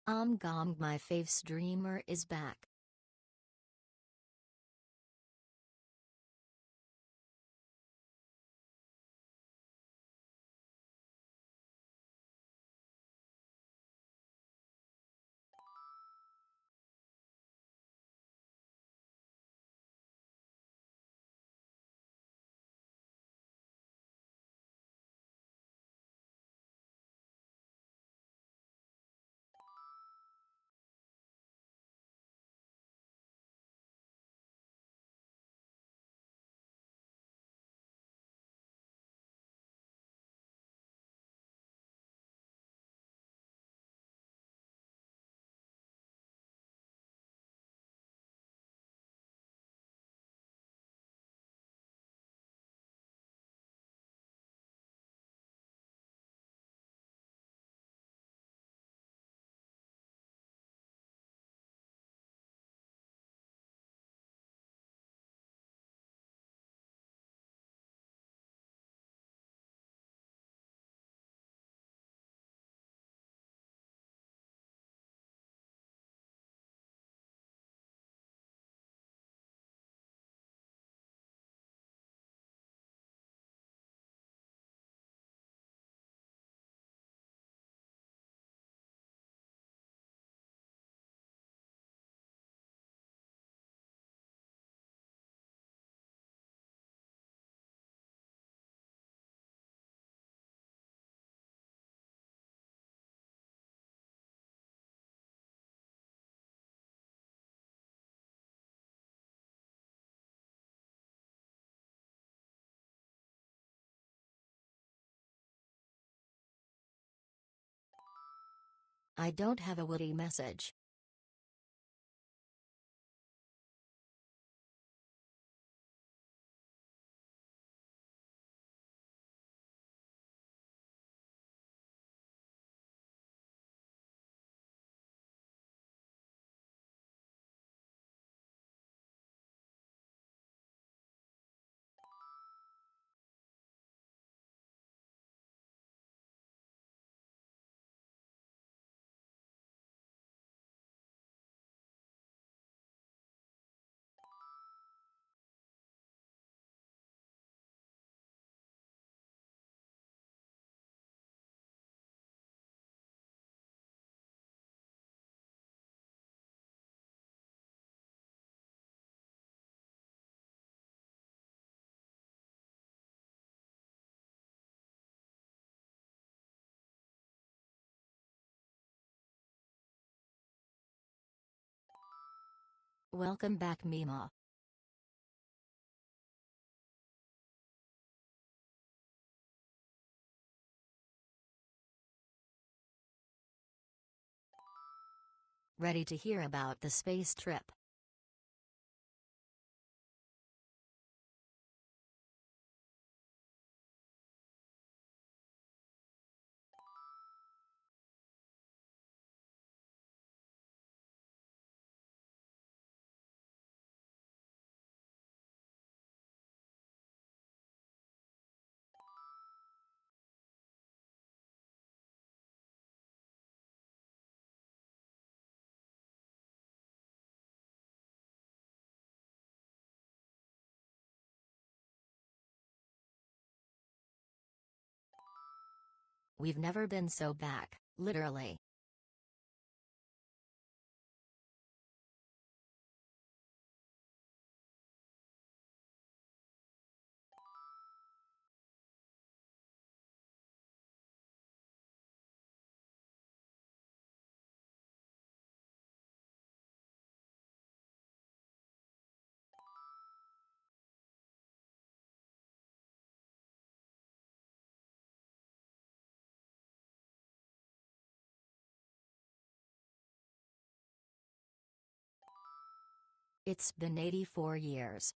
Gong, my fave streamer is back. I don't have a witty message. Welcome back, Mima. Ready to hear about the space trip? We've never been so back, literally. It's been 84 years.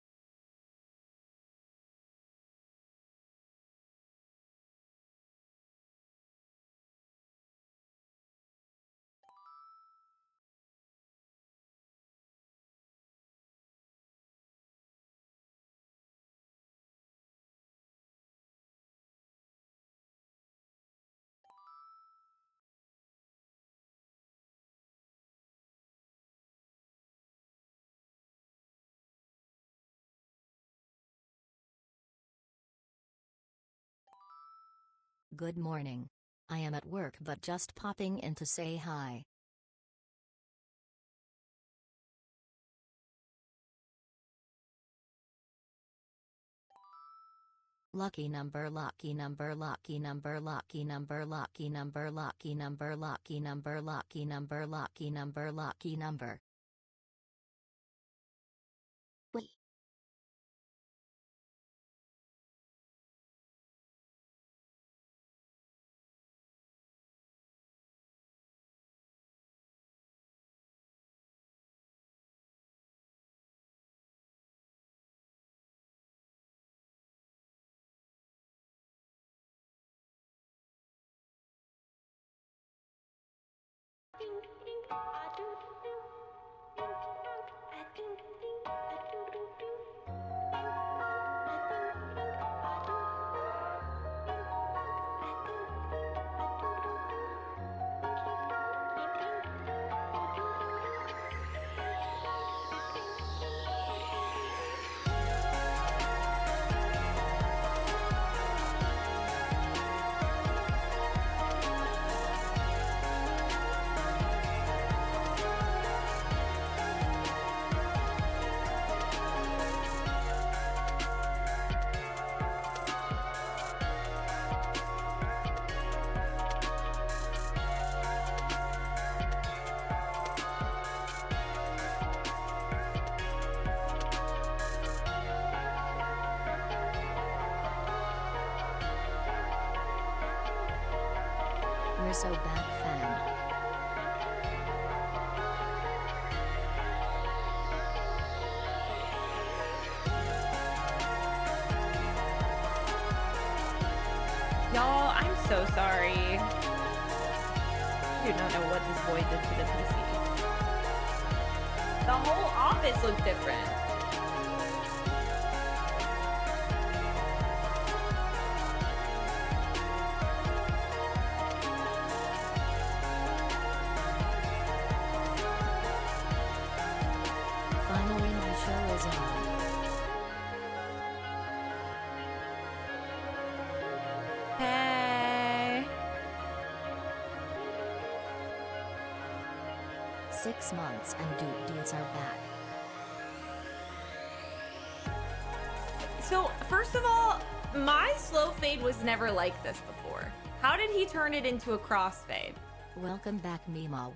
Good morning. I am at work but just popping in to say hi. Lucky number, lucky number, lucky number, lucky number, lucky number, lucky number, lucky number, lucky number, lucky number, lucky number. Wait. We're so back fan. Y'all, I'm so sorry. I do not know what this void did to the PC. The whole office looked different. Finally, my show is on. Hey. 6 months and dudes are back. So, first of all, my slow fade was never like this before. How did he turn it into a crossfade? Welcome back, Mimo.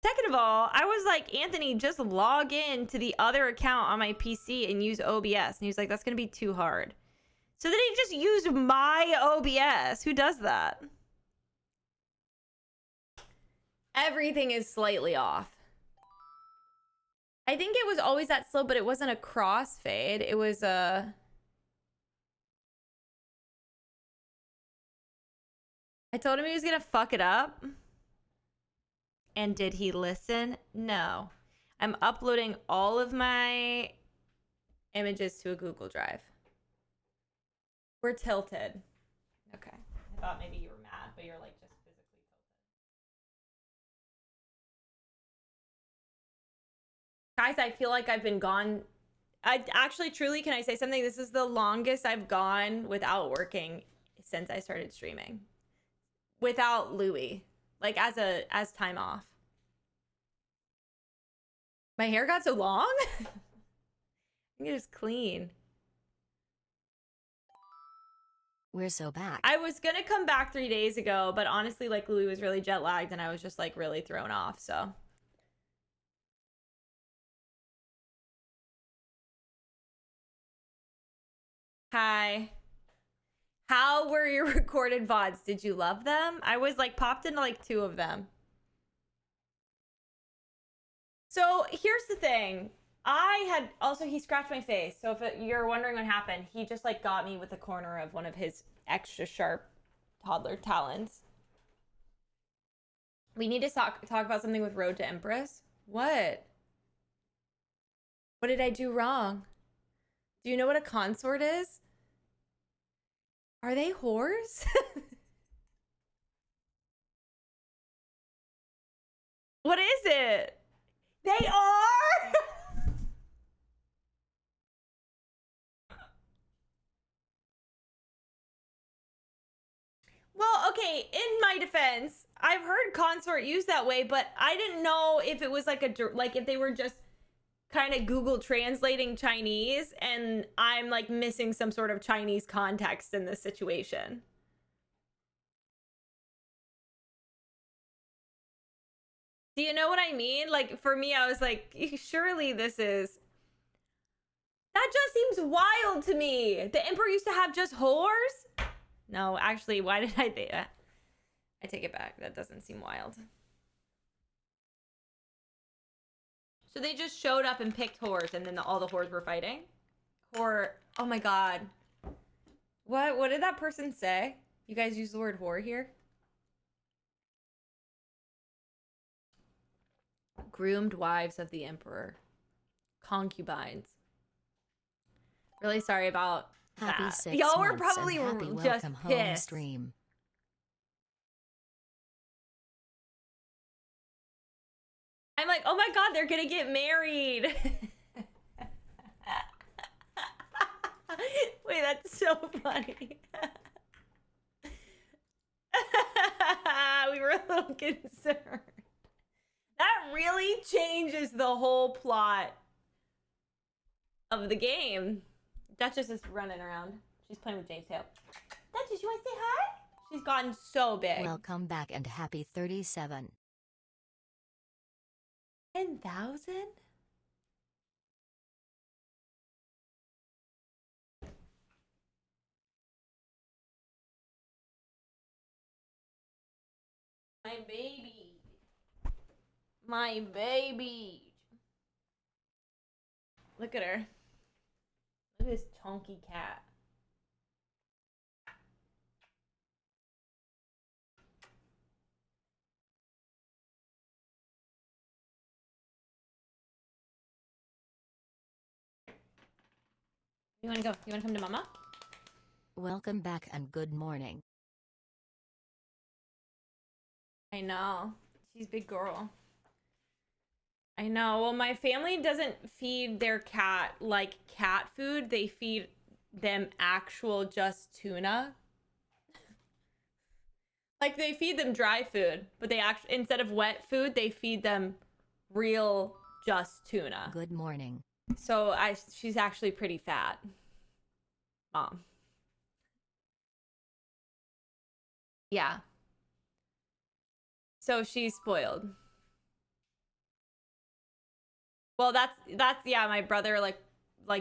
Second of all, I was like, Anthony, just log in to the other account on my PC and use OBS. And he was like, that's going to be too hard. So then he just used my OBS. Who does that? Everything is slightly off. I think it was always that slow, but it wasn't a crossfade. It was a... I told him he was going to fuck it up. And did he listen? No. I'm uploading all of my images to a Google Drive. We're tilted. Okay. I thought maybe you were mad, but you're like just physically tilted. Guys, I feel like I've been gone. I actually, truly, can I say something? This is the longest I've gone without working since I started streaming. Without Louis. Like as time off. My hair got so long? I think it was clean. We're so back. I was gonna come back 3 days ago, but honestly, like, Louis was really jet lagged and I was just like really thrown off, so. Hi. How were your recorded VODs? Did you love them? I was like popped into like 2 of them. So here's the thing. He scratched my face. So if you're wondering what happened, he just like got me with the corner of one of his extra sharp toddler talons. We need to talk about something with Road to Empress. What? What did I do wrong? Do you know what a consort is? Are they whores? What is it? They are? okay, in my defense, I've heard consort used that way, but I didn't know if it was like if they were just kind of Google translating Chinese and I'm like missing some sort of Chinese context in this situation. Do you know what I mean? Like, for me, I was like, surely this is... That just seems wild to me. The emperor used to have just whores? No, actually, why did I think that? I take it back. That doesn't seem wild. So they just showed up and picked whores, and then all the whores were fighting? Whore. Oh my god. What did that person say? You guys use the word whore here? Groomed wives of the emperor. Concubines. Really sorry about Happy that. 6 Y'all were months probably and happy just welcome home pissed. stream. I'm like, oh my god, they're gonna get married. Wait, that's so funny. We were a little concerned. That really changes the whole plot of the game. Duchess is running around. She's playing with James Tail. Duchess, you want to say hi? She's gotten so big. Welcome back and happy 37. 10,000? My baby. My baby. Look at her. Look at this chunky cat. You want to go? You want to come to mama? Welcome back and good morning. I know. She's a big girl. I know. Well, my family doesn't feed their cat like cat food. They feed them actual just tuna. Like, they feed them dry food, but they actually, instead of wet food, they feed them real just tuna. Good morning. So she's actually pretty fat. Mom. Yeah. So she's spoiled. Well, that's yeah, my brother like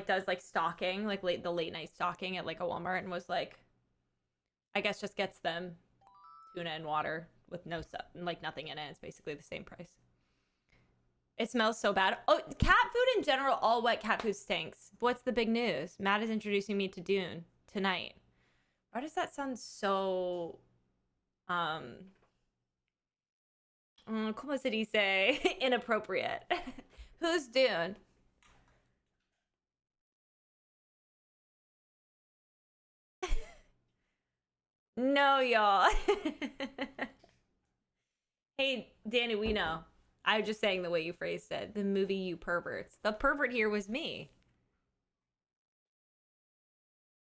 does like stalking, like the late night stalking at like a Walmart, and was like, I guess just gets them tuna and water with no stuff and like nothing in it. It's basically the same price. It smells so bad. Oh, cat food in general, all wet cat food stinks. What's the big news? Matt is introducing me to Dune tonight. Why does that sound so como se dice, inappropriate? Who's Dune? No, y'all. Hey, Danny, we know. I was just saying the way you phrased it. The movie You Perverts. The pervert here was me.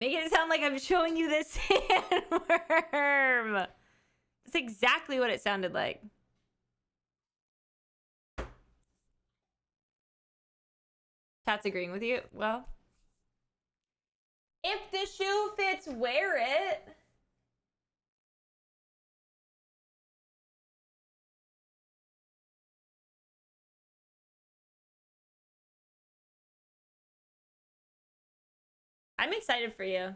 Making it sound like I'm showing you this sandworm. That's exactly what it sounded like. Chat's agreeing with you. Well, if the shoe fits, wear it. I'm excited for you.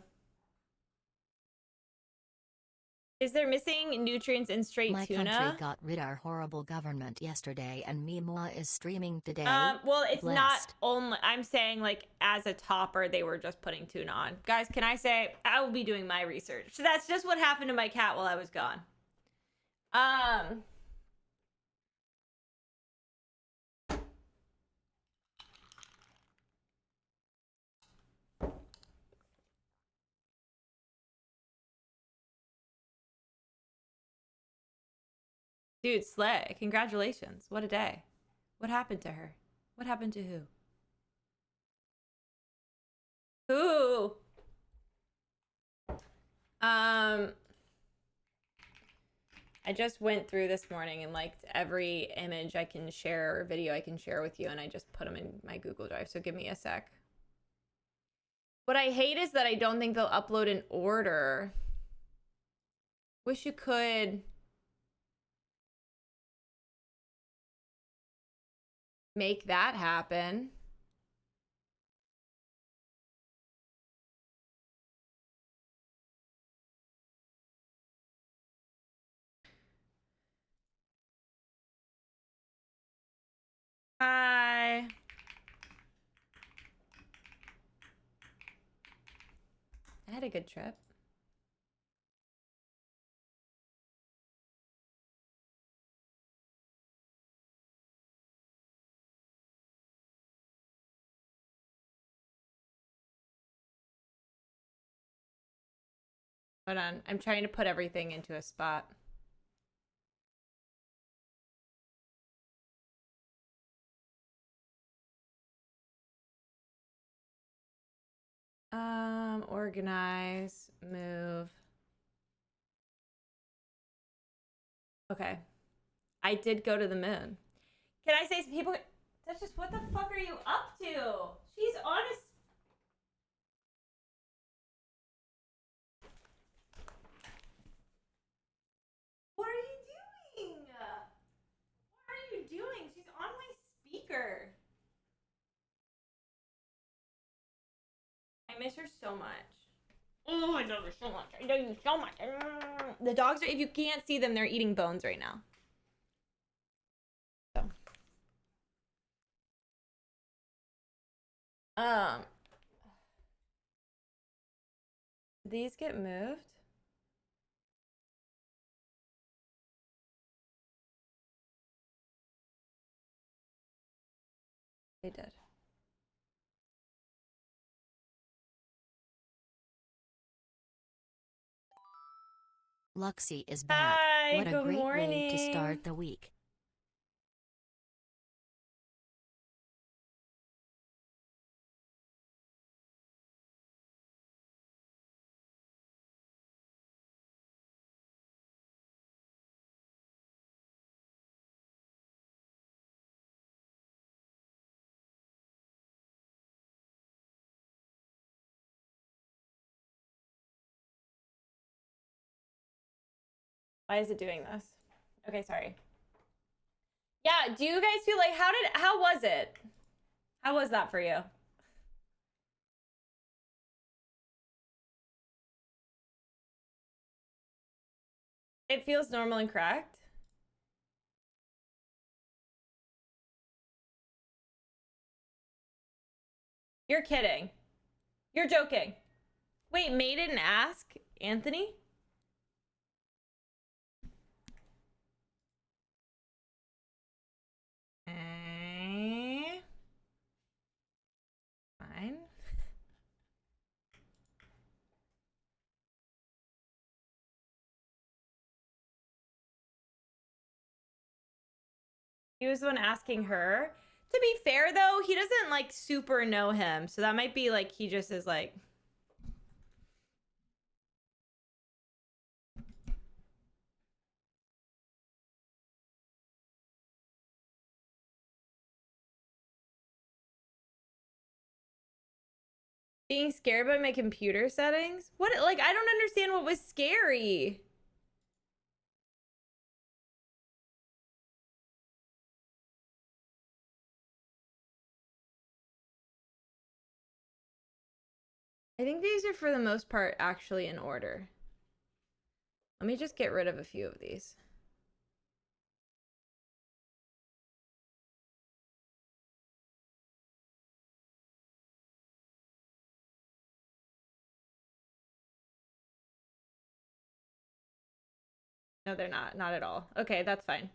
Is there missing nutrients in straight My tuna? country got rid of our horrible government yesterday and Mimoa is streaming today. Well, it's Blessed. not only, I'm saying like as a topper, they were just putting tuna on. Guys, can I say, I will be doing my research. So that's just what happened to my cat while I was gone. Dude, slay. Congratulations. What a day. What happened to her? What happened to who? Who? I just went through this morning and liked every image I can share or video I can share with you, and I just put them in my Google Drive. So give me a sec. What I hate is that I don't think they'll upload in order. Wish you could make that happen. Hi. I had a good trip. Hold on. I'm trying to put everything into a spot. Organize, move. Okay. I did go to the moon. Can I say some people? That's just, what the fuck are you up to? She's honest. What are you doing? What are you doing? She's on my speaker. I miss her so much. Oh, I love her so much. I love you so much. The dogs are, if you can't see them, they're eating bones right now. So. Did these get moved? They did. Luxie is back. Hi, What a good great morning. way to start the week. Why is it doing this? Okay, sorry. Yeah, do you guys feel like, how was it? How was that for you? It feels normal and correct. You're kidding. You're joking. Wait, May didn't ask Anthony? Fine. He was the one asking her. To be fair, though, he doesn't, like, super know him. So that might be, like, he just is, like... Being scared by my computer settings? What? Like, I don't understand what was scary. I think these are, for the most part, actually in order. Let me just get rid of a few of these. No, they're not. Not at all. Okay, that's fine.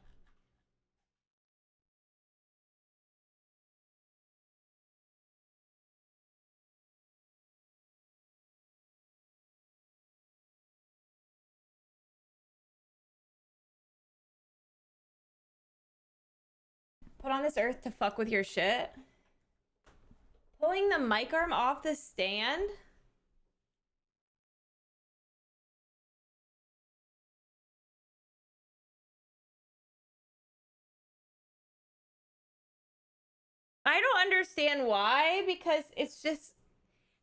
Put on this earth to fuck with your shit. Pulling the mic arm off the stand? I don't understand why, because it's just,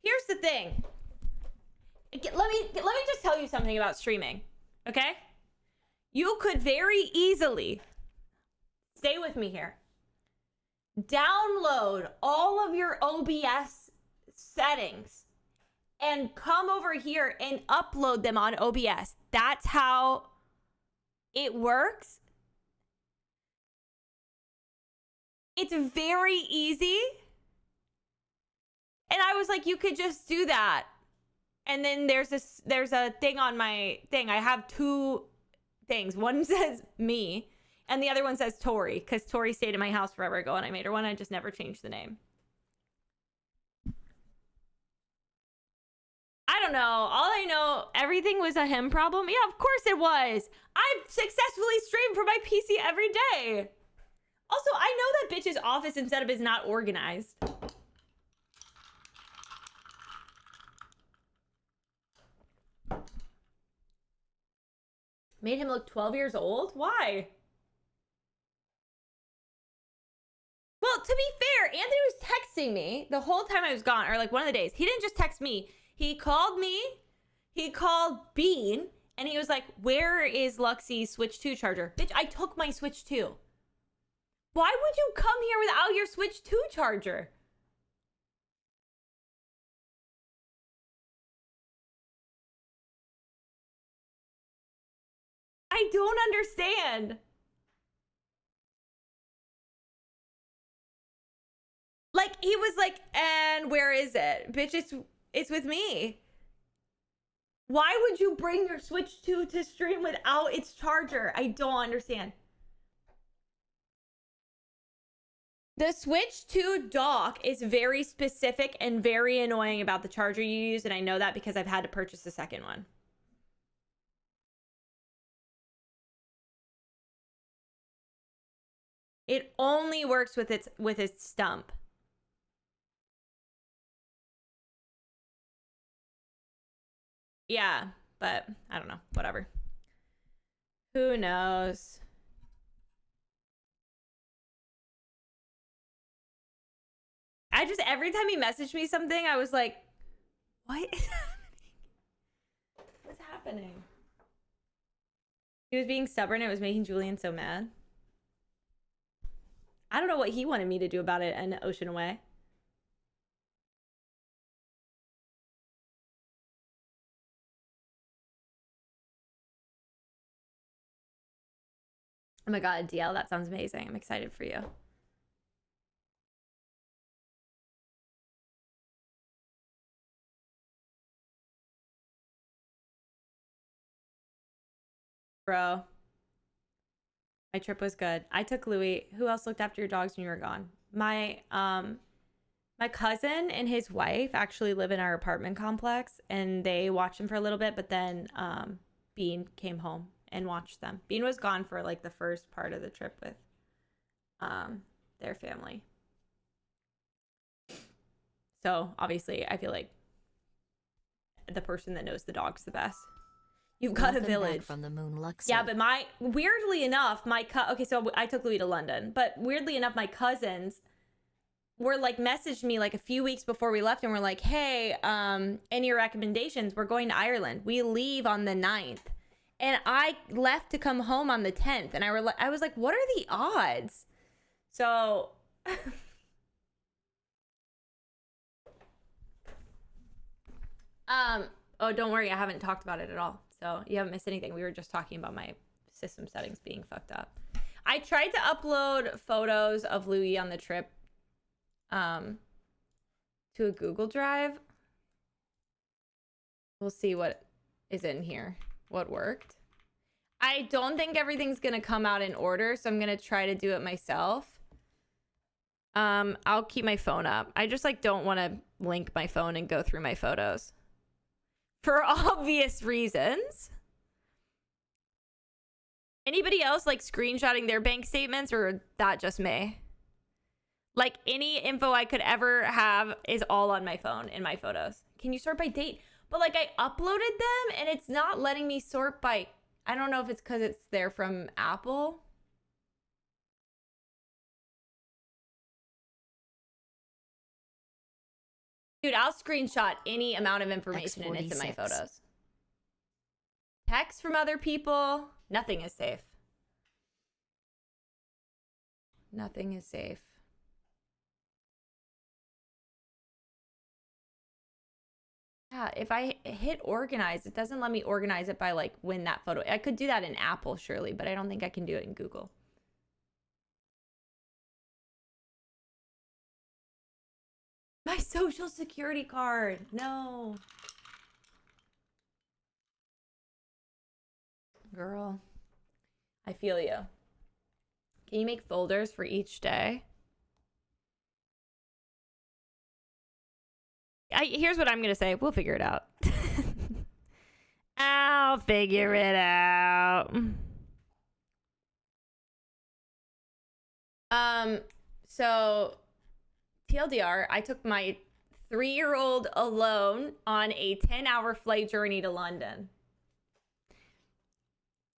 here's the thing. Let me just tell you something about streaming, okay? You could very easily, stay with me here, download all of your OBS settings and come over here and upload them on OBS. That's how it works. It's very easy. And I was like, you could just do that. And then there's a thing on my thing. I have two things. One says me, and the other one says Tori, because Tori stayed in my house forever ago, and I made her one. I just never changed the name. I don't know. All I know, everything was a him problem. Yeah, of course it was. I've successfully streamed from my PC every day. Also, I know that bitch's office and setup is not organized. Made him look 12 years old? Why? Well, to be fair, Anthony was texting me the whole time I was gone, or like one of the days. He didn't just text me. He called me, he called Bean, and he was like, where is Luxie's Switch 2 charger? Bitch, I took my Switch 2. Why would you come here without your Switch 2 charger? I don't understand. Like, he was like, and where is it? Bitch, it's with me. Why would you bring your Switch 2 to stream without its charger? I don't understand. The Switch 2 dock is very specific and very annoying about the charger you use, and I know that because I've had to purchase a second one. It only works with its stump. Yeah, but I don't know. Whatever. Who knows? I just, every time he messaged me something, I was like, what is happening? What's happening? He was being stubborn. It was making Julian so mad. I don't know what he wanted me to do about it an ocean away. Oh my god, DL, that sounds amazing. I'm excited for you. Bro. My trip was good. I took Louis. Who else looked after your dogs when you were gone? My cousin and his wife actually live in our apartment complex, and they watched them for a little bit, but then Bean came home and watched them. Bean was gone for like the first part of the trip with their family. So obviously I feel like the person that knows the dogs the best. You've got Welcome a village back from the moon, Luxie. Yeah, but weirdly enough, okay, so I took Louis to London, but weirdly enough, my cousins were like messaged me like a few weeks before we left and were like, hey, any recommendations? We're going to Ireland. We leave on the 9th. And I left to come home on the 10th. And I was like, what are the odds? So oh, don't worry, I haven't talked about it at all. So you haven't missed anything. We were just talking about my system settings being fucked up. I tried to upload photos of Louis on the trip to a Google Drive. We'll see what is in here, what worked. I don't think everything's gonna come out in order, so I'm gonna try to do it myself. I'll keep my phone up. I just like don't want to link my phone and go through my photos for obvious reasons. Anybody else like screenshotting their bank statements, or that just me? Like any info I could ever have is all on my phone in my photos. Can you sort by date? But like I uploaded them and it's not letting me sort by, I don't know if it's because it's there from Apple. Dude, I'll screenshot any amount of information and it's in my photos. Texts from other people. Nothing is safe. Nothing is safe. Yeah, if I hit organize, it doesn't let me organize it by like when that photo. I could do that in Apple, surely, but I don't think I can do it in Google. My social security card. No. Girl, I feel you. Can you make folders for each day? Here's what I'm going to say. We'll figure it out. I'll figure it out. So TLDR, I took my 3-year-old alone on a 10-hour flight journey to London.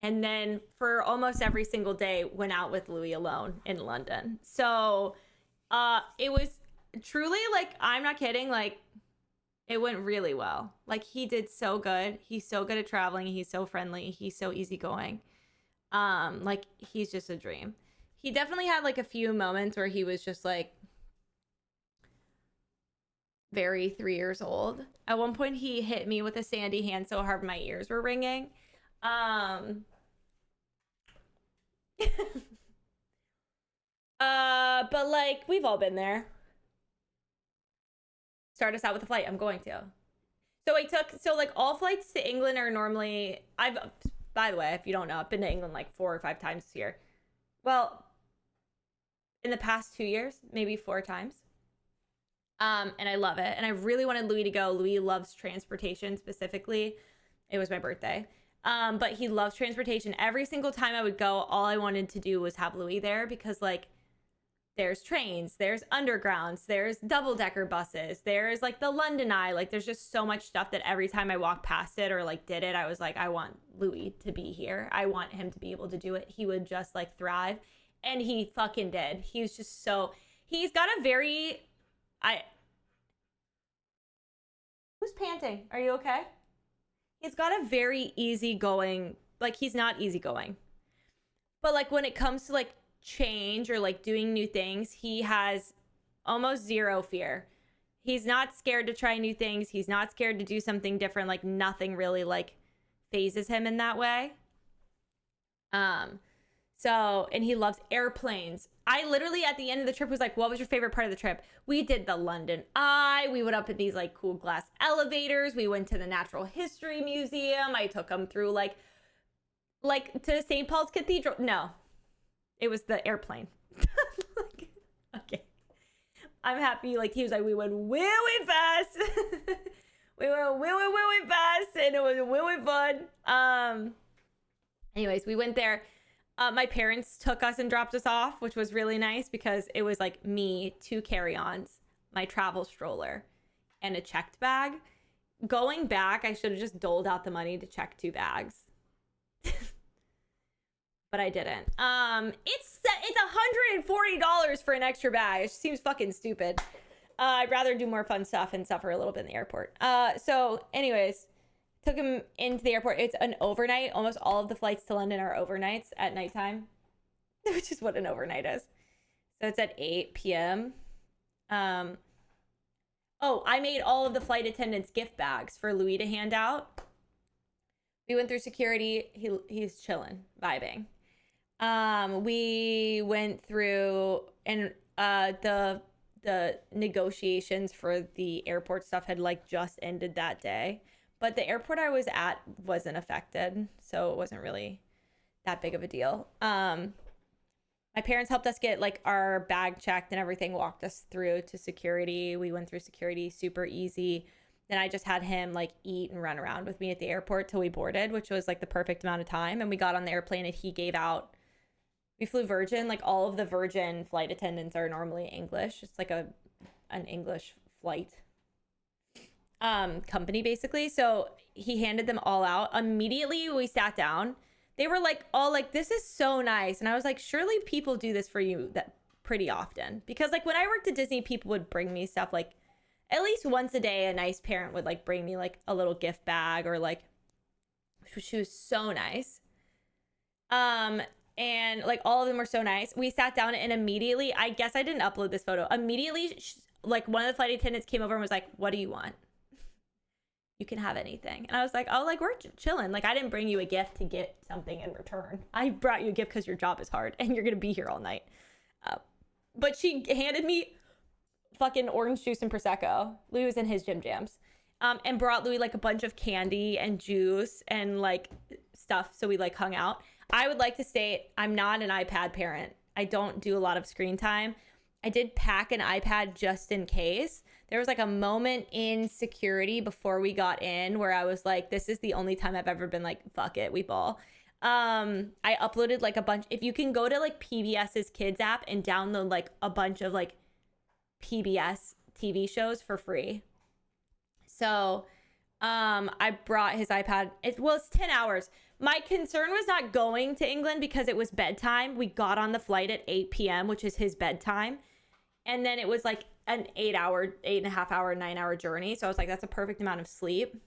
And then for almost every single day, went out with Louis alone in London. So it was truly, like, I'm not kidding, like, it went really well. Like, he did so good. He's so good at traveling. He's so friendly. He's so easygoing. Like, he's just a dream. He definitely had, like, a few moments where he was just, like, very 3 years old. At one point, he hit me with a sandy hand so hard my ears were ringing. But, like, we've all been there. Start us out with a flight. I'm going to. So like all flights to England are normally, by the way, if you don't know, I've been to England like 4 or 5 times this year. Well, in the past 2 years, maybe 4 times. And I love it. And I really wanted Louis to go. Louis loves transportation specifically. It was my birthday. But he loves transportation. Every single time I would go, all I wanted to do was have Louis there because, like, there's trains, there's undergrounds, there's double-decker buses, there's, like, the London Eye. Like, there's just so much stuff that every time I walked past it or, like, did it, I was like, I want Louis to be here. I want him to be able to do it. He would just, like, thrive. And he fucking did. He was just so... He's got a very... Who's panting? Are you okay? He's got a very easygoing... Like, he's not easygoing. But, like, when it comes to, like, change or like doing new things, he has almost zero fear. He's not scared to try new things. He's not scared to do something different. Like, nothing really like phases him in that way. And he loves airplanes. I literally at the end of the trip was like, what was your favorite part of the trip? We did the London Eye. We went up in these like cool glass elevators. We went to the Natural History Museum. I took him through like to St. Paul's Cathedral. No, it was the airplane. Like, okay. I'm happy. Like, he was like, we went way fast. We went way fast. And it was way fun. Anyways, we went there. My parents took us and dropped us off, which was really nice because it was like me, 2 carry-ons, my travel stroller, and a checked bag. Going back, I should have just doled out the money to check 2 bags. But I didn't. It's $140 for an extra bag. It just seems fucking stupid. I'd rather do more fun stuff and suffer a little bit in the airport. So anyways, took him into the airport. It's an overnight. Almost all of the flights to London are overnights at nighttime, which is what an overnight is. So it's at 8 p.m. Oh, I made all of the flight attendants gift bags for Louis to hand out. We went through security. He's chilling, vibing. We went through, and the negotiations for the airport stuff had like just ended that day, but the airport I was at wasn't affected, so it wasn't really that big of a deal. My parents helped us get like our bag checked and everything, walked us through to security. We went through security super easy. Then I just had him like eat and run around with me at the airport till we boarded, which was like the perfect amount of time. And we got on the airplane and he gave out, we flew Virgin, like all of the Virgin flight attendants are normally English. It's like an English flight company basically. So he handed them all out. Immediately we sat down. They were like all like, this is so nice. And I was like, surely people do this for you that pretty often. Because like when I worked at Disney, people would bring me stuff like, at least once a day, a nice parent would like bring me like a little gift bag or like, she was so nice. And like all of them were so nice. We sat down and immediately, I guess I didn't upload this photo. Immediately, like one of the flight attendants came over and was like, "What do you want? You can have anything." And I was like, "Oh, like we're chilling. Like I didn't bring you a gift to get something in return. I brought you a gift because your job is hard and you're gonna be here all night." But she handed me fucking orange juice and Prosecco. Louis was in his gym jams. And brought Louis like a bunch of candy and juice and like stuff. So we like hung out. I would like to state I'm not an iPad parent. I don't do a lot of screen time. I did pack an iPad just in case. There was like a moment in security before we got in where I was like, this is the only time I've ever been like, fuck it, we ball. I uploaded like a bunch. If you can go to like PBS's kids app and download like a bunch of like PBS TV shows for free. So I brought his iPad. It's 10 hours. My concern was not going to England because it was bedtime. We got on the flight at 8 p.m., which is his bedtime. And then it was like an 8.5 hour, 9-hour journey. So I was like, that's a perfect amount of sleep.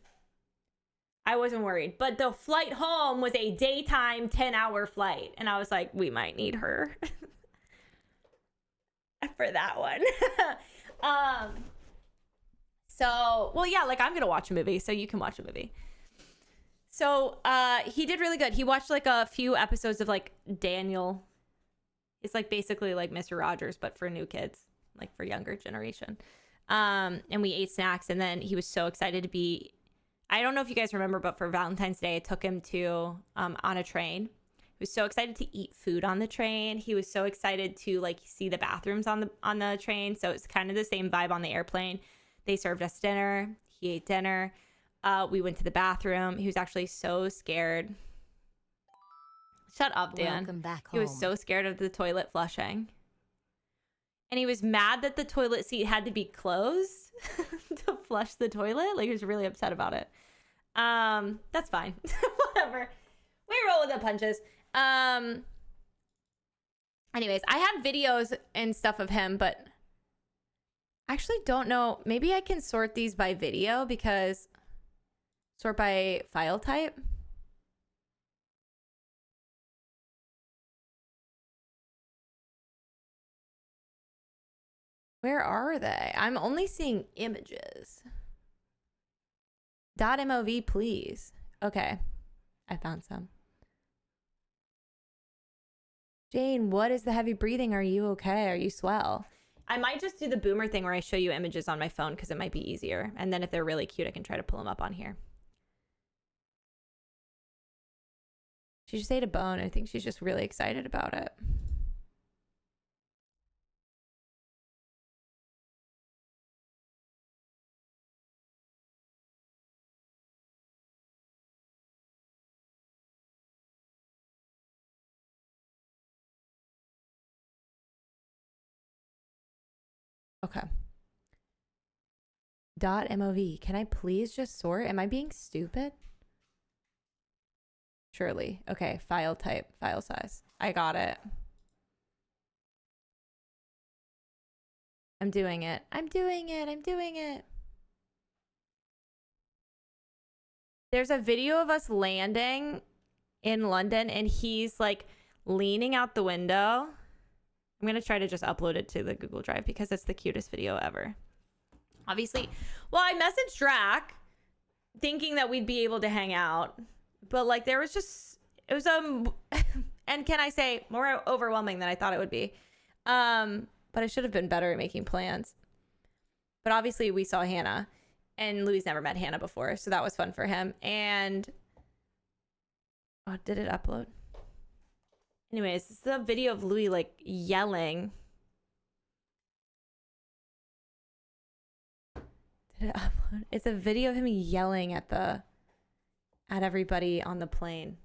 I wasn't worried. But the flight home was a daytime 10-hour flight. And I was like, we might need her for that one. So, well, yeah, like I'm going to watch a movie, so you can watch a movie. So, he did really good. He watched like a few episodes of like Daniel. It's like basically like Mr. Rogers, but for new kids, like for younger generation. And we ate snacks, and then he was so excited to be, I don't know if you guys remember, but for Valentine's Day, I took him to, on a train. He was so excited to eat food on the train. He was so excited to like see the bathrooms on the train. So it's kind of the same vibe on the airplane. They served us dinner. He ate dinner. We went to the bathroom. He was actually so scared. Shut up, Dan. Welcome back home. He was so scared of the toilet flushing. And he was mad that the toilet seat had to be closed to flush the toilet. Like, he was really upset about it. That's fine. Whatever. We roll with the punches. Anyways, I had videos and stuff of him, but I actually don't know. Maybe I can sort these by video, because sort by file type. Where are they? I'm only seeing images. .mov, please. Okay. I found some. Jane, what is the heavy breathing? Are you okay? Are you swell? I might just do the boomer thing where I show you images on my phone, because it might be easier. And then if they're really cute, I can try to pull them up on here. She just ate a bone. I think she's just really excited about it. Okay. .mov. Can I please just sort? Am I being stupid? Surely. Okay. File type. File size. I got it. I'm doing it. I'm doing it. I'm doing it. There's a video of us landing in London, and he's like leaning out the window. I'm going to try to just upload it to the Google Drive because it's the cutest video ever. Obviously. Well, I messaged Drac thinking that we'd be able to hang out. But like there was just, it was, and can I say, more overwhelming than I thought it would be. But I should have been better at making plans. But obviously we saw Hannah, and Louis never met Hannah before. So that was fun for him. And, oh, did it upload? Anyways, this is a video of Louis like yelling. Did it upload? It's a video of him yelling at everybody on the plane.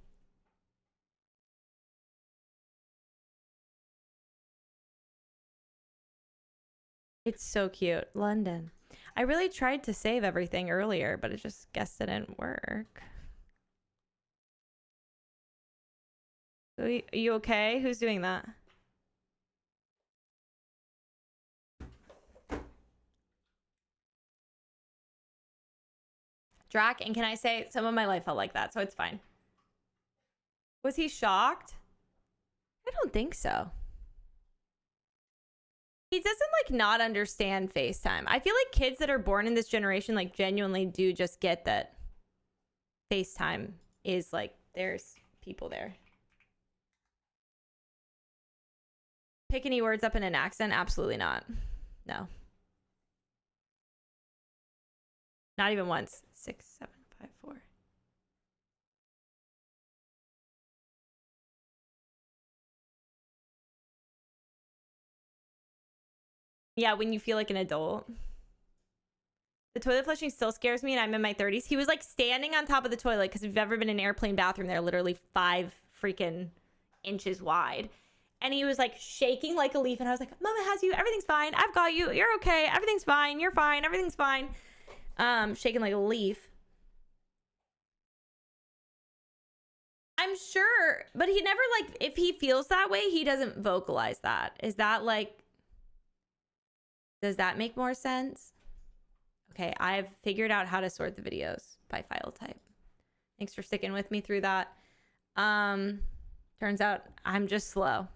It's so cute. London. I really tried to save everything earlier, but it just guess didn't work. Are you okay? Who's doing that? Drac, and can I say some of my life felt like that, so it's fine. Was he shocked? I don't think so. He doesn't like not understand FaceTime. I feel like kids that are born in this generation like genuinely do just get that FaceTime is like there's people there. Pick any words up in an accent? Absolutely not. No. Not even once. 6, 7, 5, 4. Yeah, when you feel like an adult. The toilet flushing still scares me, and I'm in my 30s. He was like standing on top of the toilet because if you've ever been in an airplane bathroom, they're literally 5 freaking inches wide. And he was like shaking like a leaf, and I was like, Mama has you. Everything's fine. I've got you. You're okay. Everything's fine. You're fine. Everything's fine. Shaking like a leaf. I'm sure, but he never like, if he feels that way, he doesn't vocalize that. Is that like, does that make more sense? Okay, I've figured out how to sort the videos by file type. Thanks for sticking with me through that. Turns out I'm just slow.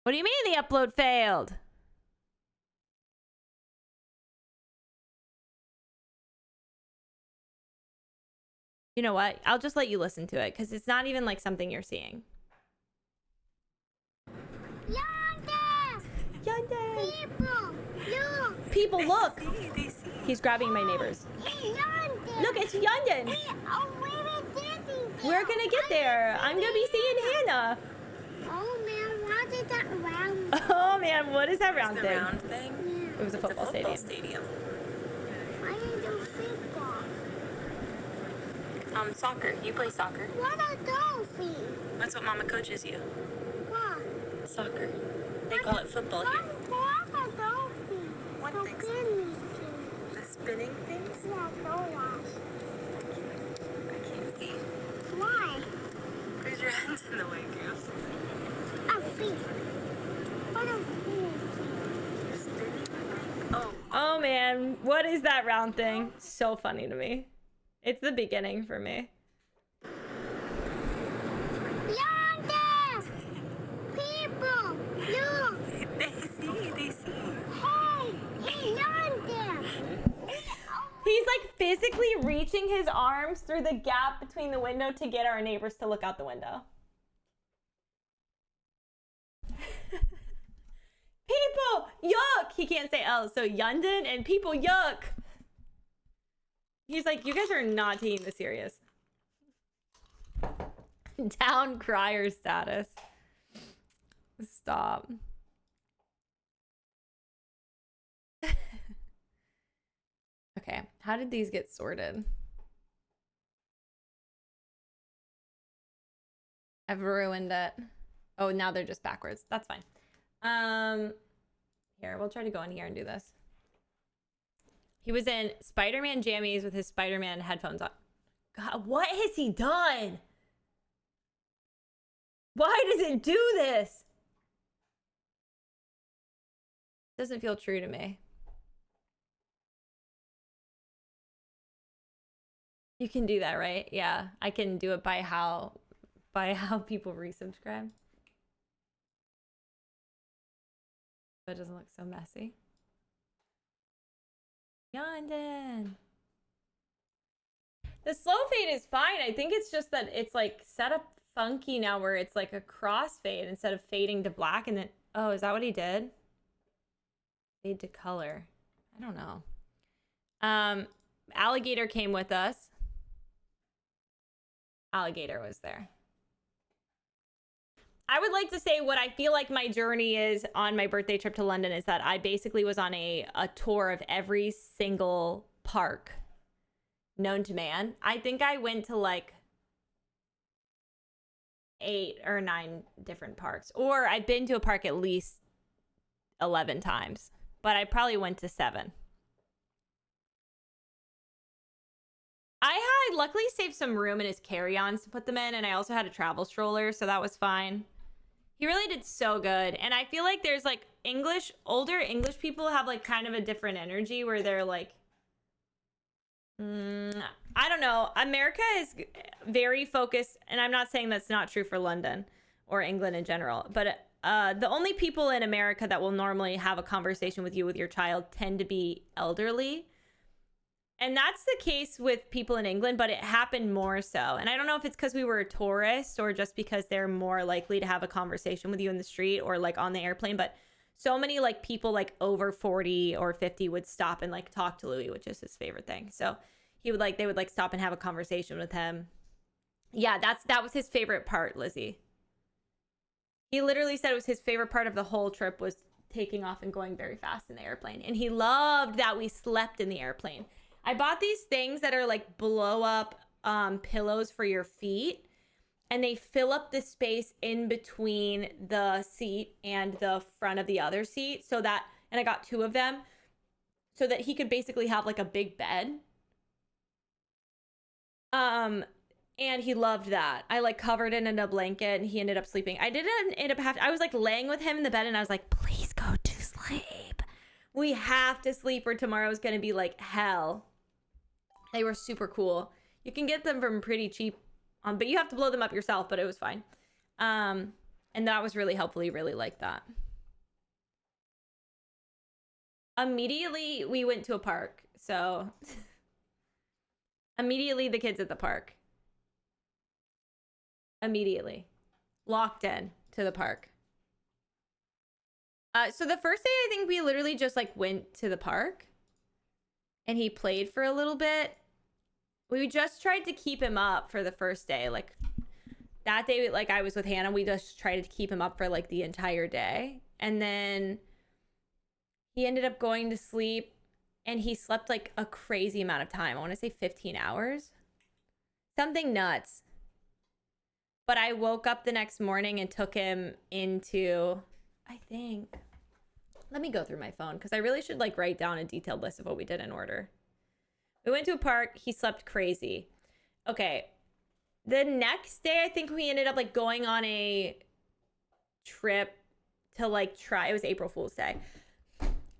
What do you mean the upload failed? You know what? I'll just let you listen to it because it's not even like something you're seeing. Yonder! People, look! He's grabbing my neighbors. Look, it's Yondon! We're gonna get there. I'm gonna be seeing Hannah. Oh man, what is that round? Oh man, what is that round thing? Round thing? It was a football stadium. I didn't do football. Soccer. You play soccer. What a dolphin? That's what Mama coaches you. What? Soccer. They call it football here. What a dolphin? What So things? spinny. The spinning things? Yeah, so much. I can't see. Why? Because your hand's in the way, girl. A fish. What a fish. Spinning thing? Oh. Oh man, what is that round thing? So funny to me. It's the beginning for me. Yonder! People, look! They see. Hey, yonder! He's like physically reaching his arms through the gap between the window to get our neighbors to look out the window. People, yuck! He can't say L, so Yundin and people, yuck! He's like, you guys are not taking this serious. Down crier status. Stop. Okay, how did these get sorted? I've ruined it. Oh, now they're just backwards. That's fine. Here, we'll try to go in here and do this. He was in Spider-Man jammies with his Spider-Man headphones on. God, what has he done? Why does it do this? Doesn't feel true to me. You can do that, right? Yeah, I can do it by how people resubscribe. So it doesn't look so messy. Yondon. The slow fade is fine. I think it's just that it's like set up funky now where it's like a crossfade instead of fading to black and then, oh, is that what he did? Fade to color. I don't know. Alligator came with us. Alligator was there. I would like to say what I feel like my journey is on my birthday trip to London is that I basically was on a tour of every single park known to man. I think I went to like 8 or 9 different parks. Or I've been to a park at least 11 times. But I probably went to 7. I had luckily saved some room in his carry-ons to put them in. And I also had a travel stroller, so that was fine. He really did so good. And I feel like there's like older English people have like kind of a different energy where they're like, I don't know. America is very focused, and I'm not saying that's not true for London or England in general, but the only people in America that will normally have a conversation with you with your child tend to be elderly. And that's the case with people in England, but it happened more so. And I don't know if it's because we were a tourist or just because they're more likely to have a conversation with you in the street or like on the airplane. But so many like people like over 40 or 50 would stop and like talk to Louis, which is his favorite thing. So they would like stop and have a conversation with him. Yeah, that was his favorite part, Lizzie. He literally said it was his favorite part of the whole trip was taking off and going very fast in the airplane. And he loved that we slept in the airplane. I bought these things that are like blow up pillows for your feet, and they fill up the space in between the seat and the front of the other seat and I got 2 of them so that he could basically have like a big bed. And he loved that. I like covered it in a blanket and he ended up sleeping. I didn't end up I was like laying with him in the bed and I was like, please go to sleep. We have to sleep or tomorrow's going to be like hell. They were super cool. You can get them from pretty cheap, but you have to blow them up yourself, but it was fine. And that was really helpful. He really liked that. Immediately, we went to a park. So, immediately, the kids at the park. Immediately. Locked in to the park. So, the first day, I think we literally just, like, went to the park. And he played for a little bit. We just tried to keep him up for the first day. Like, that day, like, I was with Hannah. We just tried to keep him up for, like, the entire day. And then he ended up going to sleep. And he slept, like, a crazy amount of time. I want to say 15 hours. Something nuts. But I woke up the next morning and took him into, I think... Let me go through my phone because I really should like write down a detailed list of what we did in order. We went to a park. He slept crazy. Okay. The next day, I think we ended up like going on a trip to like try. It was April Fool's Day.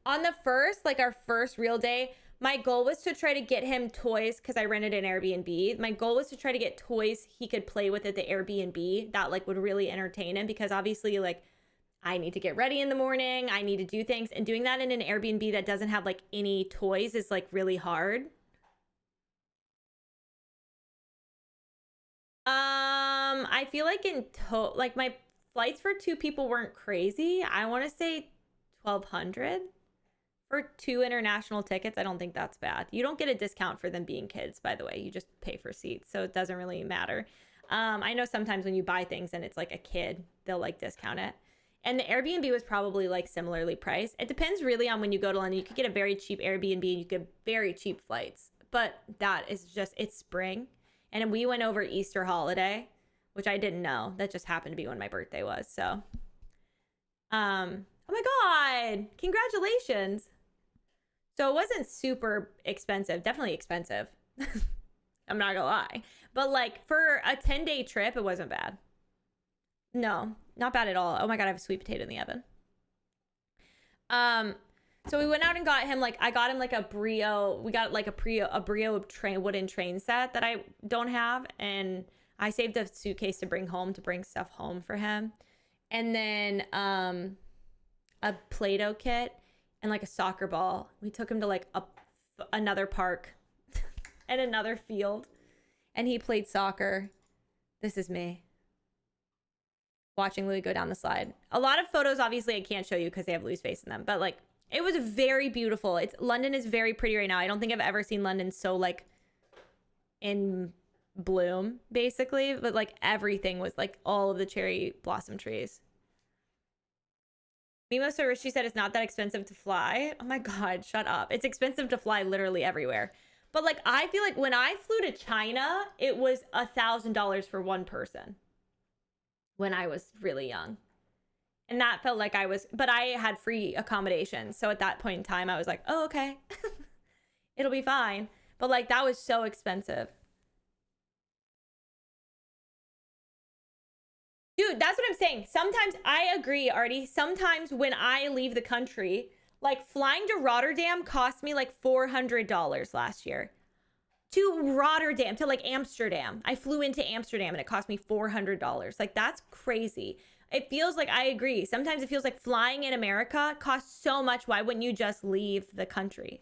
On the first, like our first real day, my goal was to try to get him toys because I rented an Airbnb. My goal was to try to get toys he could play with at the Airbnb that like would really entertain him because obviously like I need to get ready in the morning. I need to do things. And doing that in an Airbnb that doesn't have like any toys is like really hard. I feel like like my flights for 2 people weren't crazy. I want to say 1,200 for 2 international tickets. I don't think that's bad. You don't get a discount for them being kids, by the way. You just pay for seats. So it doesn't really matter. I know sometimes when you buy things and it's like a kid, they'll like discount it. And the Airbnb was probably like similarly priced. It depends really on when you go to London. You could get a very cheap Airbnb and you get very cheap flights. But that is just, it's spring. And we went over Easter holiday, which I didn't know. That just happened to be when my birthday was. So, oh my God, congratulations. So it wasn't super expensive, definitely expensive. I'm not gonna lie. But like for a 10-day trip, it wasn't bad. No, not bad at all. Oh my God, I have a sweet potato in the oven. So we went out and got him like, I got him like a Brio. We got like a Brio wooden train set that I don't have. And I saved a suitcase to bring stuff home for him. And then a Play-Doh kit and like a soccer ball. We took him to like another park and another field. And he played soccer. This is me watching Louis go down the slide. A lot of photos, obviously, I can't show you because they have Louis' face in them. But like, it was very beautiful. London is very pretty right now. I don't think I've ever seen London so like in bloom, basically. But like everything was like all of the cherry blossom trees. Mimo Sarishi said it's not that expensive to fly. Oh my God, shut up. It's expensive to fly literally everywhere. But like, I feel like when I flew to China, it was $1,000 for one person when I was really young. And that felt like but I had free accommodations. So at that point in time, I was like, oh, okay, it'll be fine. But like, that was so expensive. Dude, that's what I'm saying. Sometimes I agree, Artie. Sometimes when I leave the country, like flying to Rotterdam cost me like $400 last year. To Rotterdam, to like Amsterdam. I flew into Amsterdam and it cost me $400. Like, that's crazy. It feels like, I agree. Sometimes it feels like flying in America costs so much. Why wouldn't you just leave the country?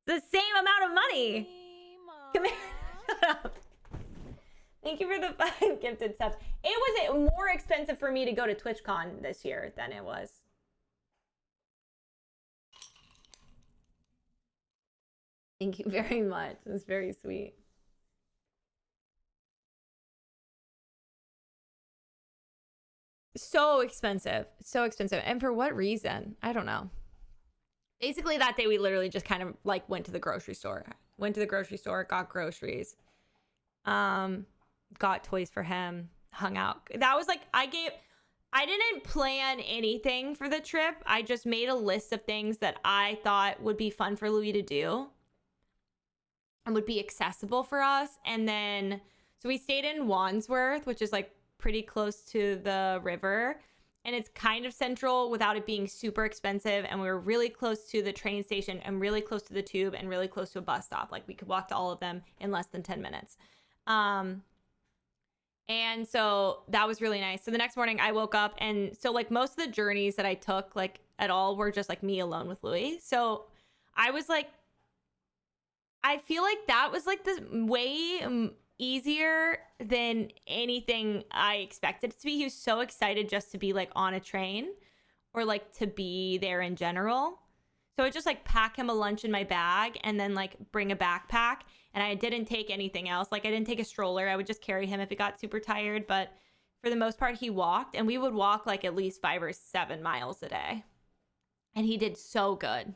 The same amount of money. Come here. Shut up. Thank you for the 5 gifted subs. It was more expensive for me to go to TwitchCon this year than it was. Thank you very much. That's very sweet. So expensive. So expensive. And for what reason? I don't know. Basically, that day we literally just kind of like went to the grocery store. Went to the grocery store, got groceries. Got toys for him, hung out. That was like, I didn't plan anything for the trip. I just made a list of things that I thought would be fun for Louis to do and would be accessible for us. And then, so we stayed in Wandsworth, which is like pretty close to the river. And it's kind of central without it being super expensive. And we were really close to the train station and really close to the tube and really close to a bus stop. Like we could walk to all of them in less than 10 minutes. And so that was really nice. So the next morning I woke up, and so like most of the journeys that I took like at all were just like me alone with Louis. So I was like, I feel like that was like this way easier than anything I expected it to be. He was so excited just to be like on a train or like to be there in general. So I just like pack him a lunch in my bag and then like bring a backpack. And I didn't take anything else. Like I didn't take a stroller. I would just carry him if he got super tired. But for the most part, he walked, and we would walk like at least 5 or 7 miles a day. And he did so good,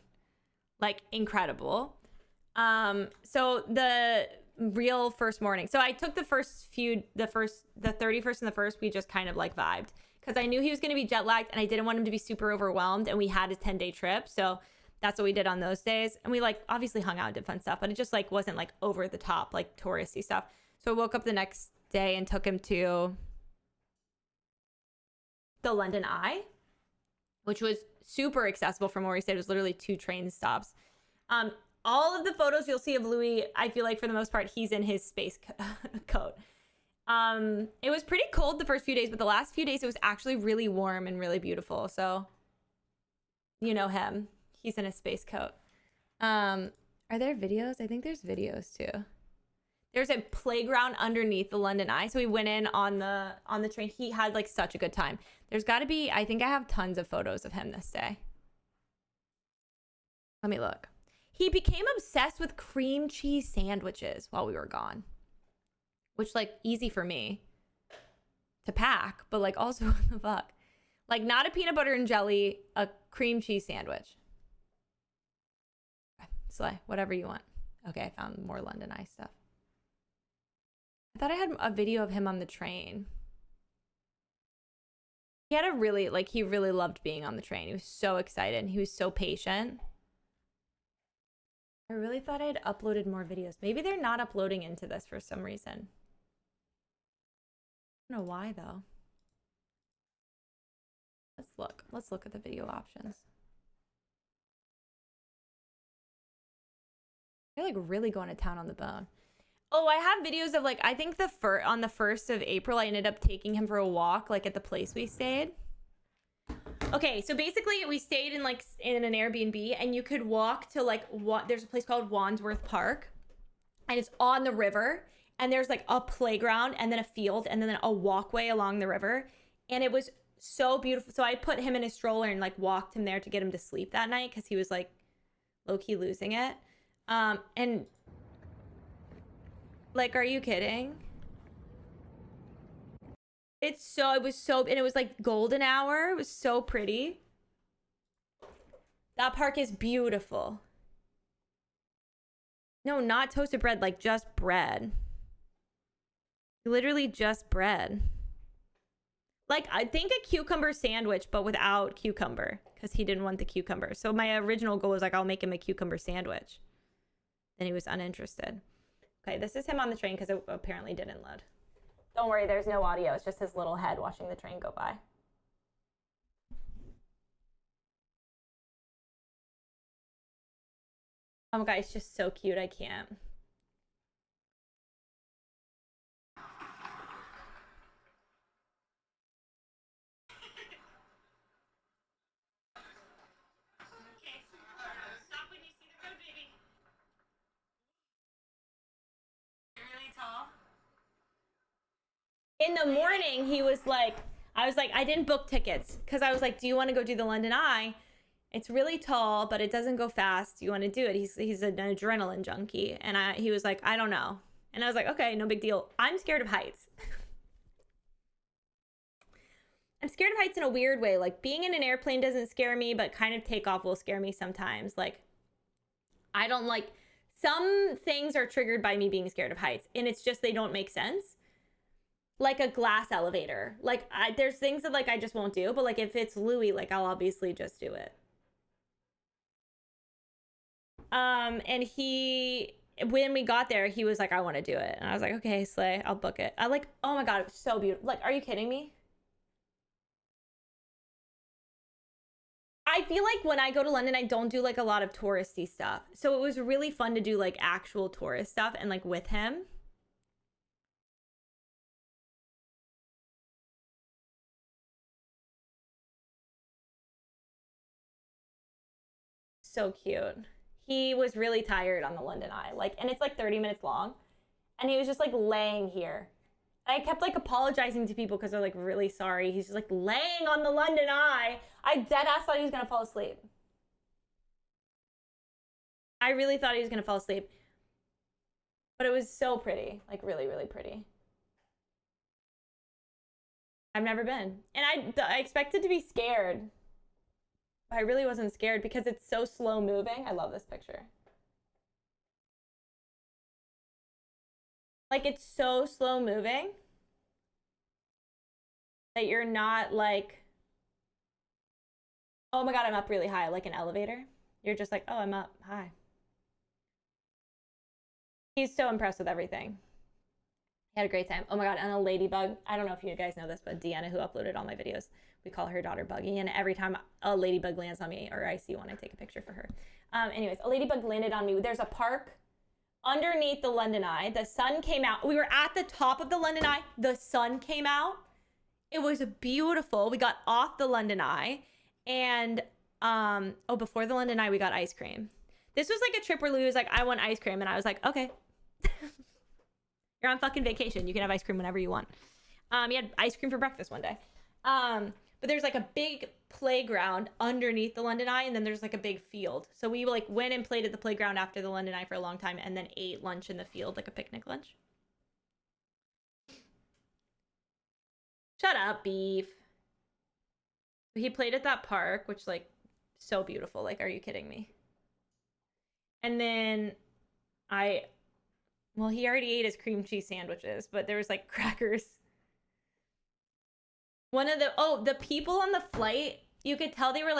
like incredible. So the real first morning. So I took the 31st and the 1st, we just kind of like vibed because I knew he was going to be jet lagged and I didn't want him to be super overwhelmed. And we had a 10-day trip. So that's what we did on those days. And we like obviously hung out and did fun stuff, but it just like wasn't like over the top, like touristy stuff. So I woke up the next day and took him to the London Eye, which was super accessible from where we stayed. It was literally 2 train stops. All of the photos you'll see of Louis, I feel like for the most part, he's in his space coat. It was pretty cold the first few days, but the last few days it was actually really warm and really beautiful. So you know him. He's in a space coat. Are there videos? I think there's videos too. There's a playground underneath the London Eye. So we went in on the train. He had like such a good time. There's got to be, I think I have tons of photos of him this day. Let me look. He became obsessed with cream cheese sandwiches while we were gone. Which like easy for me to pack, but like also what the fuck? Like not a peanut butter and jelly, a cream cheese sandwich. Slay, whatever you want. Okay, I found more London Eye stuff. I thought I had a video of him on the train. He had a really, like, he really loved being on the train. He was so excited. He was so patient. I really thought I had uploaded more videos. Maybe they're not uploading into this for some reason. I don't know why, though. Let's look. Let's look at the video options. They're like really going to town on the bone. Oh, I have videos of like, I think on the 1st of April, I ended up taking him for a walk, like at the place we stayed. Okay, so basically we stayed in like in an Airbnb, and you could walk to like there's a place called Wandsworth Park, and it's on the river, and there's like a playground and then a field and then a walkway along the river, and it was so beautiful. So I put him in his stroller and like walked him there to get him to sleep that night because he was like low-key losing it. And like, are you kidding? It was like golden hour. It was so pretty. That park is beautiful. No, not toasted bread, like just bread. Literally just bread. Like, I think a cucumber sandwich, but without cucumber, because he didn't want the cucumber. So my original goal was like, I'll make him a cucumber sandwich. Then he was uninterested. Okay, this is him on the train because it apparently didn't load. Don't worry, there's no audio. It's just his little head watching the train go by. Oh my god, it's just so cute. I can't. Stop when you see the road, baby. You're really tall. In the morning, he was like, I was like, I didn't book tickets because I was like, do you want to go do the London Eye? It's really tall, but it doesn't go fast. Do you want to do it? He's an adrenaline junkie. And he was like, I don't know. And I was like, okay, no big deal. I'm scared of heights. I'm scared of heights in a weird way. Like being in an airplane doesn't scare me, but kind of takeoff will scare me sometimes. Like I don't like, some things are triggered by me being scared of heights, and it's just they don't make sense. Like a glass elevator. Like there's things that like I just won't do, but like if it's Louis, like I'll obviously just do it. And when we got there, he was like, I want to do it. And I was like, okay, slay, I'll book it. I like, oh my God, it was so beautiful. Like, are you kidding me? I feel like when I go to London, I don't do like a lot of touristy stuff. So it was really fun to do like actual tourist stuff and like with him. So cute. He was really tired on the London Eye. Like, and it's like 30 minutes long. And he was just like laying here. And I kept like apologizing to people because they're like really sorry. He's just like laying on the London Eye. I dead ass thought he was gonna fall asleep. I really thought he was gonna fall asleep. But it was so pretty. Like really, really pretty. I've never been. And I expected to be scared. I really wasn't scared because it's so slow moving. I love this picture. Like it's so slow moving that you're not like, oh my God, I'm up really high, like an elevator. You're just like, oh, I'm up high. He's so impressed with everything. He had a great time. Oh my God, and a ladybug. I don't know if you guys know this, but Deanna, who uploaded all my videos, we call her daughter Buggy, and every time a ladybug lands on me or I see one, I take a picture for her. Anyways, a ladybug landed on me. There's a park underneath the London Eye. The sun came out. We were at the top of the London Eye. The sun came out. It was beautiful. We got off the London Eye, and before the London Eye, we got ice cream. This was like a trip where Louis was like, I want ice cream, and I was like, okay. You're on fucking vacation. You can have ice cream whenever you want. He had ice cream for breakfast one day. But there's like a big playground underneath the London Eye, and then there's like a big field. So we like went and played at the playground after the London Eye for a long time, and then ate lunch in the field, like a picnic lunch. Shut up, Beef. He played at that park, which like so beautiful. Like, are you kidding me? And then well, he already ate his cream cheese sandwiches, but there was like crackers. One of the people on the flight, you could tell they were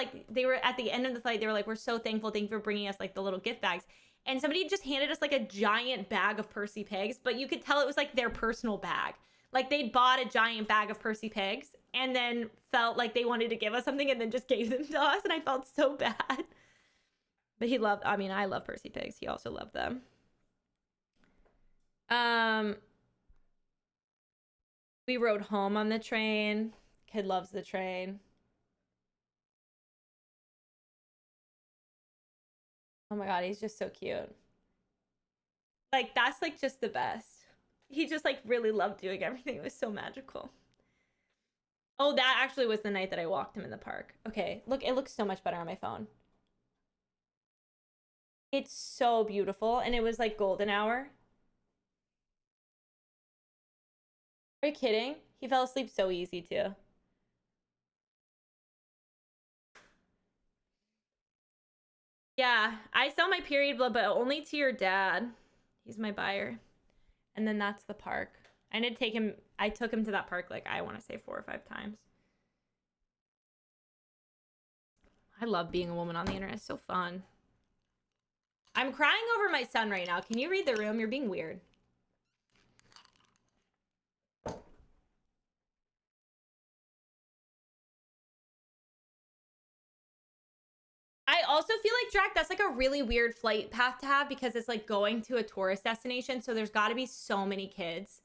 at the end of the flight, they were like, we're so thankful. Thank you for bringing us like the little gift bags. And somebody just handed us like a giant bag of Percy Pigs, but you could tell it was like their personal bag. Like they'd bought a giant bag of Percy Pigs and then felt like they wanted to give us something and then just gave them to us. And I felt so bad. But I love Percy Pigs. He also loved them. We rode home on the train. Kid loves the train. Oh my God, he's just so cute. Like, that's like just the best. He just like really loved doing everything. It was so magical. Oh, that actually was the night that I walked him in the park. Okay, look, it looks so much better on my phone. It's so beautiful, and it was like golden hour. Are you kidding? He fell asleep so easy too. Yeah, I sell my period blood, but only to your dad. He's my buyer. And then that's the park. I took him to that park like, I want to say 4 or 5 times. I love being a woman on the internet. It's so fun. I'm crying over my son right now. Can you read the room? You're being weird. I also feel like, Drac, that's like a really weird flight path to have because it's like going to a tourist destination. So there's got to be so many kids.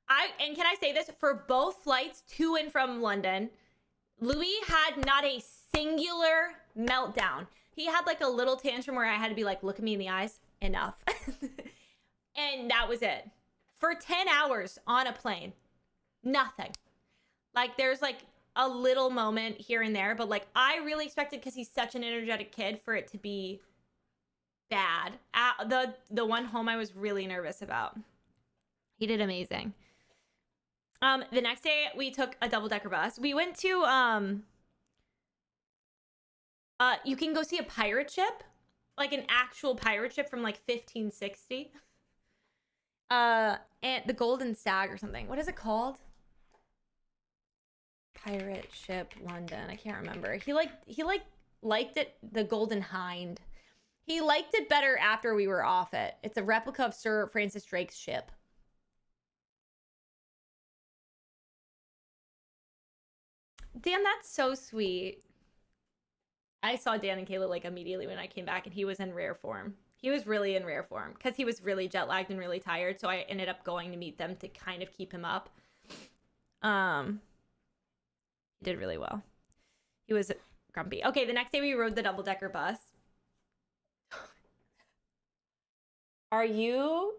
And can I say this? For both flights to and from London, Louis had not a singular meltdown. He had like a little tantrum where I had to be like, look at me in the eyes. Enough. And that was it. For 10 hours on a plane. Nothing. Like there's like a little moment here and there, but like I really expected, because he's such an energetic kid, for it to be bad. The one home I was really nervous about. He did amazing. The next day we took a double-decker bus. We went to you can go see a pirate ship, like an actual pirate ship from like 1560. And the Golden Stag or something. What is it called? Pirate ship London. I can't remember. He liked it, the Golden Hind. He liked it better after we were off it. It's a replica of Sir Francis Drake's ship. Dan, that's so sweet. I saw Dan and Kayla like immediately when I came back, and he was in rare form. He was really in rare form because he was really jet lagged and really tired. So I ended up going to meet them to kind of keep him up. He did really well. He was grumpy. Okay, the next day we rode the double-decker bus. Are you?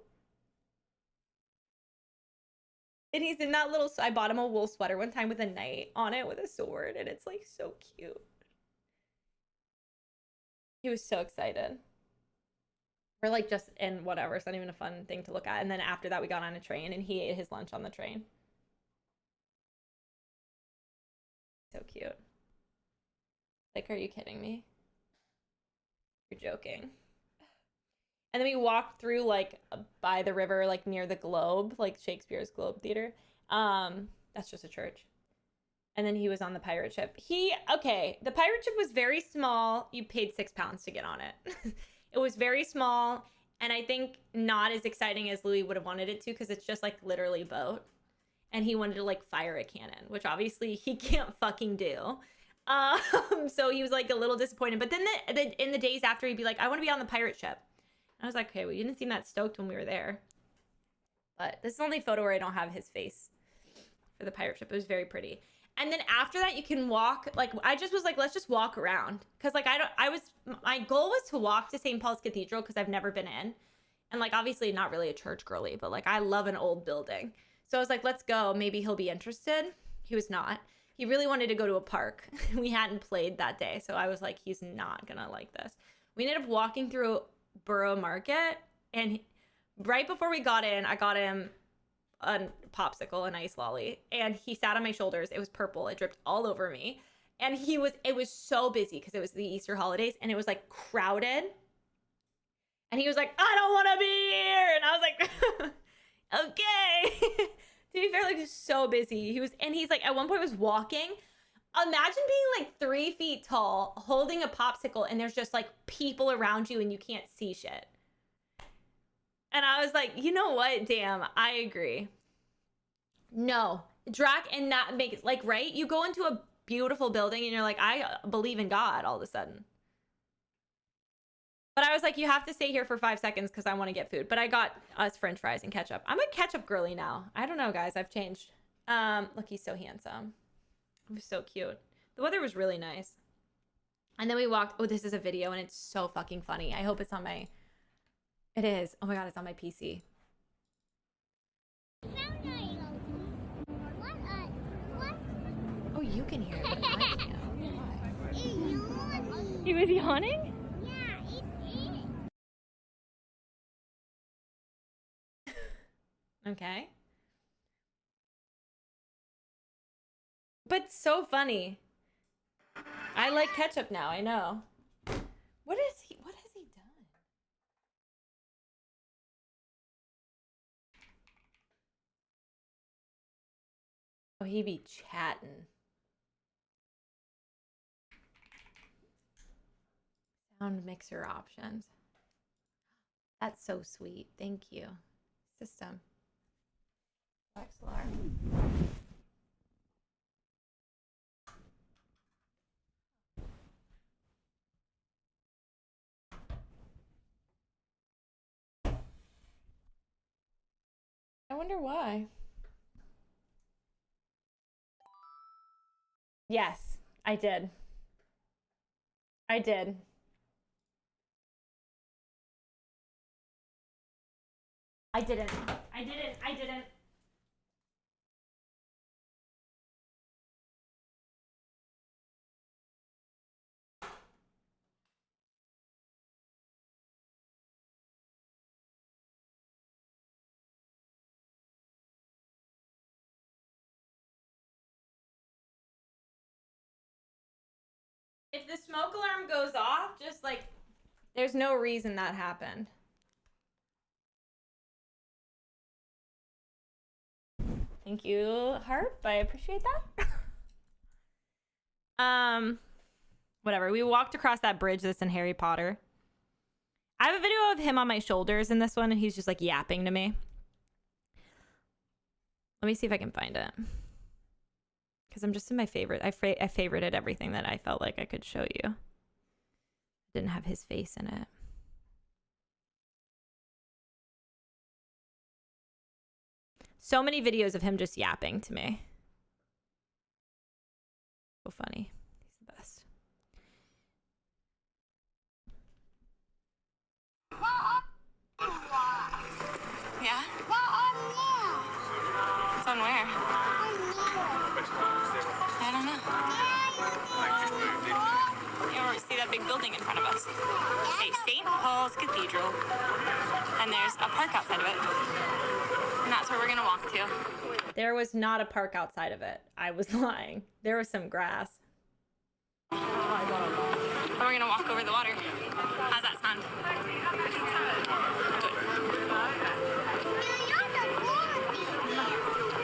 And he's in that little, I bought him a wool sweater one time with a knight on it with a sword, and it's like so cute. He was so excited. We're like just in whatever, it's not even a fun thing to look at. And then after that we got on a train and he ate his lunch on the train. So cute. Like, are you kidding me? You're joking. And then we walked through like by the river, like near the Globe, like Shakespeare's Globe Theater. That's just a church. And then he was on the pirate ship. Okay, the pirate ship was very small. You paid £6 to get on it. It was very small, and I think not as exciting as Louis would have wanted it to, because it's just like literally a boat. And he wanted to like fire a cannon, which obviously he can't fucking do. So he was like a little disappointed. But then in the days after, he'd be like, I want to be on the pirate ship. And I was like, okay, well, you didn't seem that stoked when we were there. But this is the only photo where I don't have his face for the pirate ship. It was very pretty. And then after that, you can walk. Like, I just was like, let's just walk around. Because like, my goal was to walk to St. Paul's Cathedral, because I've never been in. And like, obviously not really a church girly, but like, I love an old building. So I was like, let's go. Maybe he'll be interested. He was not. He really wanted to go to a park. We hadn't played that day. So I was like, he's not going to like this. We ended up walking through Borough Market. And right before we got in, I got him a popsicle, an ice lolly. And he sat on my shoulders. It was purple. It dripped all over me. And it was so busy because it was the Easter holidays. And it was like crowded. And he was like, I don't want to be here. And I was like, okay. To be fair, like, he's so busy. He's like, at one point was walking. Imagine being like 3 feet tall, holding a popsicle, and there's just like people around you and you can't see shit. And I was like, you know what? Damn, I agree. No, Drac, and that makes like, right? You go into a beautiful building and you're like, I believe in God all of a sudden. But I was like, you have to stay here for 5 seconds because I want to get food. But I got us French fries and ketchup. I'm a ketchup girly now. I don't know, guys. I've changed. Look, he's so handsome. He was so cute. The weather was really nice. And then we walked. Oh, this is a video and it's so fucking funny. I hope it's on my... It is. Oh my God, it's on my PC. Oh, you can hear it, but I can't. He was yawning? Okay. But so funny. I like ketchup now, I know. What has he done? Oh, he be chatting. Sound mixer options. That's so sweet. Thank you. System. XLR. wonder why. Yes, I did. I did. I didn't. I didn't. I didn't. If the smoke alarm goes off, just like, there's no reason that happened. Thank you, Harp. I appreciate that. Whatever. We walked across that bridge that's in Harry Potter. I have a video of him on my shoulders in this one, and he's just like yapping to me. Let me see if I can find it. Because I'm just in my favorite. I favorited everything that I felt like I could show you. Didn't have his face in it. So many videos of him just yapping to me. So funny. He's the best. Yeah? What on there? It's on where? I don't know. You see that big building in front of us? Say St. Paul's Cathedral. And there's a park outside of it. And that's where we're gonna walk to. There was not a park outside of it. I was lying. There was some grass. And we're gonna walk over the water. How's that sound?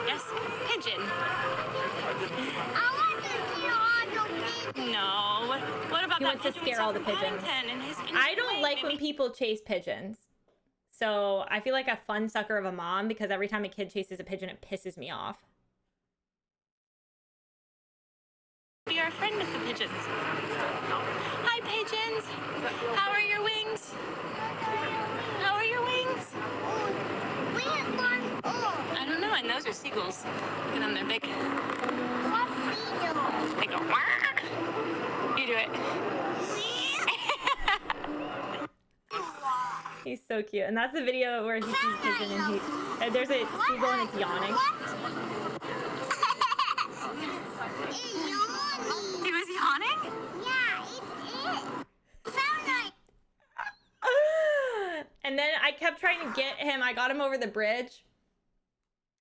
Yes, pigeon. No. What about He that wants to pigeon scare we saw all the from pigeons. Paddington and his I don't plane, like when maybe? people chase pigeons. So I feel like a fun sucker of a mom because every time a kid chases a pigeon, it pisses me off. Be our friend with the pigeons. Hi, pigeons. How are your wings? How are your wings? I don't know, and those are seagulls. Look at them, they're big. They go, "Wah." You do it. He's so cute. And that's the video where he sees a pigeon and there's a seagull and it's yawning. He was yawning? And then I kept trying to get him. I got him over the bridge.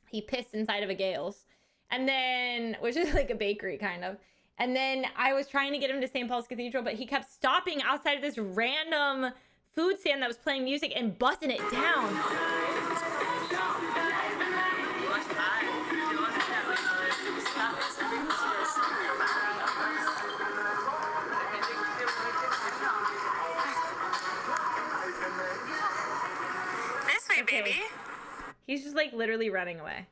He pissed inside of a Gale's. And then, which is like a bakery kind of. And then I was trying to get him to St. Paul's Cathedral, but he kept stopping outside of this random food stand that was playing music and busting it down. This way, Okay. baby. He's just like literally running away.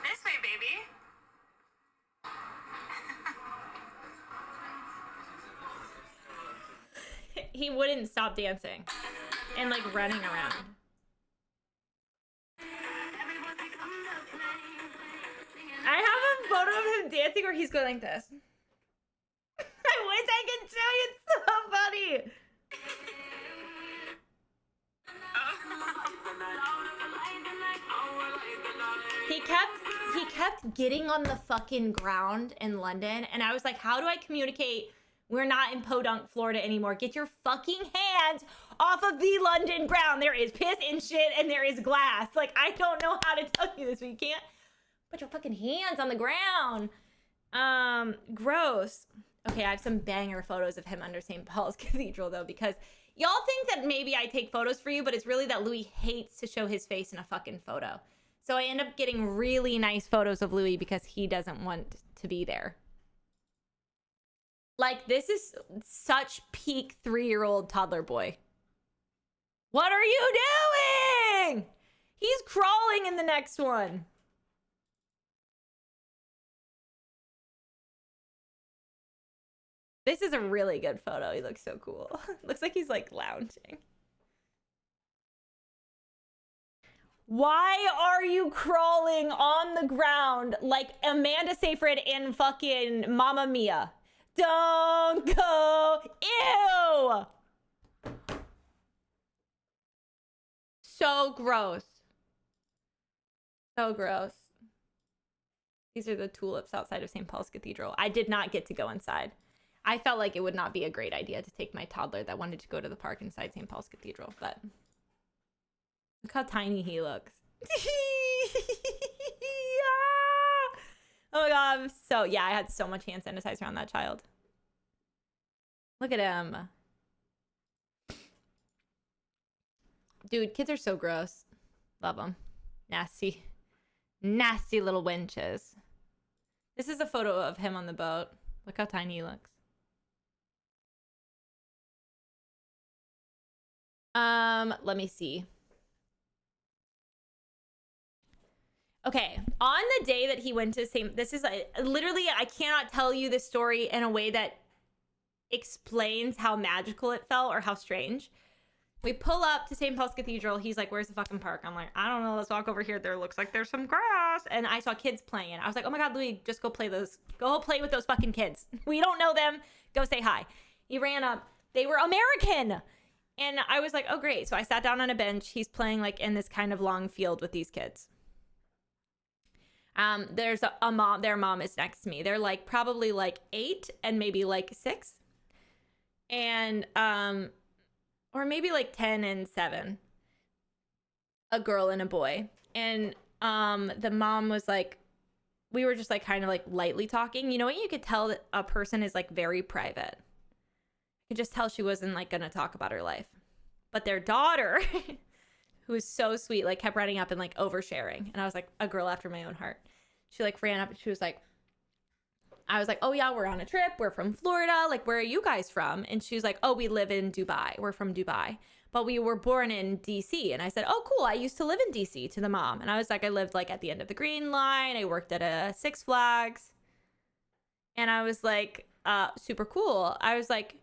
This way, baby. He wouldn't stop dancing and like running around. I have a photo of him dancing where he's going like this. I wish I could show you. It's so funny. He kept getting on the fucking ground in London, and I was like, how do I communicate? We're not in Podunk, Florida anymore. Get your fucking hands off of the London ground. There is piss and shit, and there is glass. Like, I don't know how to tell you this, but you can't put your fucking hands on the ground. Gross. Okay, I have some banger photos of him under St. Paul's Cathedral, though, because y'all think that maybe I take photos for you, but it's really that Louis hates to show his face in a fucking photo. So I end up getting really nice photos of Louis because he doesn't want to be there. Like, this is such peak 3-year-old toddler boy. What are you doing? He's crawling in the next one. This is a really good photo. He looks so cool. Looks like he's like lounging. Why are you crawling on the ground like Amanda Seyfried in fucking Mamma Mia? Don't go. Ew. So gross. So gross. These are the tulips outside of St. Paul's Cathedral. I did not get to go inside. I felt like it would not be a great idea to take my toddler that wanted to go to the park inside St. Paul's Cathedral, but look how tiny he looks. Oh my god, I had so much hand sanitizer on that child. Look at him. Dude, kids are so gross. Love them. Nasty. Nasty little wenches. This is a photo of him on the boat. Look how tiny he looks. Let me see. Okay, on the day that he went to St. This is literally, I cannot tell you this story in a way that explains how magical it felt or how strange. We pull up to St. Paul's Cathedral. He's like, where's the fucking park? I'm like, I don't know. Let's walk over here. There looks like there's some grass. And I saw kids playing. I was like, oh my God, Louis, just go play with those fucking kids. We don't know them. Go say hi. He ran up. They were American. And I was like, oh, great. So I sat down on a bench. He's playing like in this kind of long field with these kids. There's a mom. Their mom is next to me. They're like probably like 8 and maybe like 6. And, or maybe like 10 and 7, a girl and a boy. And the mom was like, we were just like kind of like lightly talking. You know what? You could tell that a person is like very private. I could just tell she wasn't like going to talk about her life. But their daughter, who was so sweet, like kept running up and like oversharing. And I was like, a girl after my own heart. She like ran up and she was like, I was like, oh yeah, we're on a trip. We're from Florida. Like, where are you guys from? And she was like, oh, we live in Dubai. We're from Dubai, but we were born in DC. And I said, oh, cool. I used to live in DC, to the mom. And I was like, I lived like at the end of the Green Line. I worked at a Six Flags. And I was like, super cool. I was like,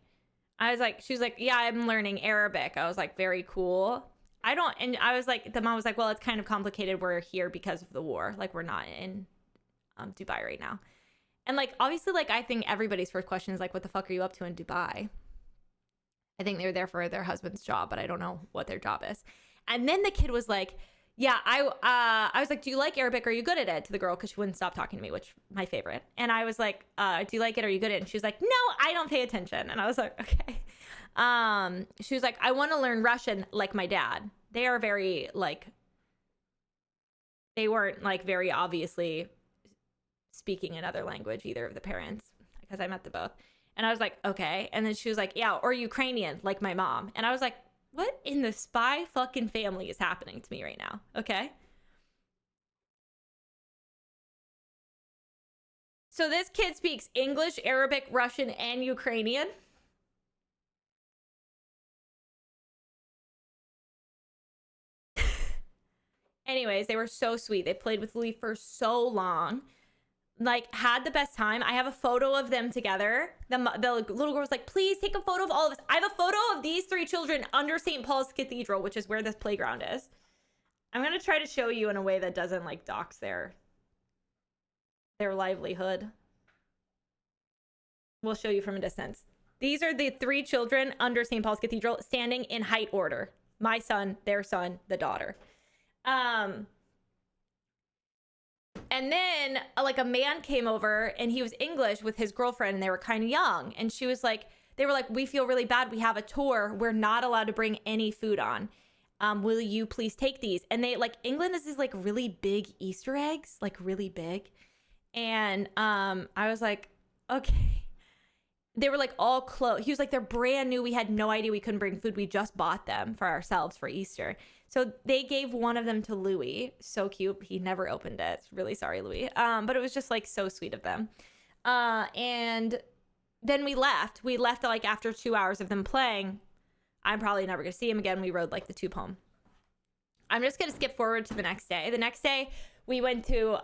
she was like, yeah, I'm learning Arabic. I was like, very cool. And I was like, the mom was like, well, it's kind of complicated. We're here because of the war. Like, we're not in Dubai right now. And like, obviously, like, I think everybody's first question is like, what the fuck are you up to in Dubai? I think they're there for their husband's job, but I don't know what their job is. And then the kid was like, yeah, I was like, do you like Arabic? Are you good at it? To the girl, because she wouldn't stop talking to me, which my favorite. And I was like, do you like it? Are you good at it? And she was like, no, I don't pay attention. And I was like, okay. She was like, I want to learn Russian like my dad. They are very like, they weren't like very obviously speaking another language, either of the parents, because I met them both. And I was like, okay. And then she was like, yeah, or Ukrainian, like my mom. And I was like, what in the spy fucking family is happening to me right now? Okay. So this kid speaks English, Arabic, Russian, and Ukrainian. Anyways, they were so sweet. They played with Louis for so long. Like, had the best time. I have a photo of them together. The little girl was like, please take a photo of all of us. I have a photo of these 3 children under St. Paul's Cathedral, which is where this playground is. I'm going to try to show you in a way that doesn't like dox their livelihood. We'll show you from a distance. These are the 3 children under St. Paul's Cathedral standing in height order. My son, their son, the daughter. And then like a man came over and he was English with his girlfriend and they were kind of young. And she was like, they were like, we feel really bad. We have a tour. We're not allowed to bring any food on. Will you please take these? And they like, England is these like really big Easter eggs, like really big. And I was like, okay. They were like all close. He was like, they're brand new. We had no idea we couldn't bring food. We just bought them for ourselves for Easter. So they gave one of them to Louis. So cute. He never opened it. Really sorry, Louis. But it was just like so sweet of them. And then we left. We left like after 2 hours of them playing. I'm probably never going to see him again. We rode like the tube home. I'm just going to skip forward to the next day. The next day we went to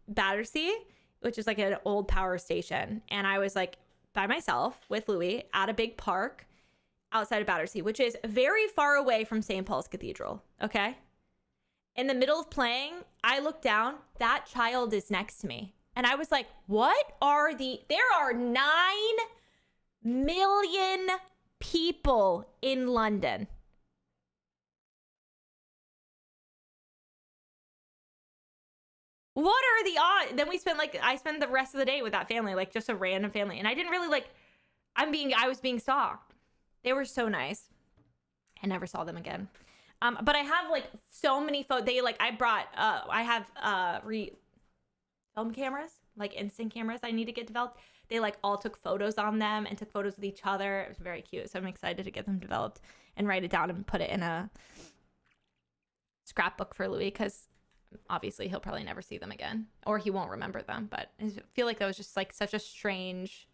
Battersea, which is like an old power station. And I was like by myself with Louis at a big park outside of Battersea, which is very far away from St. Paul's Cathedral, okay? In the middle of playing, I look down, that child is next to me. And I was like, there are 9 million people in London. What are the odds? Then I spent the rest of the day with that family, like just a random family. And I didn't really I was being stalked. They were so nice. I never saw them again. But I have like so many photos. I have film cameras, like instant cameras I need to get developed. They like all took photos on them and took photos with each other. It was very cute. So I'm excited to get them developed and write it down and put it in a scrapbook for Louis, because obviously he'll probably never see them again, or he won't remember them. But I feel like that was just like such a strange,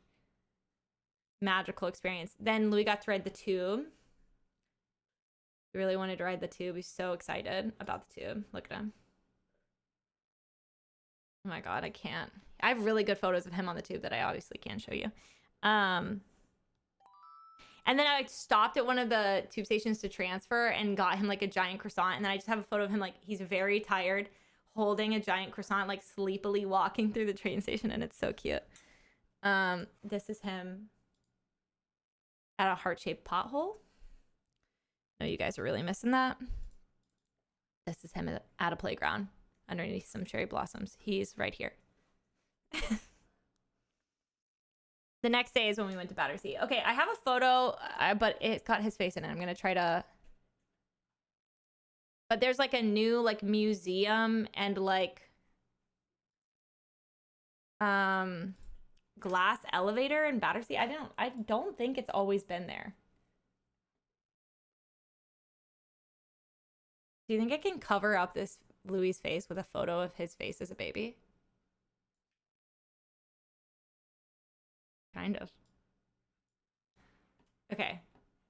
magical experience. Then Louis got to ride the tube. He really wanted to ride the tube. He's so excited about the tube. Look at him. Oh my God, I can't. I have really good photos of him on the tube that I obviously can't show you. And then I stopped at one of the tube stations to transfer and got him like a giant croissant. And then I just have a photo of him, like he's very tired, holding a giant croissant, like sleepily walking through the train station. And it's so cute. This is him at a heart-shaped pothole. No, you guys are really missing that. This is him at a playground underneath some cherry blossoms. He's right here. The next day is when we went to Battersea. Okay, I have a photo, but it's got his face in it. I'm going to try to... But there's like a new like museum and like glass elevator in Battersea. I don't think it's always been there. Do you think I can cover up this Louis' face with a photo of his face as a baby? Kind of. Okay.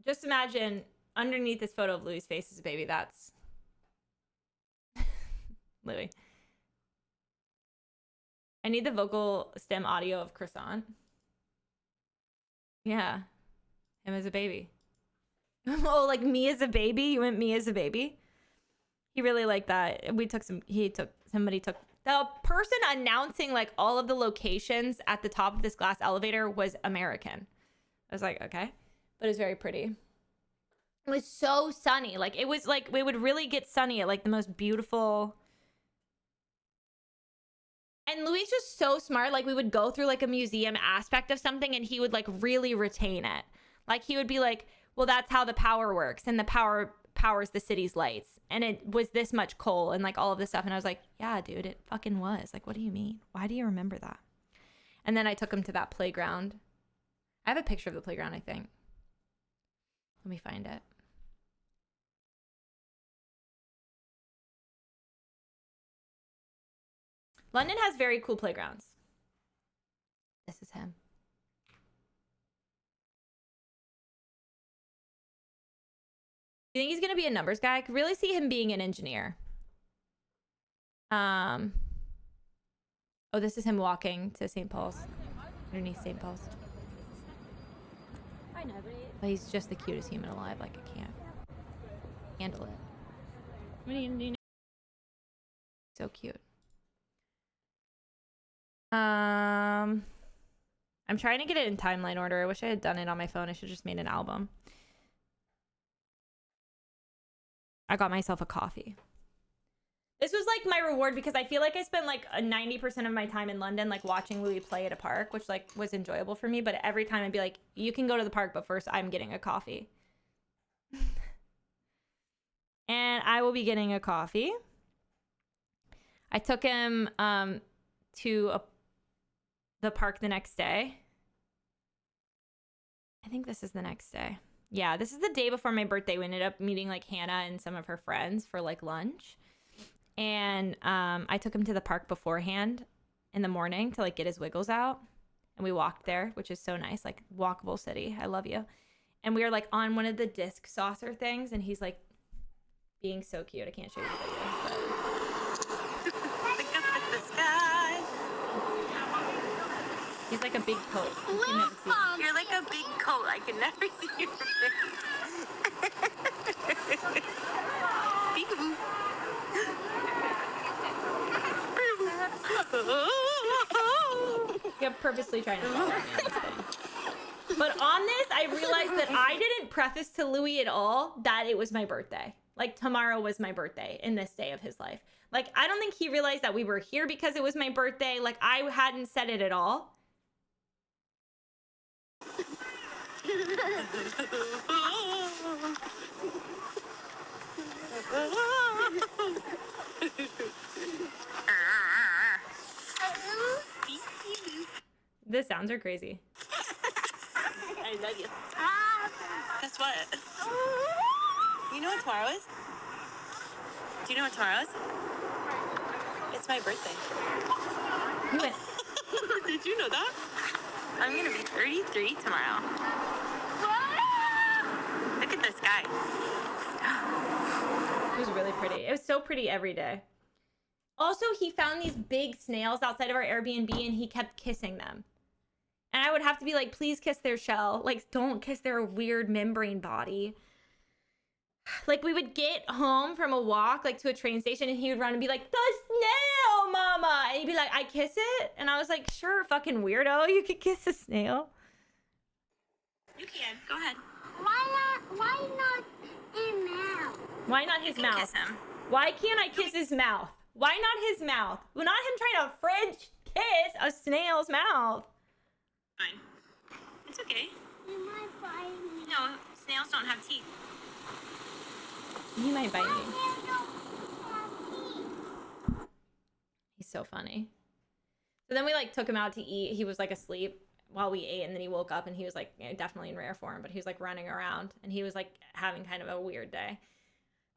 Just imagine underneath this photo of Louis' face as a baby, that's Louis. I need the vocal stem audio of Croissant. Yeah. Him as a baby. Oh, like me as a baby? You meant me as a baby? He really liked that. Somebody took the person announcing like all of the locations at the top of this glass elevator was American. I was like, okay, but it was very pretty. It was so sunny. Like it was like, we would really get sunny at like the most beautiful. And Louis is just so smart. Like we would go through like a museum aspect of something and he would like really retain it. Like he would be like, well, that's how the power works. And the power powers the city's lights, and it was this much coal and like all of this stuff. And I was like, yeah, dude, it fucking was. Like, what do you mean? Why do you remember that? And then I took him to that playground. I have a picture of the playground, I think. Let me find it. London has very cool playgrounds. This is him. Do you think he's going to be a numbers guy? I could really see him being an engineer. Oh, this is him walking to St. Paul's. Underneath St. Paul's. I know, but he's just the cutest human alive. Like, I can't handle it. What are you gonna do now? So cute. I'm trying to get it in timeline order. I wish I had done it on my phone. I should have just made an album. I got myself a coffee. This was like my reward because I feel like I spent like 90% of my time in London like watching Louis play at a park, which like was enjoyable for me. But every time I'd be like, you can go to the park, but first I'm getting a coffee. And I will be getting a coffee. I took him to the park the next day. I think this is the next day. Yeah, this is the day before my birthday. We ended up meeting like Hannah and some of her friends for like lunch. And I took him to the park beforehand in the morning to like get his wiggles out. And we walked there, which is so nice. Like walkable city. I love you. And we were like on one of the disc saucer things. And he's like being so cute. I can't show you the video. But... Look up at the sky. He's like a big coat. You can never see him. You're like a big coat. I can never see your face. Peekaboo. You're purposely trying to follow me on this thing. But on this, I realized that I didn't preface to Louis at all that it was my birthday. Like, tomorrow was my birthday in this day of his life. Like, I don't think he realized that we were here because it was my birthday. Like, I hadn't said it at all. The sounds are crazy. I love you. Guess what? You know what tomorrow is? Do you know what tomorrow is? It's my birthday. You went. Did you know that? I'm gonna be 33 tomorrow. Look at the sky. It was really pretty. It was so pretty every day. Also, he found these big snails outside of our Airbnb and he kept kissing them. And I would have to be like, please kiss their shell. Like, don't kiss their weird membrane body. Like, we would get home from a walk, like, to a train station, and he would run and be like, the snail, mama! And he'd be like, I kiss it? And I was like, sure, fucking weirdo. You could kiss a snail. You can. Go ahead. Why not in mouth? Why not his mouth? Kiss him. Why can't I kiss his mouth? Why not his mouth? Well, not him trying to French kiss a snail's mouth. Fine. It's okay. You might bite me. No, snails don't have teeth. He might bite me. My hair don't have teeth. He's so funny. So then we like took him out to eat. He was like asleep while we ate, and then he woke up and he was like, you know, definitely in rare form, but he was like running around and he was like having kind of a weird day.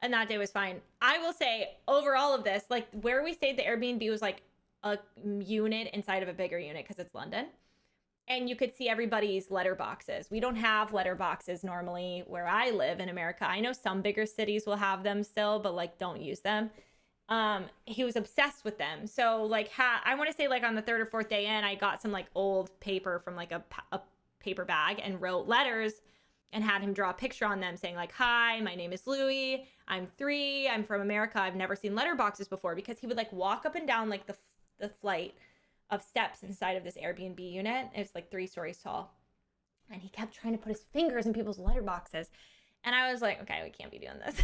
And that day was fine. I will say, over all of this, like where we stayed, the Airbnb was like a unit inside of a bigger unit because it's London. And you could see everybody's letterboxes. We don't have letterboxes normally where I live in America. I know some bigger cities will have them still, but like don't use them. He was obsessed with them. So like I want to say like on the third or fourth day in, I got some like old paper from like a paper bag and wrote letters and had him draw a picture on them saying like, hi, my name is Louis. I'm 3. I'm from America. I've never seen letterboxes before, because he would like walk up and down like the flight of steps inside of this Airbnb unit. It's like 3 stories tall. And he kept trying to put his fingers in people's letterboxes. And I was like, okay, we can't be doing this.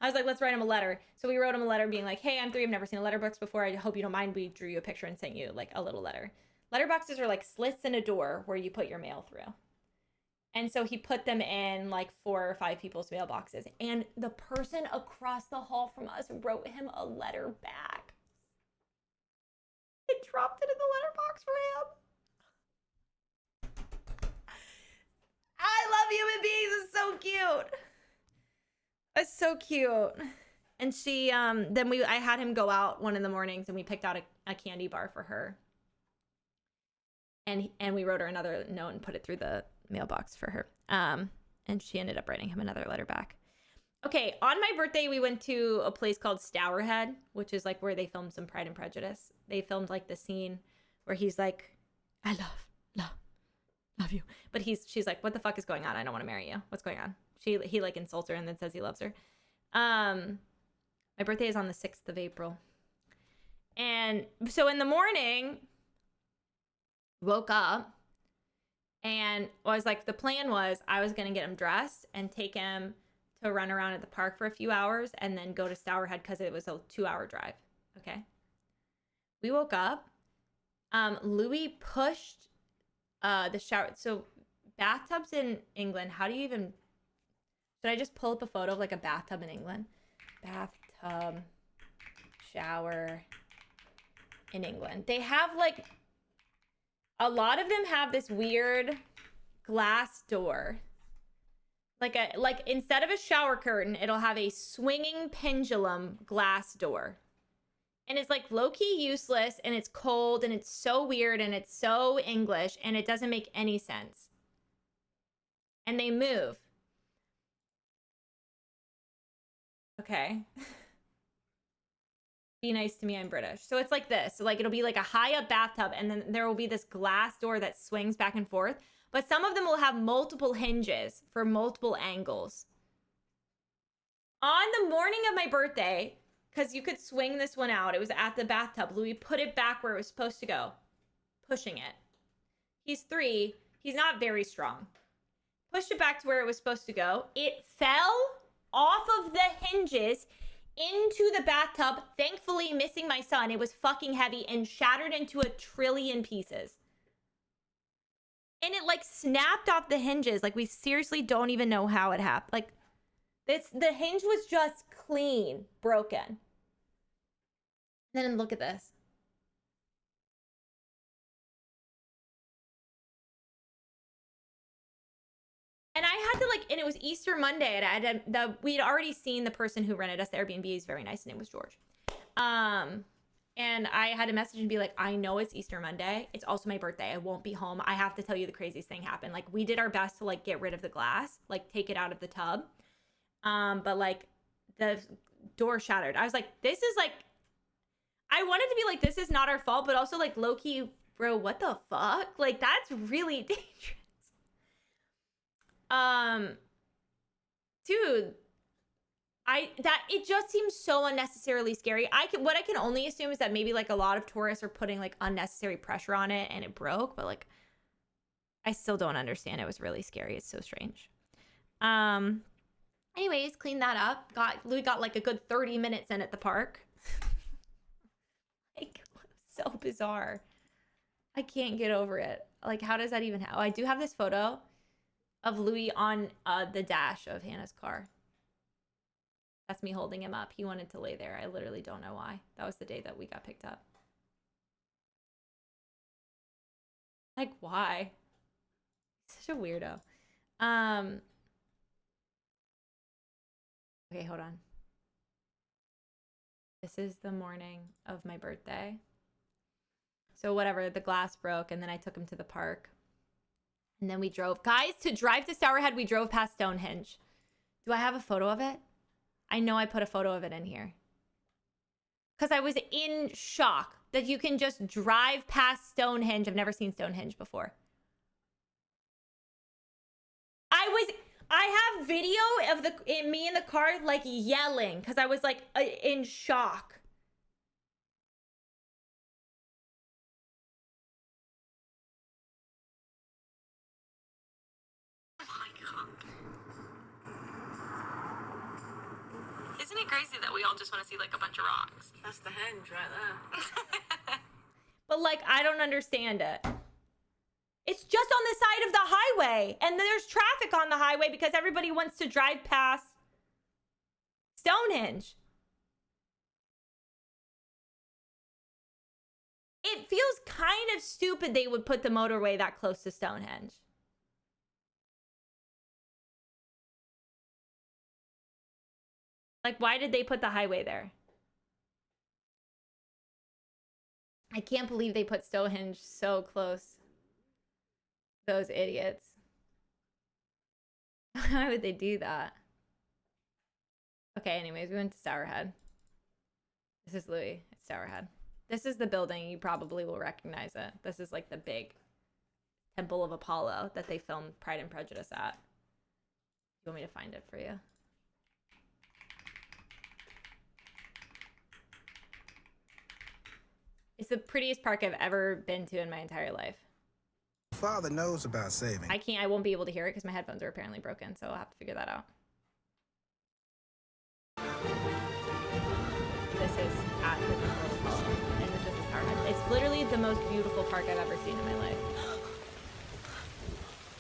I was like, let's write him a letter. So we wrote him a letter being like, hey, I'm 3. I've never seen a letterbox before. I hope you don't mind. We drew you a picture and sent you like a little letter. Letterboxes are like slits in a door where you put your mail through. And so he put them in like 4 or 5 people's mailboxes. And the person across the hall from us wrote him a letter back. It dropped it in the letterbox for him. I love human beings. It's so cute. It's so cute. And she, then I had him go out one in the mornings and we picked out a candy bar for her. And we wrote her another note and put it through the mailbox for her. And she ended up writing him another letter back. Okay, on my birthday, we went to a place called Stourhead, which is like where they filmed some Pride and Prejudice. They filmed like the scene where he's like, I love you. But she's like, what the fuck is going on? I don't want to marry you. What's going on? He like insults her and then says he loves her. My birthday is on the 6th of April. And so in the morning, woke up and I was like, the plan was I was going to get him dressed and take him to run around at the park for a few hours and then go to Stourhead because it was a 2-hour drive. Okay. We woke up. Louis pushed the shower. So bathtubs in England, how do you even... Should I just pull up a photo of like a bathtub in England? Bathtub, shower in England. They have like... A lot of them have this weird glass door. Like instead of a shower curtain, it'll have a swinging pendulum glass door. And it's like low-key useless and it's cold and it's so weird and it's so English and it doesn't make any sense. And they move. Okay. Be nice to me, I'm British. So it's like this. So like it'll be like a high up bathtub and then there will be this glass door that swings back and forth. But some of them will have multiple hinges for multiple angles. On the morning of my birthday, because you could swing this one out, it was at the bathtub. Louis put it back where it was supposed to go, pushing it. He's 3. He's not very strong. Pushed it back to where it was supposed to go. It fell off of the hinges into the bathtub, thankfully missing my son. It was fucking heavy and shattered into a trillion pieces. And it like snapped off the hinges. Like we seriously don't even know how it happened. Like the hinge was just clean, broken. Then look at this. And I had to like, and it was Easter Monday, and we'd already seen the person who rented us the Airbnb. He's very nice. His name was George. And I had to message and be like, I know it's Easter Monday. It's also my birthday. I won't be home. I have to tell you the craziest thing happened. Like we did our best to like get rid of the glass, like take it out of the tub. But like the door shattered. I was like, this is like, I wanted to be like, this is not our fault, but also like low key, bro, what the fuck? Like that's really dangerous. Dude, it just seems so unnecessarily scary. What I can only assume is that maybe like a lot of tourists are putting like unnecessary pressure on it and it broke, but like I still don't understand. It was really scary. It's so strange. Anyways, cleaned that up. Louis got like a good 30 minutes in at the park. Like so bizarre. I can't get over it. Like how does that even happen? Oh, I do have this photo of Louis on the dash of Hannah's car. That's me holding him up. He wanted to lay there. I literally don't know why. That was the day that we got picked up. Like, why? Such a weirdo. Okay, hold on. This is the morning of my birthday. So whatever, the glass broke and then I took him to the park. And then we drove. Guys, to drive to Sourhead, we drove past Stonehenge. Do I have a photo of it? I know I put a photo of it in here. Because I was in shock that you can just drive past Stonehenge. I've never seen Stonehenge before. I have video of me in the car like yelling because I was like in shock. Isn't it crazy that we all just want to see like a bunch of rocks? That's the henge right there. But like, I don't understand it. It's just on the side of the highway. And there's traffic on the highway because everybody wants to drive past Stonehenge. It feels kind of stupid they would put the motorway that close to Stonehenge. Like, why did they put the highway there? I can't believe they put Stonehenge so close. Those idiots. Why would they do that? Okay, anyways, we went to Sourhead. This is Louis. It's Sourhead. This is the building. You probably will recognize it. This is like the big Temple of Apollo that they filmed Pride and Prejudice at. You want me to find it for you? It's the prettiest park I've ever been to in my entire life. Father knows about saving. I won't be able to hear it because my headphones are apparently broken, so I'll have to figure that out. This is at the Temple of Apollo, and this is the Sourhead. It's literally the most beautiful park I've ever seen in my life.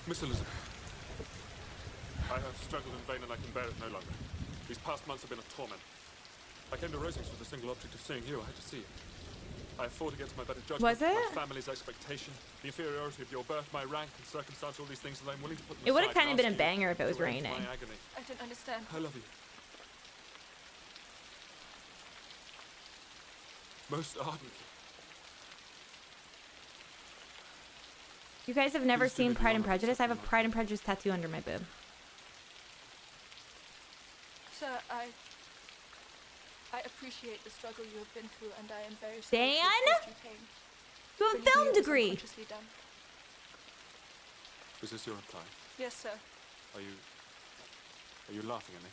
Miss Elizabeth, I have struggled in vain and I can bear it no longer. These past months have been a torment. I came to Rosings with the single object of seeing you. I had to see you. I have fought against my better judgment, Was it? my family's expectation, the inferiority of your birth, my rank and circumstance, all these things that I'm willing to put them It would have aside kind of and been a ask you banger if it was to end raining. my agony. I don't understand. I love you. Most ardently. You guys have never Please do seen leave me Pride and alone. Prejudice? I have a Pride and Prejudice tattoo under my boob. Sir, I appreciate appreciate the struggle you have been through, and I am very sorry Dan? to have caused you pain. You have a Believe me, film it was degree. unconsciously done. Is this your reply? Yes, sir. Are you laughing at me?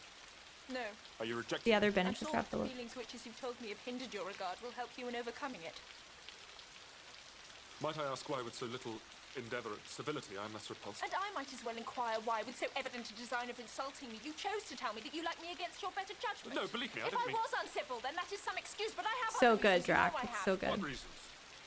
No. Are you rejecting The other me? Ben I'm just sure grabbed the the look. feelings which, as you've told me, have hindered your regard will help you in overcoming it. Might I ask why with so little endeavour at civility I'm thus repulsed? And I might as well inquire why, with so evident a design of insulting me, you chose to tell me that you like me against your better judgment. No, believe me, I If didn't I mean... was uncivil, then that is some excuse, but I have So other good, reasons. You know Drac. I It's have. so good. What reasons?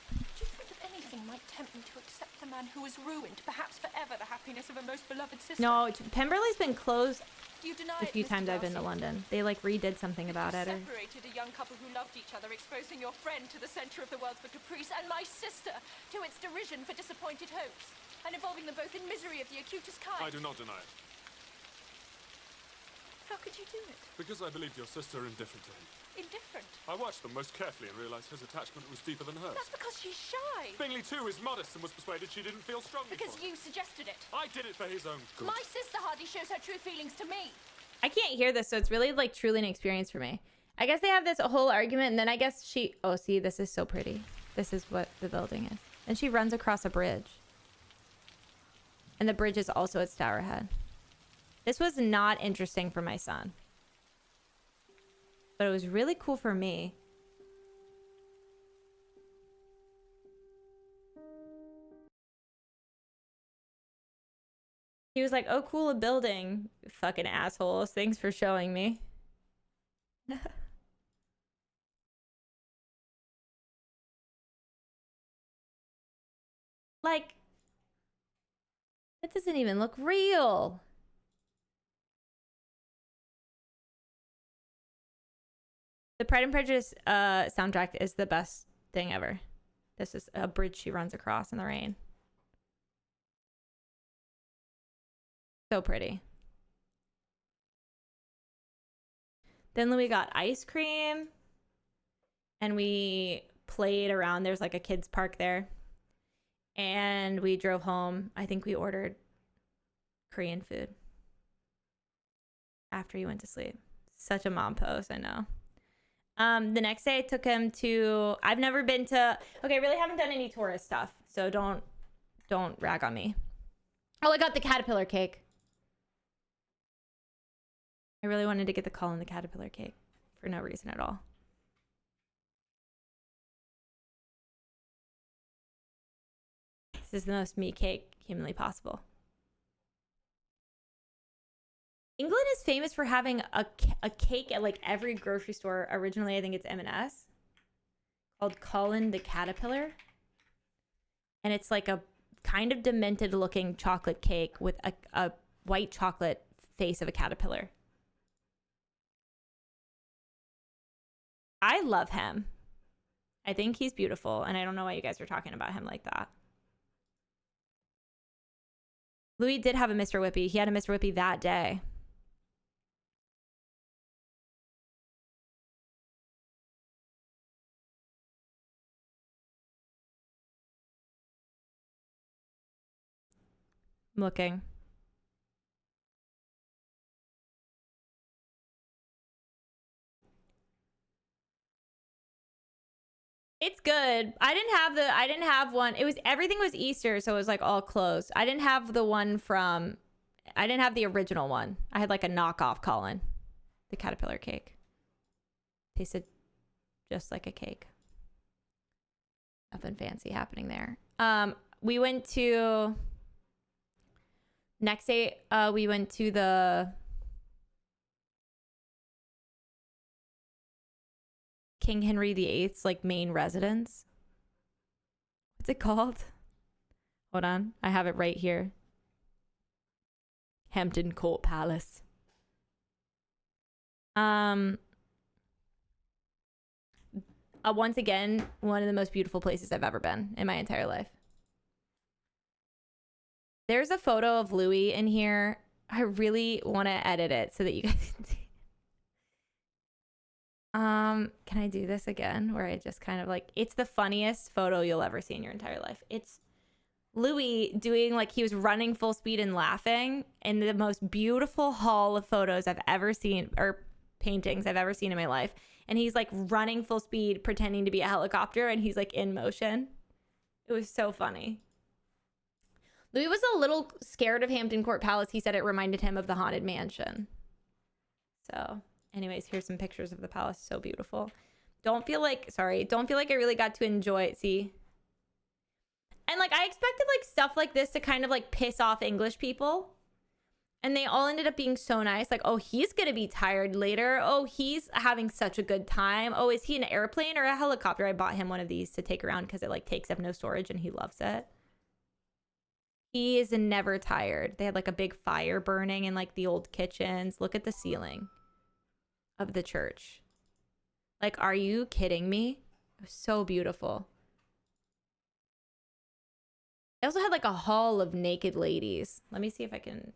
Do you think that anything might tempt me to accept the man who has ruined, perhaps forever, the happiness of a most beloved sister? No, Pemberley's been closed You deny a it, few Mr. times I've been to Darcy. London. They like redid something about it. Or... Separated a young couple who loved each other, exposing your friend to the center of the world for caprice, and my sister to its derision for disappointed hopes, and involving them both in misery of the acutest kind. I do not deny it. How could you do it? Because I believed your sister indifferent to him. Indifferent. I watched them most carefully and realised his attachment was deeper than hers. That's because she's shy. Bingley, too, is modest and was persuaded she didn't feel strongly Because for him. you suggested it. I did it for his own good. My sister hardly shows her true feelings to me. I can't hear this, so it's really like truly an experience for me. I guess they have this whole argument, and then I guess she... Oh, see, this is so pretty. This is what the building is. And she runs across a bridge. And the bridge is also at Stourhead. This was not interesting for my son. But it was really cool for me. He was like, oh, cool, a building. Fucking assholes. Thanks for showing me. Like, it doesn't even look real. The Pride and Prejudice soundtrack is the best thing ever. This is a bridge she runs across in the rain. So pretty. Then Louis got ice cream. And we played around. There's like a kids park there. And we drove home. I think we ordered Korean food. After he went to sleep. Such a mom pose, I know. The next day I took him to... I've never been to... Okay, I really haven't done any tourist stuff. So don't rag on me. Oh, I got the caterpillar cake. I really wanted to get the Colin the caterpillar cake. For no reason at all. This is the most me cake humanly possible. England is famous for having a cake at like every grocery store. Originally, I think it's M&S. Called Colin the Caterpillar. And it's like a kind of demented looking chocolate cake with a white chocolate face of a caterpillar. I love him. I think he's beautiful. And I don't know why you guys are talking about him like that. Louis did have a Mr. Whippy. He had a Mr. Whippy that day. I'm looking. It's good. I didn't have one. Everything was Easter, so it was like all closed. I didn't have the original one. I had like a knockoff Colin. The caterpillar cake. Tasted just like a cake. Nothing fancy happening there. We went to... Next day, we went to the... King Henry VIII's like main residence. What's it called? Hold on. I have it right here. Hampton Court Palace. Once again, one of the most beautiful places I've ever been in my entire life. There's a photo of Louis in here. I really want to edit it so that you guys can see. Can I do this again? Where I just kind of like, it's the funniest photo you'll ever see in your entire life. It's Louis doing like he was running full speed and laughing in the most beautiful haul of photos I've ever seen, or paintings I've ever seen in my life. and he's like running full speed pretending to be a helicopter, and he's like in motion. It was so funny. Louis was a little scared of Hampton Court Palace. He said it reminded him of the Haunted Mansion. So anyways, here's some pictures of the palace. So beautiful. Don't feel like I really got to enjoy it. See? And like I expected like stuff like this to kind of like piss off English people. And they all ended up being so nice. Like, oh, he's going to be tired later. Oh, he's having such a good time. Oh, is he an airplane or a helicopter? I bought him one of these to take around because it like takes up no storage and he loves it. He is never tired. They had like a big fire burning in like the old kitchens. Look at the ceiling of the church. Like, are you kidding me? It was so beautiful. They also had like a hall of naked ladies. Let me see if I can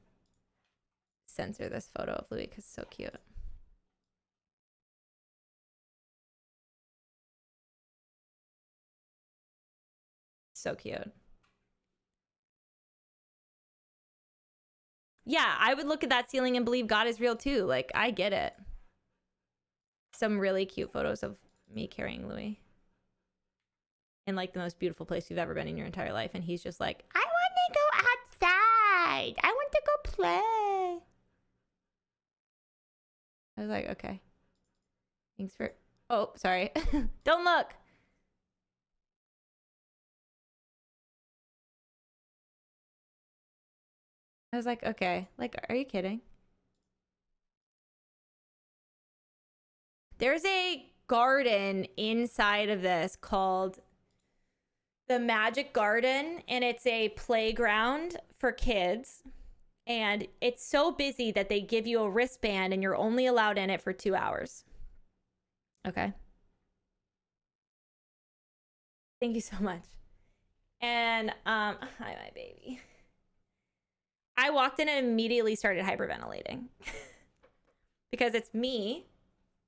censor this photo of Louis because it's so cute. So cute. Yeah, I would look at that ceiling and believe God is real too. Like, I get it. Some really cute photos of me carrying Louis in like the most beautiful place you've ever been in your entire life. And he's just like, I want to go outside. I want to go play. I was like, okay. Thanks for... Oh, sorry. Don't look. I was like, okay. Like, are you kidding? There's a garden inside of this called the Magic Garden, and it's a playground for kids. And it's so busy that they give you a wristband and you're only allowed in it for 2 hours. Okay. Thank you so much. And hi, my baby. I walked in and immediately started hyperventilating because it's me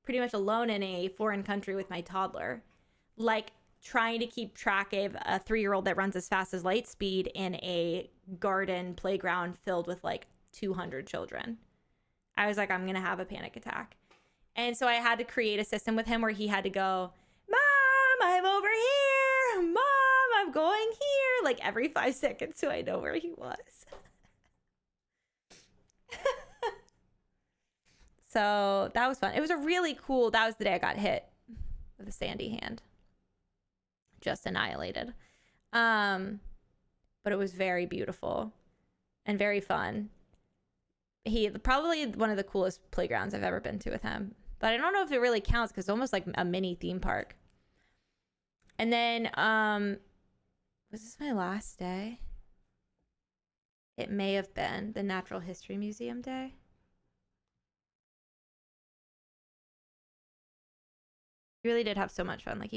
pretty much alone in a foreign country with my toddler, like trying to keep track of a 3-year-old that runs as fast as light speed in a garden playground filled with like 200 children. I was like, I'm going to have a panic attack. And so I had to create a system with him where he had to go, Mom, I'm over here. Mom, I'm going here. Like every 5 seconds so I know where he was. So that was fun. It was a really cool, that was the day I got hit with a sandy hand. Just annihilated. But it was very beautiful and very fun. He probably one of the coolest playgrounds I've ever been to with him. But I don't know if it really counts because it's almost like a mini theme park. And then, was this my last day? It may have been the Natural History Museum day. He really did have so much fun. Like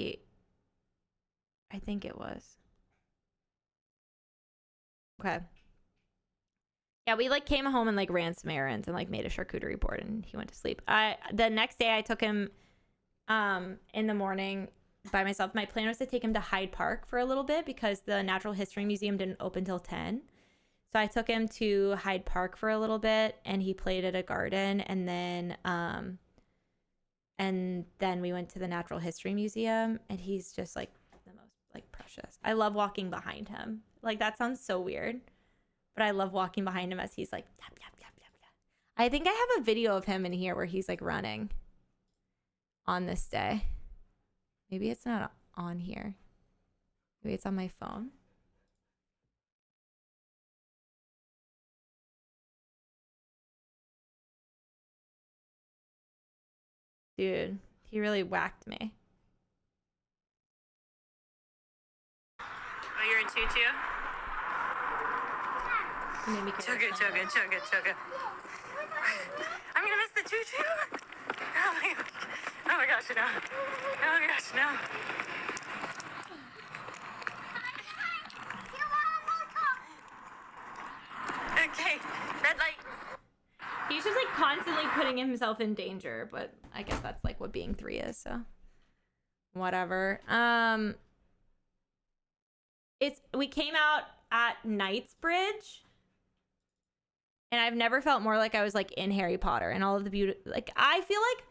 I think it was. Okay. Yeah, we like came home and like ran some errands and like made a charcuterie board and he went to sleep. The next day I took him in the morning by myself. My plan was to take him to Hyde Park for a little bit because the Natural History Museum didn't open till 10. So I took him to Hyde Park for a little bit and he played at a garden and then we went to the Natural History Museum and he's just like the most like precious. I love walking behind him. Like that sounds so weird, but I love walking behind him as he's like yap, yap, yap, yap, yap. I think I have a video of him in here where he's like running on this day. Maybe it's not on here. Maybe it's on my phone. Dude, he really whacked me. Oh, you're in tutu? Chugga, chugga, chugga, chugga. I'm gonna miss the tutu. Oh my gosh. Oh my gosh, no. Oh my gosh, no. Okay, red light. He's just like constantly putting himself in danger, but I guess that's like what being 3 is, so whatever. We came out at Knightsbridge and I've never felt more like I was like in Harry Potter and all of the beauty. Like I feel like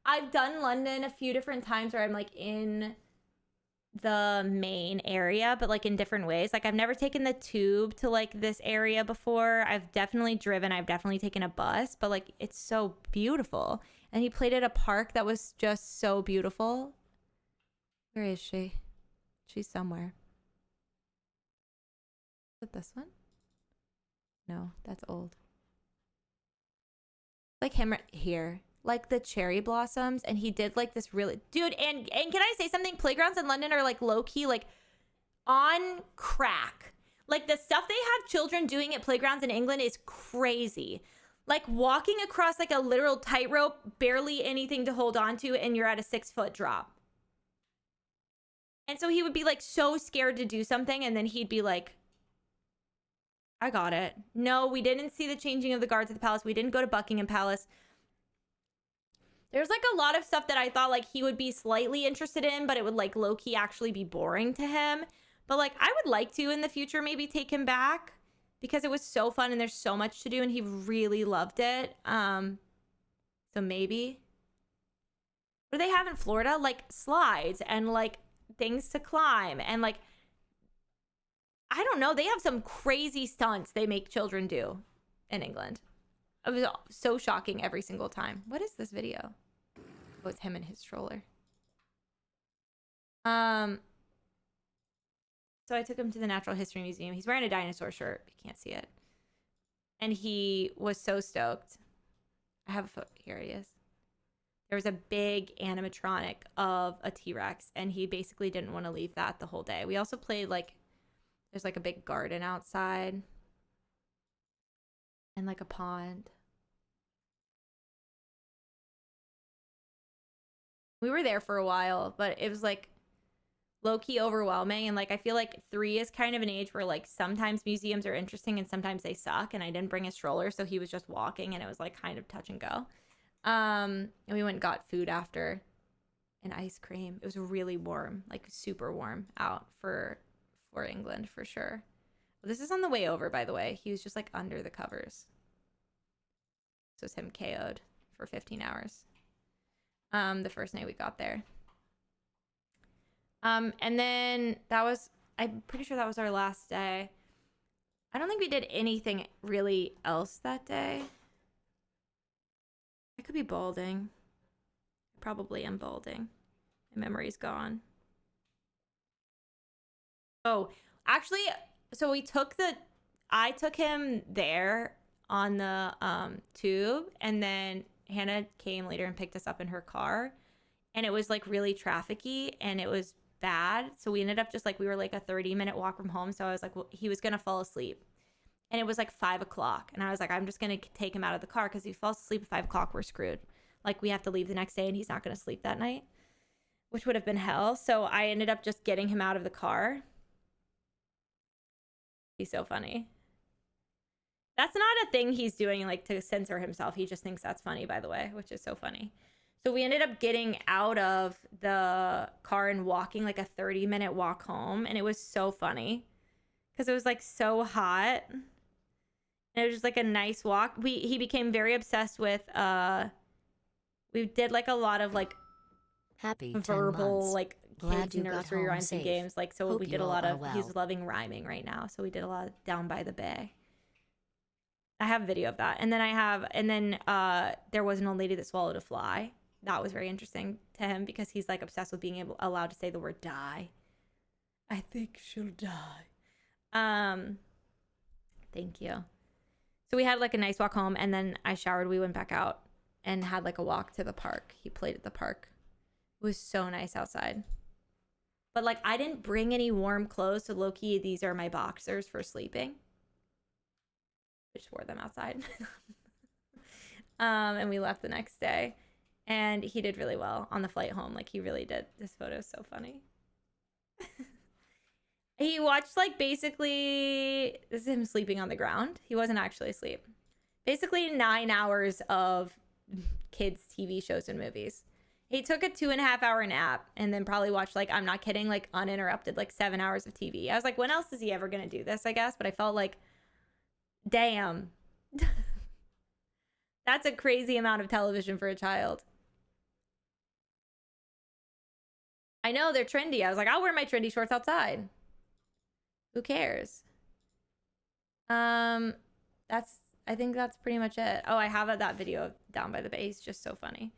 I've done London a few different times where I'm like in the main area, but like in different ways. Like I've never taken the tube to like this area before. I've definitely driven, I've definitely taken a bus, but like it's so beautiful. And he played at a park that was just so beautiful. Where is she? She's somewhere. Is it this one? No, that's old. Like him right here. Like the cherry blossoms, and he did like this really, dude, and can I say something? Playgrounds in London are like low-key like on crack. Like the stuff they have children doing at playgrounds in England is crazy. Like walking across like a literal tightrope, barely anything to hold on to, and you're at a 6-foot drop. And so he would be like so scared to do something, and then he'd be like, I got it. No, we didn't see the changing of the guards at the palace. We didn't go to Buckingham Palace. There's like a lot of stuff that I thought like he would be slightly interested in, but it would like low-key actually be boring to him. But like I would like to in the future maybe take him back because it was so fun and there's so much to do and he really loved it. So maybe. What do they have in Florida? Like slides and like things to climb and like I don't know. They have some crazy stunts they make children do in England. It was so shocking every single time. What is this video? Oh, it's him and his stroller. So I took him to the Natural History Museum. He's wearing a dinosaur shirt. You can't see it. And he was so stoked. I have a photo. Here he is. There was a big animatronic of a T-Rex, and he basically didn't want to leave that the whole day. We also played like, there's like a big garden outside. And like a pond. We were there for a while, but it was like low-key overwhelming. And like I feel like 3 is kind of an age where like sometimes museums are interesting and sometimes they suck. And I didn't bring a stroller, so he was just walking and it was like kind of touch and go. And we went and got food after and ice cream. It was really warm, like super warm out for England for sure. This is on the way over, by the way. He was just like under the covers. This was him KO'd for 15 hours. The first night we got there. And then that was, I'm pretty sure that was our last day. I don't think we did anything really else that day. I could be balding. I probably am balding. My memory's gone. Oh, actually, so I took him there on the tube, and then Hannah came later and picked us up in her car, and it was like really trafficky and it was bad. So we ended up just like, we were like a 30-minute walk from home. So I was like, well, he was going to fall asleep, and it was like 5 o'clock. And I was like, I'm just going to take him out of the car, because if he falls asleep at 5 o'clock, we're screwed. Like we have to leave the next day and he's not going to sleep that night, which would have been hell. So I ended up just getting him out of the car. He's so funny. That's not a thing he's doing like to censor himself. He just thinks that's funny, by the way, which is so funny. So we ended up getting out of the car and walking like a 30-minute walk home. And it was so funny because it was like so hot. And it was just like a nice walk. He became very obsessed with, we did like a lot of like Happy verbal, like Glad kids you got nursery home rhymes and safe. games. Like, so Hope we you did a all lot are of, well. he's loving rhyming right now. So we did a lot of Down by the Bay. I have a video of that. And then there was an old lady that swallowed a fly. That was very interesting to him because he's like obsessed with being allowed to say the word die. I think she'll die. Thank you. So we had like a nice walk home, and then I showered. We went back out and had like a walk to the park. He played at the park. It was so nice outside. But like I didn't bring any warm clothes, so low-key these are my boxers for sleeping. I just wore them outside. And we left the next day. And he did really well on the flight home. Like, he really did. This photo is so funny. He watched, like, basically... This is him sleeping on the ground. He wasn't actually asleep. Basically 9 hours of kids' TV shows and movies. He took a 2.5-hour nap and then probably watched, like, I'm not kidding, like, uninterrupted, like, 7 hours of TV. I was like, when else is he ever going to do this, I guess? But I felt like, damn. That's a crazy amount of television for a child. I know they're trendy. I was like, I'll wear my trendy shorts outside. Who cares? I think that's pretty much it. Oh, I have that video down by the bay. He's just so funny.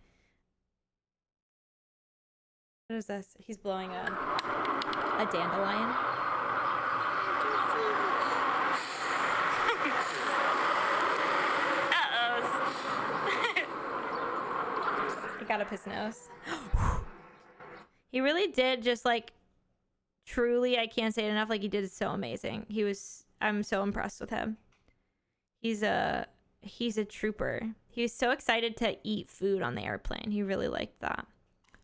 What is this? He's blowing a dandelion. He got up his nose. He really did just like truly, I can't say it enough, like he did so amazing. I'm so impressed with him. He's a trooper. He was so excited to eat food on the airplane. He really liked that.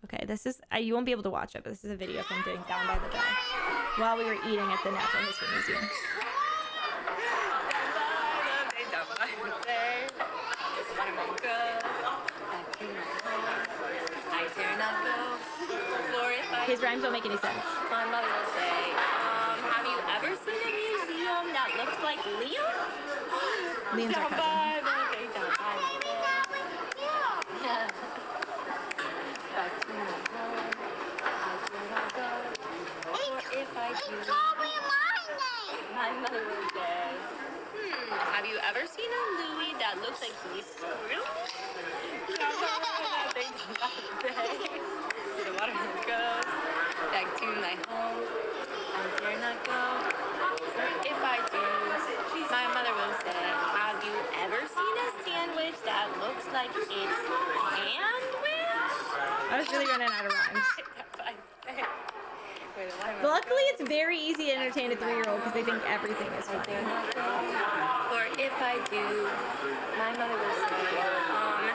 Okay, this is you won't be able to watch it, but this is a video of him doing Down by the Bay while we were eating at the Natural History Museum. His rhymes don't make any sense. My mother will say, have you ever seen a museum that looks like Leo? Liam's our cousin. If I do, my mother will say, have you ever seen a Louis that looks like he's squirrel? The water goes back to my home. I dare not go. If I do, my mother will say, have you ever seen a sandwich that looks like it's sandwich? I was really running out of rhymes. Luckily, it's very easy to entertain a 3-year-old because they think everything is funny. Or if I do, my mother will say,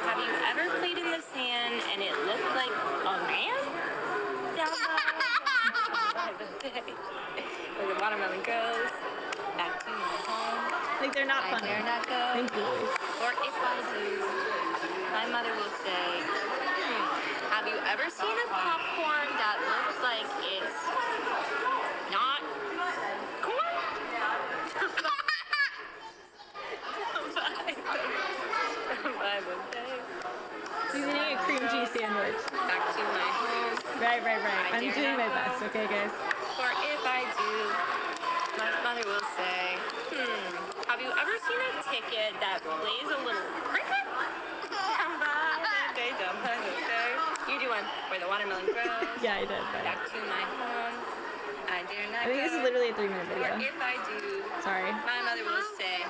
have you ever played in the sand and it looked like a man? Down by the bay, where the watermelon goes back to my home. Like they're not funny. I dare not go. Thank you. Or if I do, my mother will say, have you ever seen a popcorn that looks like it's not corn? By the day. He's eating a cream cheese sandwich. Back to my home. Right. I'm doing my best, okay, guys? Or if I do, my mother will say, have you ever seen a ticket that plays a little cricket? You do one where the watermelon grows. Yeah, I did. Back to my home. I dare not I think this is go. literally a 3-minute video. Or if I do, Sorry. my mother will say,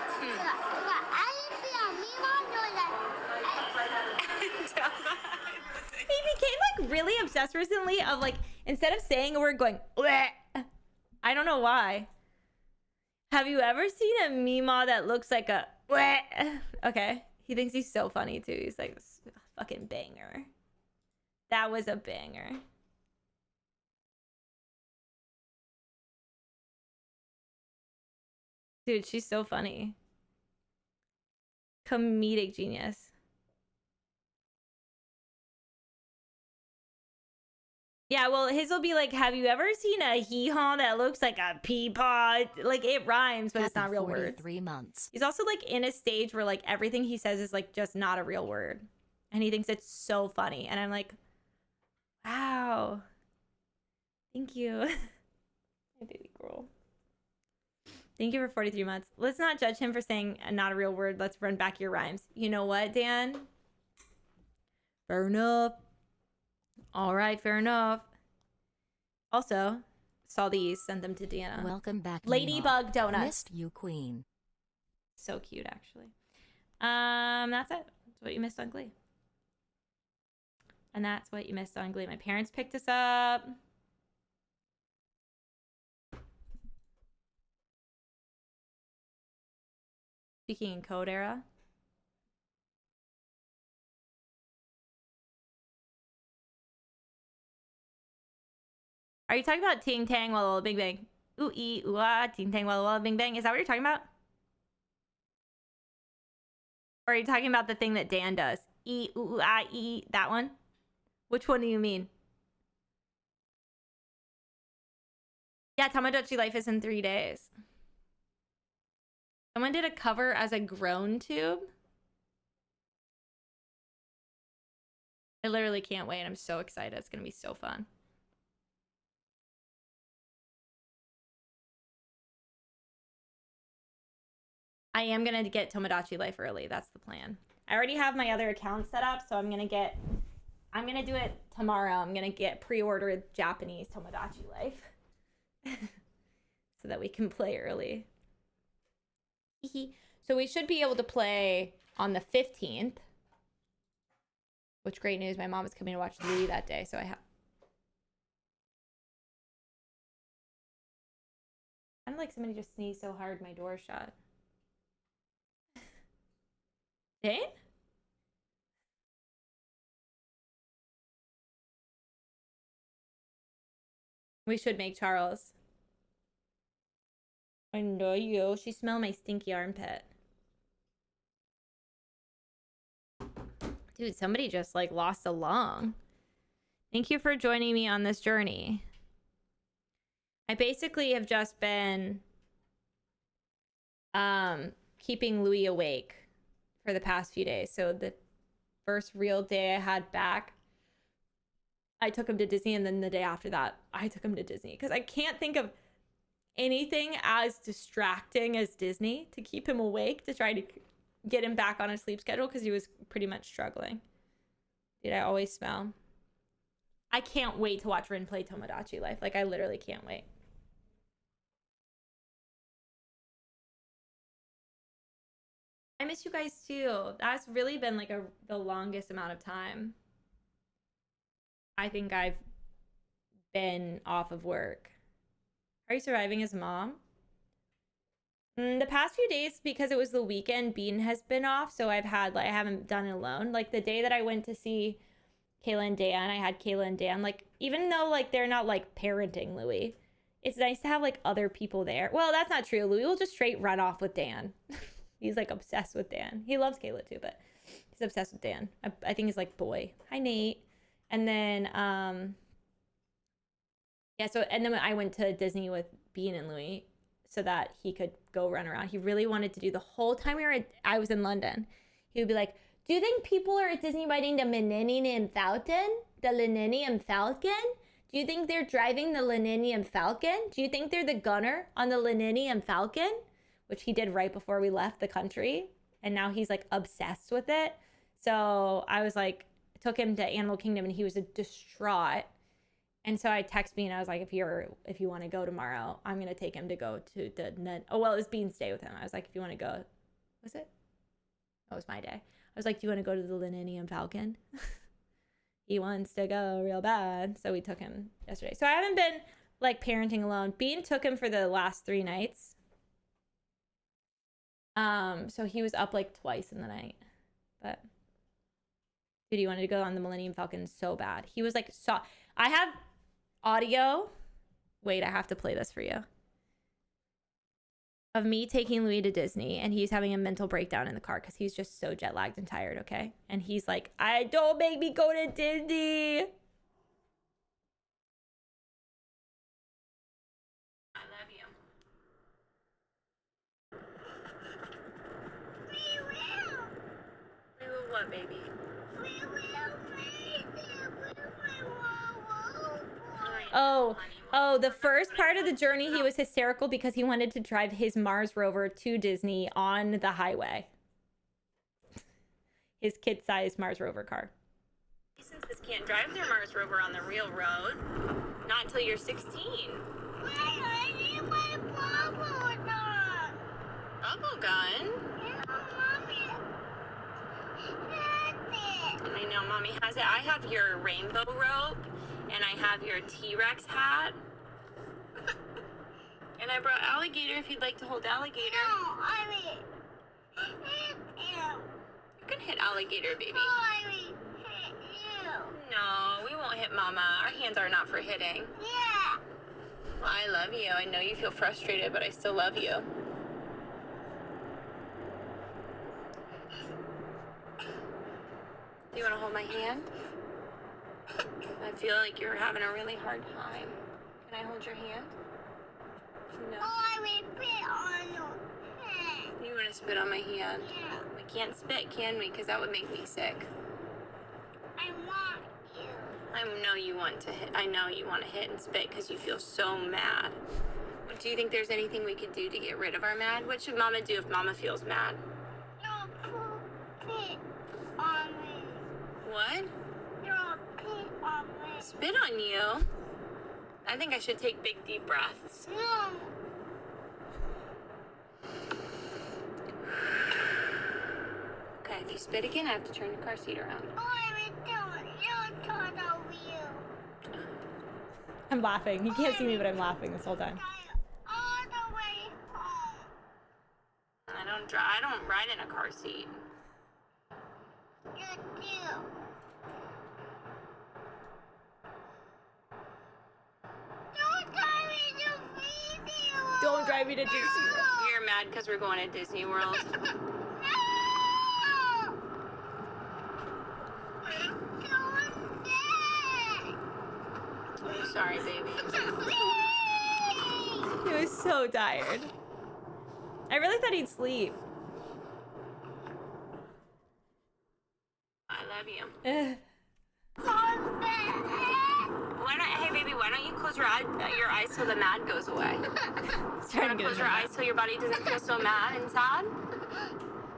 He became like really obsessed recently of like, instead of saying a word, going, bleh. I don't know why. Have you ever seen a Meemaw that looks like a bleh? Okay. He thinks he's so funny too. He's like, fucking banger. That was a banger. Dude, she's so funny. Comedic genius. Yeah, well, his will be like, have you ever seen a hee-haw that looks like a peapod? Like, it rhymes, but it's not real words. 3 months. He's also, like, in a stage where, like, everything he says is, like, just not a real word. And he thinks it's so funny. And I'm like, wow. Thank you. My baby girl. Thank you for 43 months. Let's not judge him for saying not a real word. Let's run back your rhymes. You know what, Dan? Fair enough. All right, fair enough. Also, saw these, sent them to Deanna. Welcome back, Ladybug donuts. Missed you, Queen. So cute, actually. That's it. That's what you missed on Glee. And that's what you missed on Glee. My parents picked us up. Speaking in code era. Are you talking about Ting Tang Walla Walla Bing Bang? Ooh ee ooh ah Ting Tang Walla Walla Bing Bang. Is that what you're talking about? Or are you talking about the thing that Dan does? E ooh ah ee, that one? Which one do you mean? Yeah, Tamagotchi Life is in 3 days. Someone did a cover as a groan tube. I literally can't wait. I'm so excited. It's gonna be so fun. I am going to get Tomodachi Life early. That's the plan. I already have my other account set up, so I'm going to do it tomorrow. I'm going to get pre-order Japanese Tomodachi Life so that we can play early. So we should be able to play on the 15th, which great news. My mom is coming to watch Louis that day, so I have. Kind of like somebody just sneezed so hard my door shut. Dane? We should make Charles. I know you. She smelled my stinky armpit. Dude, somebody just like lost a lung. Thank you for joining me on this journey. I basically have just been keeping Louis awake for the past few days. So the first real day I had back, I took him to Disney, and then the day after that, I took him to Disney because I can't think of anything as distracting as Disney to keep him awake, to try to get him back on a sleep schedule because he was pretty much struggling. Dude, I always smell. I can't wait to watch Rin play Tomodachi Life. Like, I literally can't wait. I miss you guys too. That's really been like the longest amount of time I think I've been off of work. Are you surviving as a mom? The past few days, because it was the weekend, Bean has been off, so I haven't done it alone. Like the day that I went to see Kayla and Dan, I had Kayla and Dan. Like, even though like they're not like parenting Louis, it's nice to have like other people there. Well, that's not true. Louis will just straight run off with Dan. He's like obsessed with Dan. He loves Kayla too, but he's obsessed with Dan. I think he's like, boy. Hi, Nate. And then, yeah, so, and then I went to Disney with Bean and Louis so that he could go run around. He really wanted to do the whole time I was in London. He would be like, do you think people are at Disney riding the Millennium Falcon? The Millennium Falcon? Do you think they're driving the Millennium Falcon? Do you think they're the gunner on the Millennium Falcon? Which he did right before we left the country. And now he's like obsessed with it. So I was like, took him to Animal Kingdom and he was distraught. And so I texted me and I was like, if you want to go tomorrow, I'm going to take him to go to the, oh, well, it was Bean's day with him. I was like, if you want to go, was it? Oh, it was my day. I was like, do you want to go to the Millennium Falcon? He wants to go real bad. So we took him yesterday. So I haven't been like parenting alone. Bean took him for the last 3 nights. So he was up like twice in the night, but dude, he wanted to go on the Millennium Falcon so bad. He was like, I have audio. Wait, I have to play this for you. Of me taking Louis to Disney and he's having a mental breakdown in the car because he's just so jet lagged and tired, okay? And he's like, don't make me go to Disney. I love you. We will what, baby? We will play with my Oh, the first part of the journey, he was hysterical because he wanted to drive his Mars rover to Disney on the highway. His kid-sized Mars rover car. Licenses can't drive their Mars rover on the real road. Not until you're 16. I need my bubble gun. Bubble gun? Yeah, Mommy. That's it. I know, Mommy has it. I have your rainbow rope, and I have your T-Rex hat. And I brought Alligator if you'd like to hold Alligator. No, I mean, hit him. You can hit Alligator, baby. No, I mean, hit you. No, we won't hit Mama. Our hands are not for hitting. Yeah. I love you. I know you feel frustrated, but I still love you. Do you want to hold my hand? I feel like you're having a really hard time. Can I hold your hand? No. Oh, I mean, spit on your head. You want to spit on my hand? Yeah. We can't spit, can we? Because that would make me sick. I want you. I know you want to hit. I know you want to hit and spit because you feel so mad. Do you think there's anything we could do to get rid of our mad? What should Mama do if Mama feels mad? Don't put on me. What? Don't put on me. Spit on you? I think I should take big deep breaths. No. Okay, if you spit again, I have to turn the car seat around. I don't. You toddle you. I'm laughing. You can't see me, but I'm laughing this whole time. All the way home. I don't ride in a car seat. You do. Don't tell me to feed you. Don't drive me to Disney World. You're mad because we're going to Disney World. No. Don't say. I'm sorry, baby. He was so tired. I really thought he'd sleep. I love you. Ugh. Hey baby, why don't you close your eyes so the mad goes away? He's trying to get Close your eyes so your body doesn't feel so mad and sad.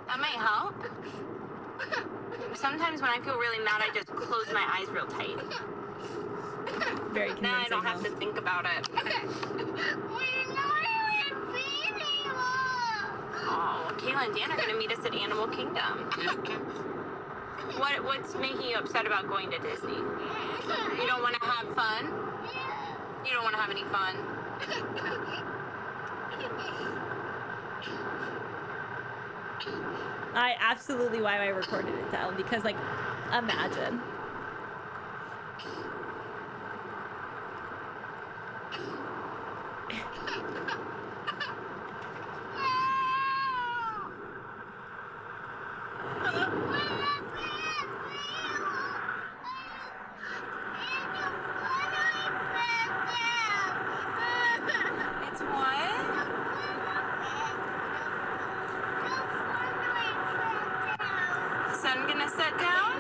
That might help. Sometimes when I feel really mad, I just close my eyes real tight. Very Then convincing. I don't have to think about it. Oh, Kayla and Dan are gonna meet us at Animal Kingdom. What's making you upset about going to Disney? You don't want to have fun? You don't want to have any fun? Absolutely why I recorded it, Tell, because like, imagine. It's what? Sun gonna set down?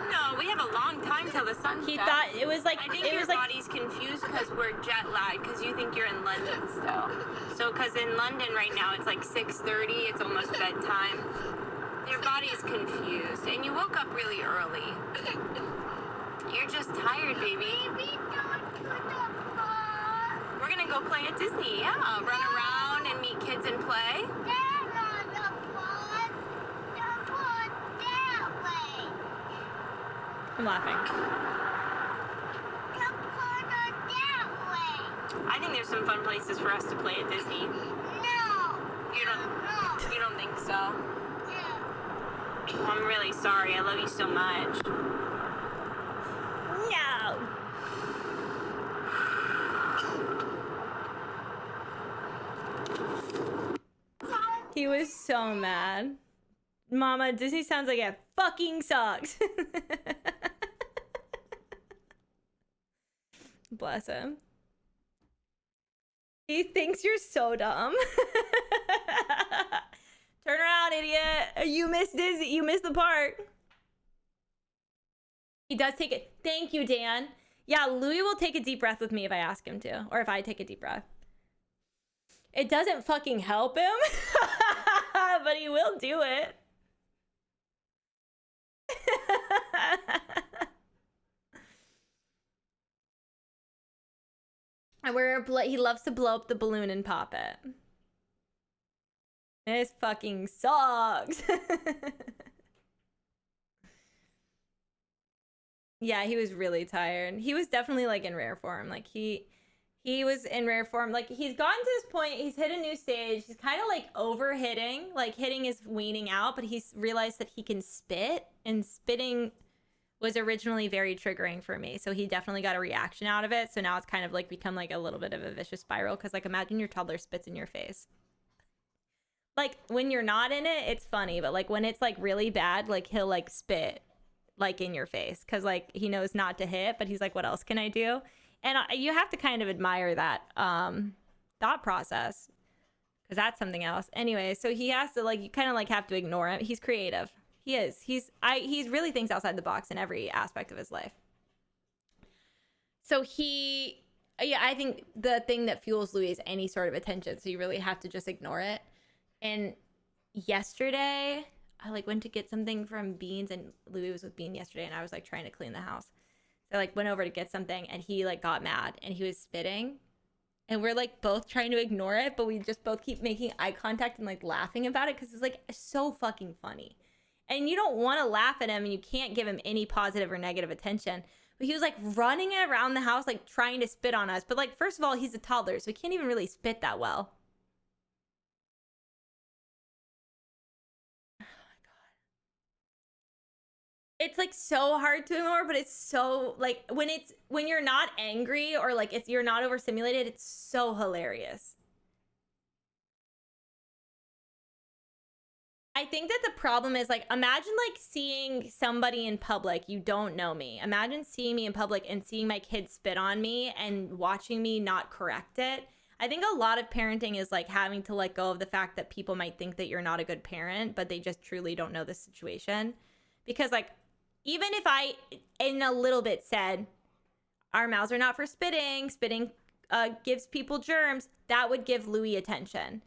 No, we have a long time till the sun He sets. thought it was like, I think it your was like, body's confused because we're jet lagged because you think you're in London still. So, because in London right now it's like 6:30, it's almost bedtime. Your body's confused, and you woke up really early. You're just tired, baby. We're gonna go play at Disney, yeah. Run around and meet kids and play. I'm laughing. I think there's some fun places for us to play at Disney. You don't think so? Well, I'm really sorry. I love you so much. No. He was so mad. Mama, Disney sounds like it fucking sucks. Bless him. He thinks you're so dumb. Turn around, idiot. You missed Disney. You missed the part. He does take it. Thank you, Dan. Yeah, Louis will take a deep breath with me if I ask him to, or if I take a deep breath. It doesn't fucking help him, but he will do it. And he loves to blow up the balloon and pop it. This fucking sucks. Yeah, he was really tired. He was definitely like in rare form. Like he was in rare form. Like he's gotten to this point, he's hit a new stage. He's kind of like over hitting, like hitting is weaning out, but he's realized that he can spit, and spitting was originally very triggering for me. So he definitely got a reaction out of it. So now it's kind of like become like a little bit of a vicious spiral. Cause like imagine your toddler spits in your face. Like when you're not in it, it's funny. But like when it's like really bad, like he'll like spit like in your face. Cause like he knows not to hit, but he's like, what else can I do? And you have to kind of admire that thought process. Cause that's something else. Anyway, so he has to like, you kind of like have to ignore him. He's creative. He is. He's really thinks outside the box in every aspect of his life. So he Yeah, I think the thing that fuels Louis is any sort of attention, so you really have to just ignore it. And yesterday, I like went to get something from Beans, and Louis was with Bean yesterday, and I was like trying to clean the house. So I like went over to get something, and he like got mad, and he was spitting, and we're like both trying to ignore it, but we just both keep making eye contact and like laughing about it because it's like so fucking funny. And you don't want to laugh at him, and you can't give him any positive or negative attention. But he was like running around the house, like trying to spit on us. But like, first of all, he's a toddler, so he can't even really spit that well. Oh my God. It's like so hard to ignore, but it's so like when you're not angry or like you're not overstimulated, it's so hilarious. I think that the problem is like, imagine like seeing somebody in public, you don't know me. Imagine seeing me in public and seeing my kid spit on me and watching me not correct it. I think a lot of parenting is like having to let go of the fact that people might think that you're not a good parent, but they just truly don't know the situation. Because like, even if I, in a little bit said, our mouths are not for spitting, spitting gives people germs, that would give Louis attention.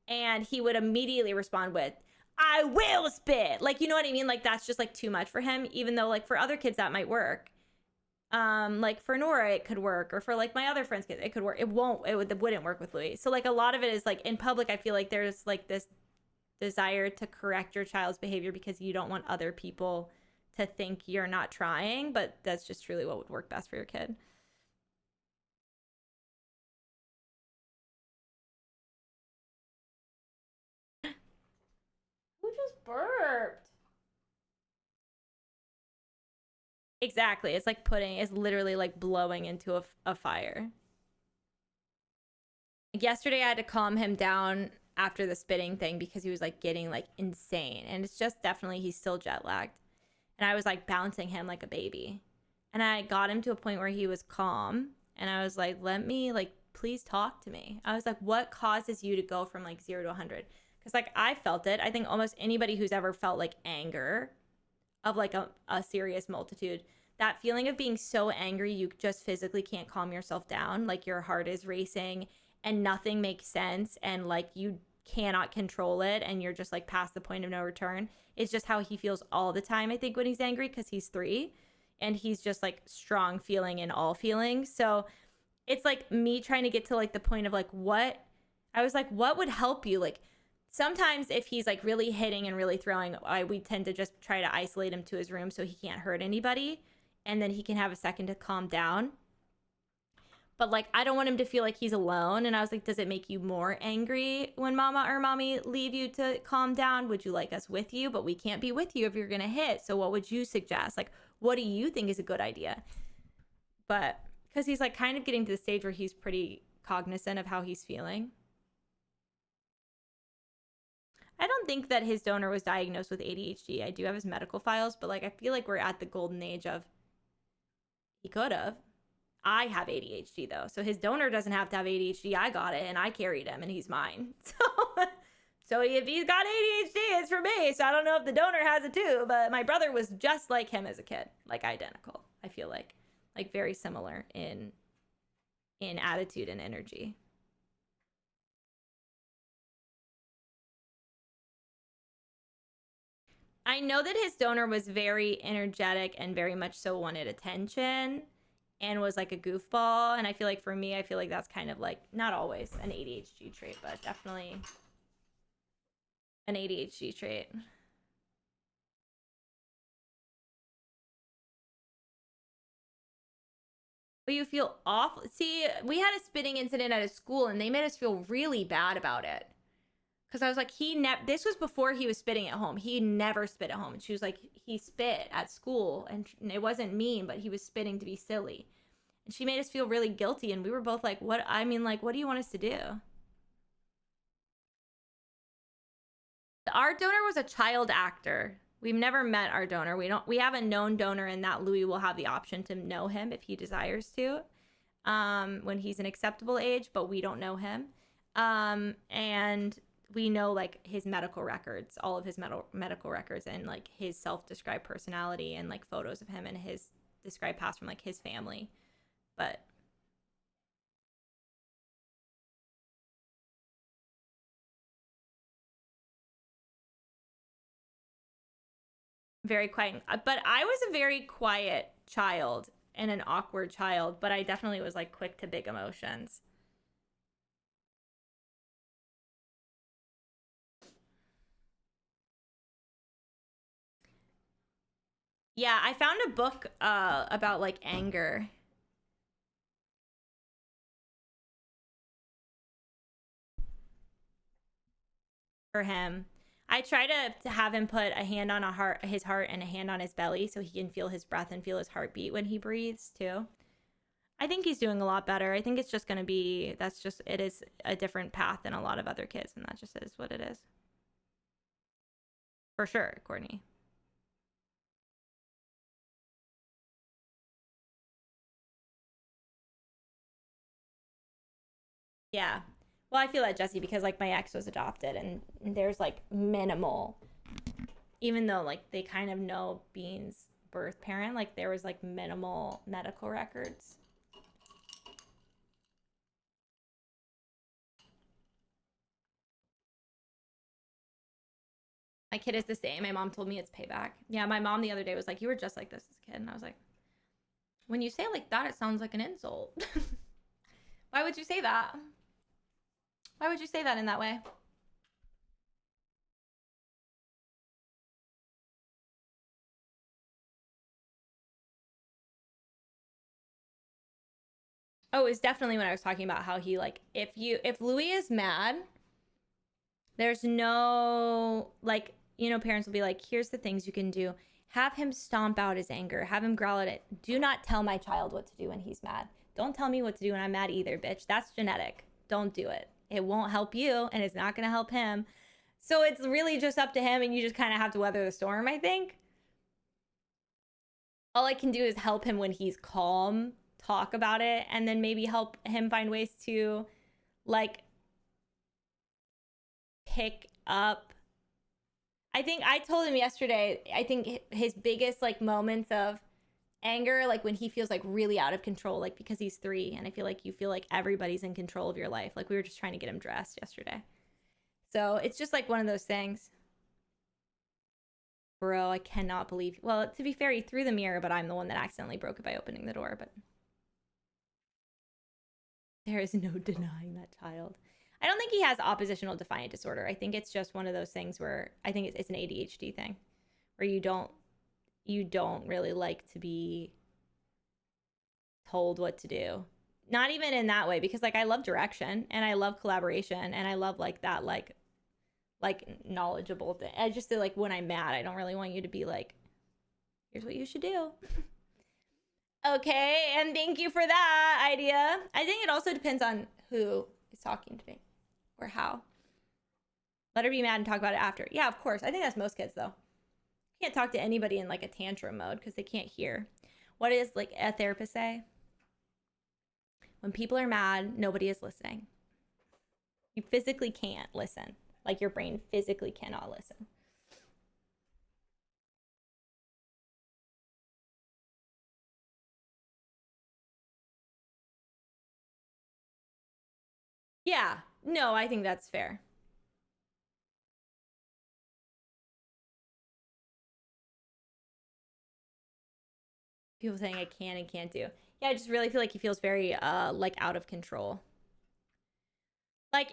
And he would immediately respond with, I will spit. Like, you know what I mean? Like, that's just like too much for him, even though like for other kids that might work. Like for Nora, it could work, or for like my other friends' kids, it could work. It wouldn't work with Louis. So like a lot of it is like in public, I feel like there's like this desire to correct your child's behavior because you don't want other people to think you're not trying, but that's just truly what would work best for your kid. Who just burped? Exactly. It's like it's literally like blowing into a fire. Like yesterday, I had to calm him down after the spitting thing because he was like getting like insane. And it's just definitely, he's still jet lagged. And I was like bouncing him like a baby. And I got him to a point where he was calm. And I was like, please talk to me. I was like, what causes you to go from like 0 to 100? Because like I felt it. I think almost anybody who's ever felt like anger of like a serious multitude, that feeling of being so angry you just physically can't calm yourself down, like your heart is racing and nothing makes sense and like you cannot control it and you're just like past the point of no return. It's just how he feels all the time, I think, when he's angry, because he's 3 and he's just like strong feeling in all feelings. So it's like me trying to get to like the point of like what would help you? Like sometimes if he's like really hitting and really throwing, we tend to just try to isolate him to his room so he can't hurt anybody. And then he can have a second to calm down. But like, I don't want him to feel like he's alone. And I was like, does it make you more angry when mama or mommy leave you to calm down? Would you like us with you? But we can't be with you if you're going to hit. So what would you suggest? Like, what do you think is a good idea? But because he's like kind of getting to the stage where he's pretty cognizant of how he's feeling. I don't think that his donor was diagnosed with ADHD. I do have his medical files, but like I feel like we're at the golden age of he could have. I have ADHD though, so his donor doesn't have to have ADHD. I got it and I carried him and he's mine. So if he's got ADHD, it's for me. So I don't know if the donor has it too, but my brother was just like him as a kid, like identical. I feel like very similar in attitude and energy. I know that his donor was very energetic and very much so wanted attention and was like a goofball. And I feel like for me, I feel like that's kind of like not always an ADHD trait, but definitely an ADHD trait. But you feel awful. See, we had a spitting incident at a school and they made us feel really bad about it. Because I was like, this was before he was spitting at home. He never spit at home. And she was like, he spit at school. And it wasn't mean, but he was spitting to be silly. And she made us feel really guilty. And we were both like, what do you want us to do? Our donor was a child actor. We've never met our donor. We have a known donor in that Louis will have the option to know him if he desires to, when he's an acceptable age, but we don't know him. And we know like his medical records, all of his medical records, and like his self-described personality and like photos of him and his described past from like his family. But very quiet. But I was a very quiet child and an awkward child, but I definitely was like quick to big emotions. Yeah, I found a book about like anger. For him. I try to have him put a hand on his heart and a hand on his belly so he can feel his breath and feel his heartbeat when he breathes too. I think he's doing a lot better. I think it's just going to be, it is a different path than a lot of other kids, and that just is what it is. For sure, Courtney. Yeah. Well, I feel that, Jesse, because like my ex was adopted and there's like minimal, even though like they kind of know Bean's birth parent, like there was like minimal medical records. My kid is the same. My mom told me it's payback. Yeah, my mom the other day was like, you were just like this as a kid. And I was like, when you say it like that, it sounds like an insult. Why would you say that? Why would you say that in that way? Oh, it's definitely when I was talking about how he like, if Louis is mad, there's no like, you know, parents will be like, here's the things you can do. Have him stomp out his anger. Have him growl at it. Do not tell my child what to do when he's mad. Don't tell me what to do when I'm mad either, bitch. That's genetic. Don't do it. It won't help you and it's not going to help him. So it's really just up to him and you just kind of have to weather the storm, I think. All I can do is help him when he's calm, talk about it, and then maybe help him find ways to like pick up. I think I told him yesterday, I think his biggest like moments of anger, like when he feels like really out of control, like because he's 3 and I feel like you feel like everybody's in control of your life. Like we were just trying to get him dressed yesterday. So it's just like one of those things. Bro, I cannot believe, well, to be fair, he threw the mirror, but I'm the one that accidentally broke it by opening the door, but there is no denying that child. I don't think he has oppositional defiant disorder. I think it's just one of those things where I think it's an ADHD thing where you don't really like to be told what to do. Not even in that way, because like I love direction and I love collaboration and I love like that like knowledgeable thing. I just feel like when I'm mad, I don't really want you to be like, here's what you should do. Okay, and thank you for that idea. I think it also depends on who is talking to me or how. Let her be mad and talk about it after. Yeah, of course. I think that's most kids though. You can't talk to anybody in like a tantrum mode because they can't hear. What does like a therapist say? When people are mad, nobody is listening. You physically can't listen. Like your brain physically cannot listen. Yeah, no, I think that's fair. People saying I can and can't do. Yeah, I just really feel like he feels very like out of control. Like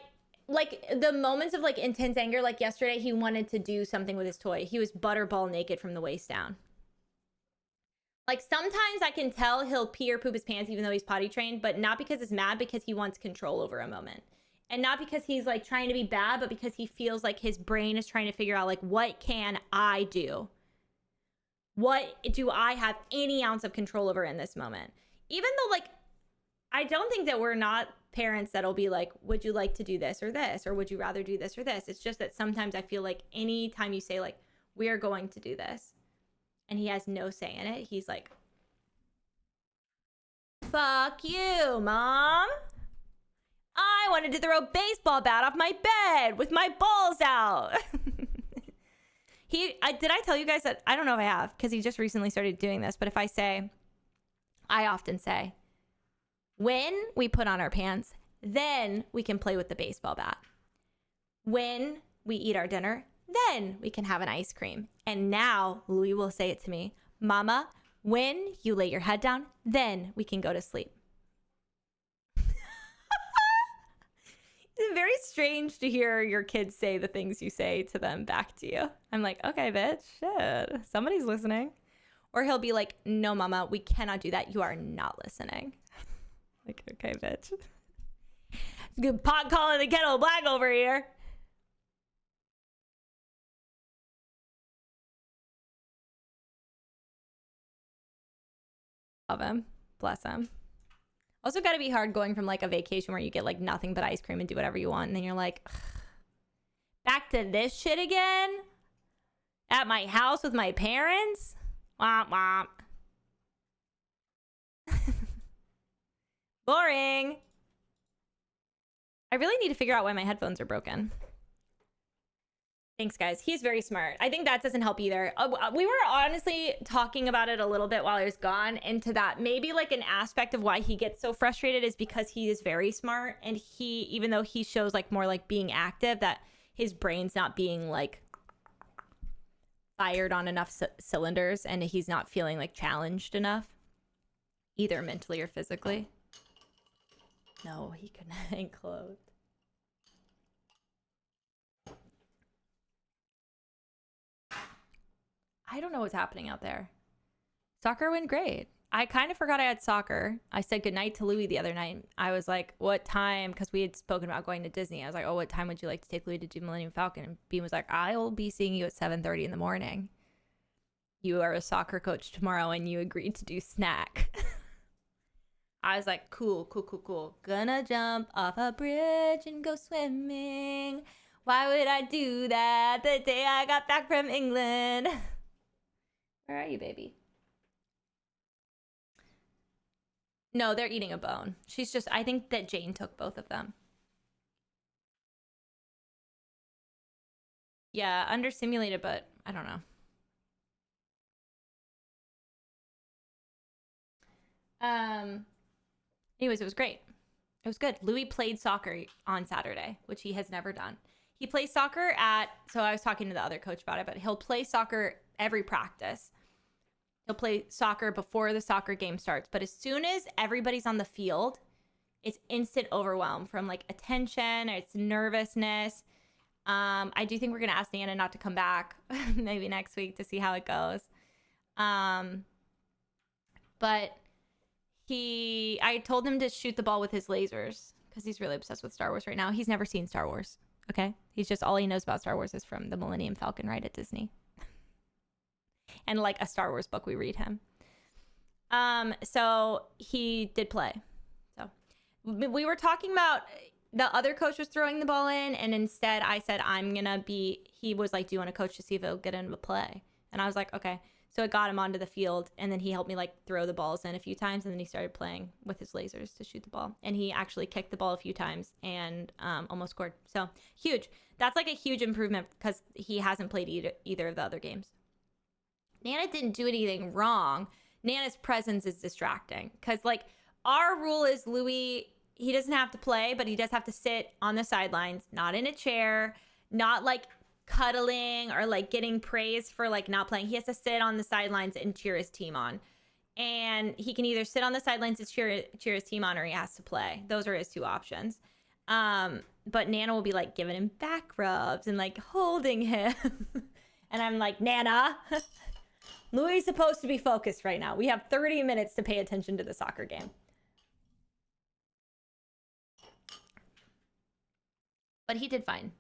the moments of like intense anger, like yesterday he wanted to do something with his toy. He was butterball naked from the waist down. Like sometimes I can tell he'll pee or poop his pants even though he's potty trained, but not because he's mad, because he wants control over a moment. And not because he's like trying to be bad, but because he feels like his brain is trying to figure out like, what can I do? What do I have any ounce of control over in this moment? Even though like, I don't think that we're not parents that'll be like, would you like to do this or this? Or would you rather do this or this? It's just that sometimes I feel like anytime you say like, we're going to do this, and he has no say in it, he's like, fuck you, Mom. I wanted to throw a baseball bat off my bed with my balls out. Did I tell you guys that? I don't know if I have, because he just recently started doing this, but I often say, when we put on our pants, then we can play with the baseball bat. When we eat our dinner, then we can have an ice cream. And now Louis will say it to me, Mama, when you lay your head down, then we can go to sleep. It's very strange to hear your kids say the things you say to them back to you. I'm like, okay, bitch, shit, somebody's listening. Or he'll be like, no, Mama, we cannot do that. You are not listening. Like, okay, bitch. It's good pot calling the kettle black over here. Love him. Bless him. Also got to be hard going from like a vacation where you get like nothing but ice cream and do whatever you want. And then you're like, ugh, back to this shit again? At my house with my parents? Womp womp. Boring. I really need to figure out why my headphones are broken. Thanks, guys. He's very smart. I think that doesn't help either. We were honestly talking about it a little bit while I was gone into that. Maybe like an aspect of why he gets so frustrated is because he is very smart. And he, even though he shows like more like being active, that his brain's not being like fired on enough cylinders. And he's not feeling like challenged enough, either mentally or physically. No, he couldn't ain't clothed. I don't know what's happening out there. Soccer went great. I kind of forgot I had soccer. I said goodnight to Louis the other night. I was like, what time? Because we had spoken about going to Disney. I was like, oh, what time would you like to take Louis to do Millennium Falcon? And Bean was like, I will be seeing you at 7:30 in the morning. You are a soccer coach tomorrow and you agreed to do snack. I was like, cool, cool, cool, cool. Gonna jump off a bridge and go swimming. Why would I do that the day I got back from England? Where are you, baby? No, they're eating a bone. She's just, I think that Jane took both of them. Yeah, under simulated, but I don't know. Anyways, it was great. It was good. Louis played soccer on Saturday, which he has never done. He plays soccer so I was talking to the other coach about it, but he'll play soccer every practice. He'll play soccer before the soccer game starts. But as soon as everybody's on the field, it's instant overwhelm from like attention, or it's nervousness. I do think we're going to ask Nana not to come back maybe next week to see how it goes. But I told him to shoot the ball with his lasers because he's really obsessed with Star Wars right now. He's never seen Star Wars. Okay. He's just, all he knows about Star Wars is from the Millennium Falcon ride at Disney. And like a Star Wars book we read him. So he did play. So we were talking about, the other coach was throwing the ball in, and instead I said, he was like, do you want to coach to see if it'll get into play? And I was like, okay. So it got him onto the field, and then he helped me like throw the balls in a few times, and then he started playing with his lasers to shoot the ball. And he actually kicked the ball a few times and almost scored. So huge. That's like a huge improvement because he hasn't played either of the other games. Nana didn't do anything wrong. Nana's presence is distracting because like our rule is Louis, he doesn't have to play, but he does have to sit on the sidelines, not in a chair, not like cuddling or like getting praise for like not playing. He has to sit on the sidelines and cheer his team on. And he can either sit on the sidelines and cheer his team on, or he has to play. Those are his two options. But Nana will be like giving him back rubs and like holding him. And I'm like, Nana, Louis is supposed to be focused right now. We have 30 minutes to pay attention to the soccer game. But he did fine.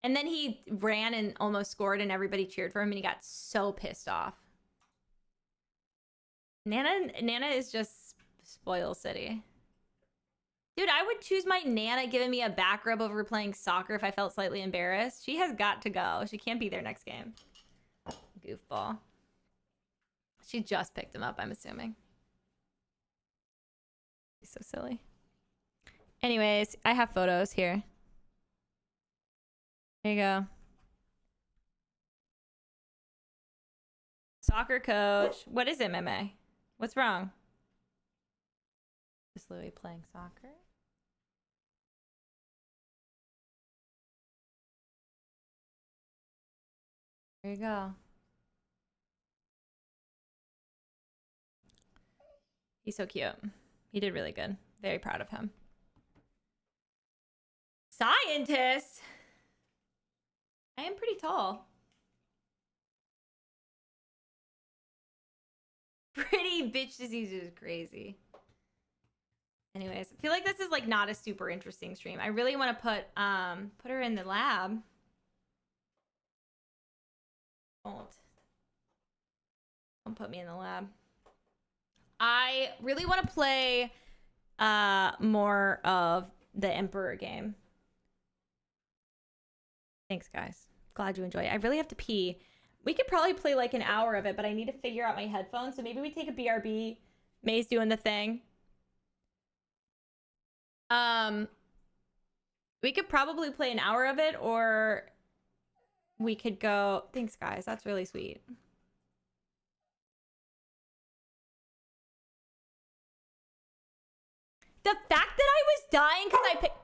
And then he ran and almost scored, and everybody cheered for him, and he got so pissed off. Nana is just spoil city. Dude, I would choose my Nana giving me a back rub over playing soccer if I felt slightly embarrassed. She has got to go. She can't be there next game. Goofball. She just picked him up, I'm assuming. He's so silly. Anyways, I have photos here. There you go. Soccer coach. What is it, Meme? What's wrong? Is Louis playing soccer? There you go. He's so cute. He did really good. Very proud of him. Scientist? I am pretty tall. Pretty bitch disease is crazy. Anyways, I feel like this is like not a super interesting stream. I really want to put her in the lab. Don't put me in the lab. I really want to play more of the Emperor game. Thanks, guys. Glad you enjoy it. I really have to pee. We could probably play like an hour of it, but I need to figure out my headphones. So maybe we take a BRB. May's doing the thing. We could probably play an hour of it, or we could go. Thanks, guys. That's really sweet. The fact that I was dying because I picked.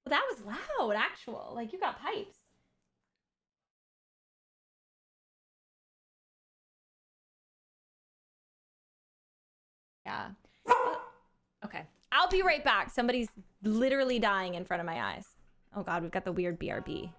Well, that was loud, actual. Like, you got pipes. Yeah. Okay. I'll be right back. Somebody's literally dying in front of my eyes. Oh, God. We've got the weird BRB.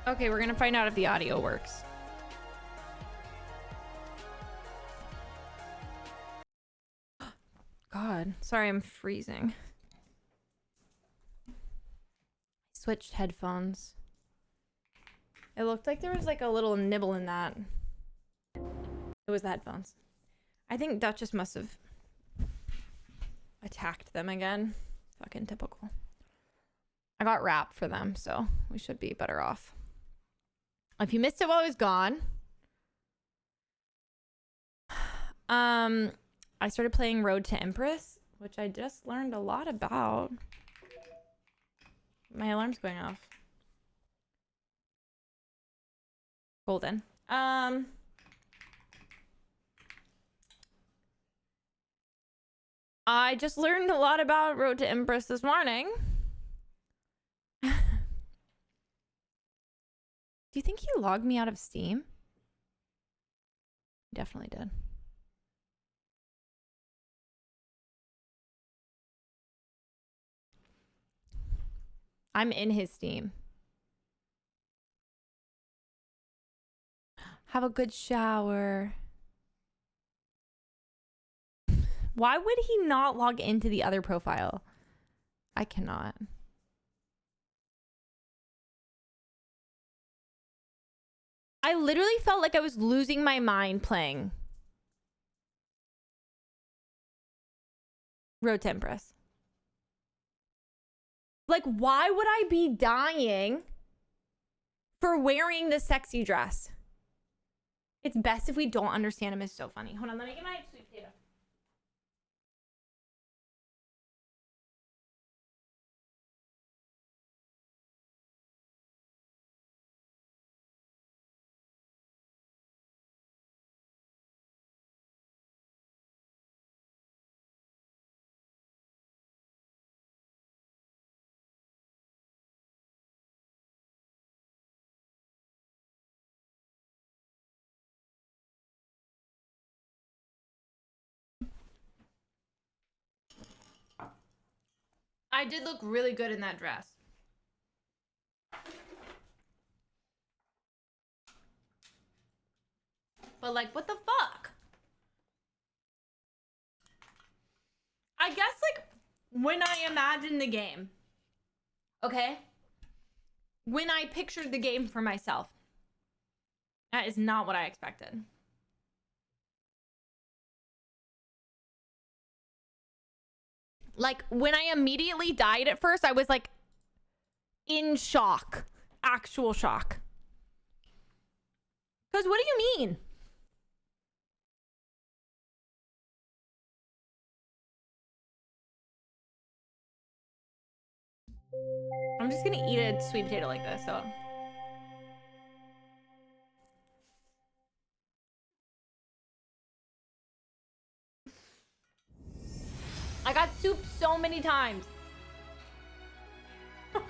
Okay, we're gonna find out if the audio works. God, sorry, I'm freezing. Switched headphones. It looked like there was like a little nibble in that. It was the headphones. I think Duchess must have attacked them again. Fucking typical. I got wrap for them, so we should be better off. If you missed it while I was gone, I started playing Road to Empress, which I just learned a lot about. My alarm's going off. Golden. I just learned a lot about Road to Empress this morning. Do you think he logged me out of Steam? He definitely did. I'm in his Steam. Have a good shower. Why would he not log into the other profile? I cannot. I literally felt like I was losing my mind playing Road to Empress. Like, why would I be dying for wearing the sexy dress? It's best if we don't understand him. Is so funny. Hold on, let me get my sweet potato. I did look really good in that dress. But like, what the fuck? I guess like when I imagined the game, okay? When I pictured the game for myself, that is not what I expected. Like, when I immediately died at first, I was like in shock. Actual shock. Because what do you mean? I'm just gonna eat a sweet potato like this, so. I got soup so many times. And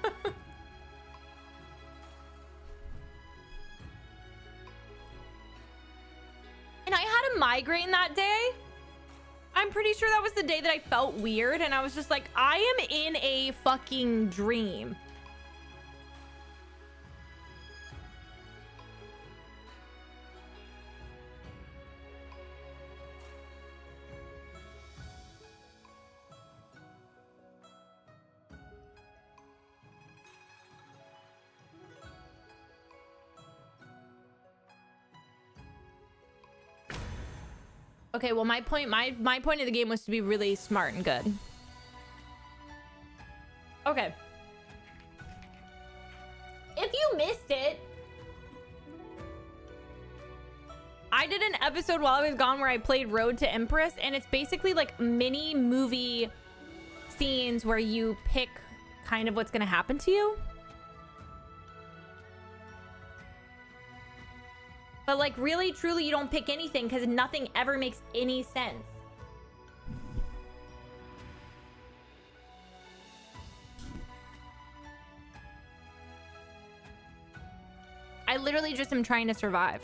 I had a migraine that day. I'm pretty sure that was the day that I felt weird and I was just like, I am in a fucking dream. Okay, well my point of the game was to be really smart and good. Okay. If you missed it, I did an episode while I was gone where I played Road to Empress, and it's basically like mini movie scenes where you pick kind of what's gonna happen to you. But like really, truly, you don't pick anything because nothing ever makes any sense. I literally just am trying to survive.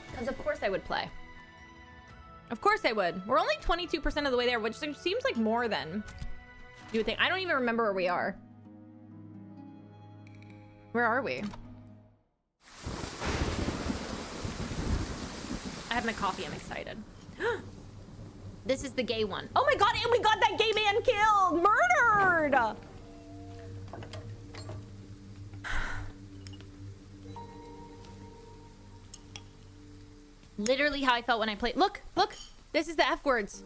Because of course I would play. Of course I would. We're only 22% of the way there, which seems like more than you would think. I don't even remember where we are. Where are we? I have my coffee. I'm excited. This is the gay one. Oh my god, and we got that gay man killed! Murdered! Literally how I felt when I played. Look, look! This is the F words.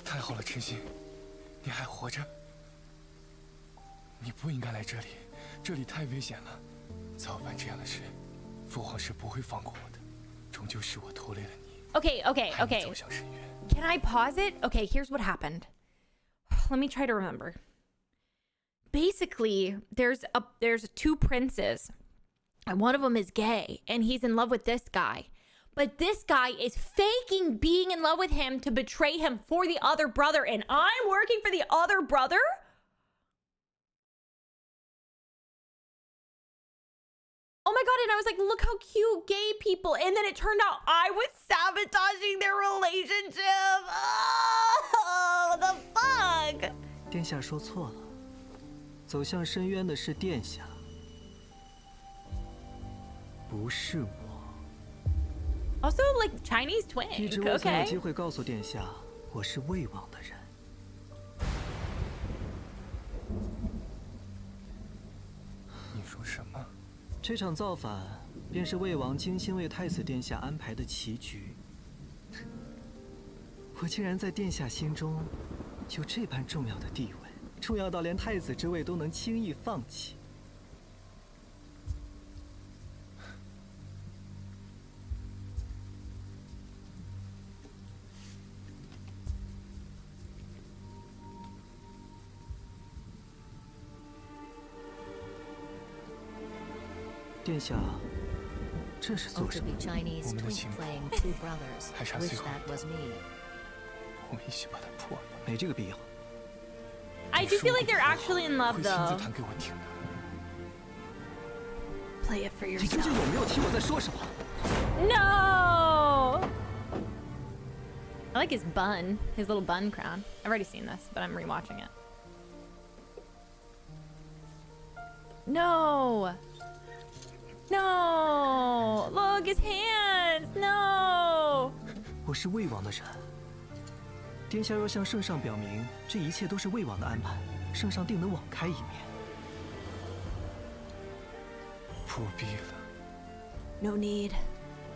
太好了，晨曦，你还活着。你不应该来这里，这里太危险了。早晚这样的事，父皇是不会放过我的。终究是我拖累了你。Okay, okay, 害你 okay. 走向深渊。Can I pause it? Okay, here's what happened. Let me try to remember. Basically, there's two princes, and one of them is gay, and he's in love with this guy. But this guy is faking being in love with him to betray him for the other brother, and I'm working for the other brother? Oh my god, and I was like, look how cute gay people. And then it turned out I was sabotaging their relationship. Oh, the fuck? 殿下说错了，走向深渊的是殿下，不是我。 Also, like Chinese 一 twin. 直我想有 Okay. 机会告诉殿下，我是魏王的人。你说什么？ 这场造反便是魏王精心为太子殿下安排的棋局。我竟然在殿下心中有这般重要的地位，重要到连太子之位都能轻易放弃。殿下，这是 Oh, 做 to 什 be 么？ Chinese 我们的 twink 情况 playing two brothers. 还差 Wish 最后 that 一 was 步 me. 我们一起把它破了。没这个必要。 I do feel like they're actually in love 会亲 though. 自弹给我听的。 Play it for 你究竟 yourself. 有没有听我在说什么？ No! I like his bun, his little bun crown. I've already seen this, but I'm rewatching it. No! No! Look, his hands! No! 我是魏王的人。殿下若向圣上表明，这一切都是魏王的安排，圣上定能网开一面。不必了。 No need.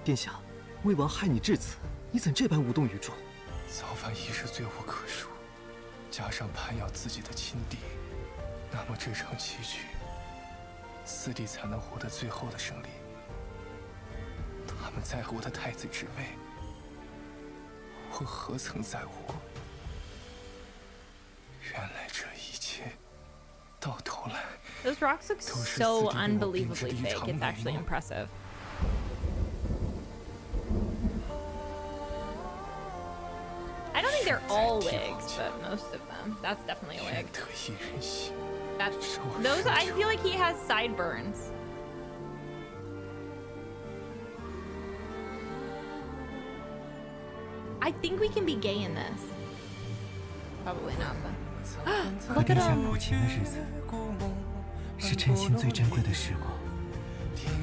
殿下，魏王害你至此，你怎这般无动于衷？造反一事罪无可恕，加上攀咬自己的亲弟，那么这场棋局，四弟才能获得最后的胜利。他们在乎我的太子之位，我何曾在乎？原来这一切，到头来 Those rocks look so unbelievably fake. It's actually impressive. I don't think they're all wigs, but most of them. That's definitely a 愿 wig. 得一人心。 That's those. I feel like he has sideburns. I think we can be gay in this. Probably not, but 和 look 殿 at 下 him. 谱琴的日子，是真心最珍贵的时光。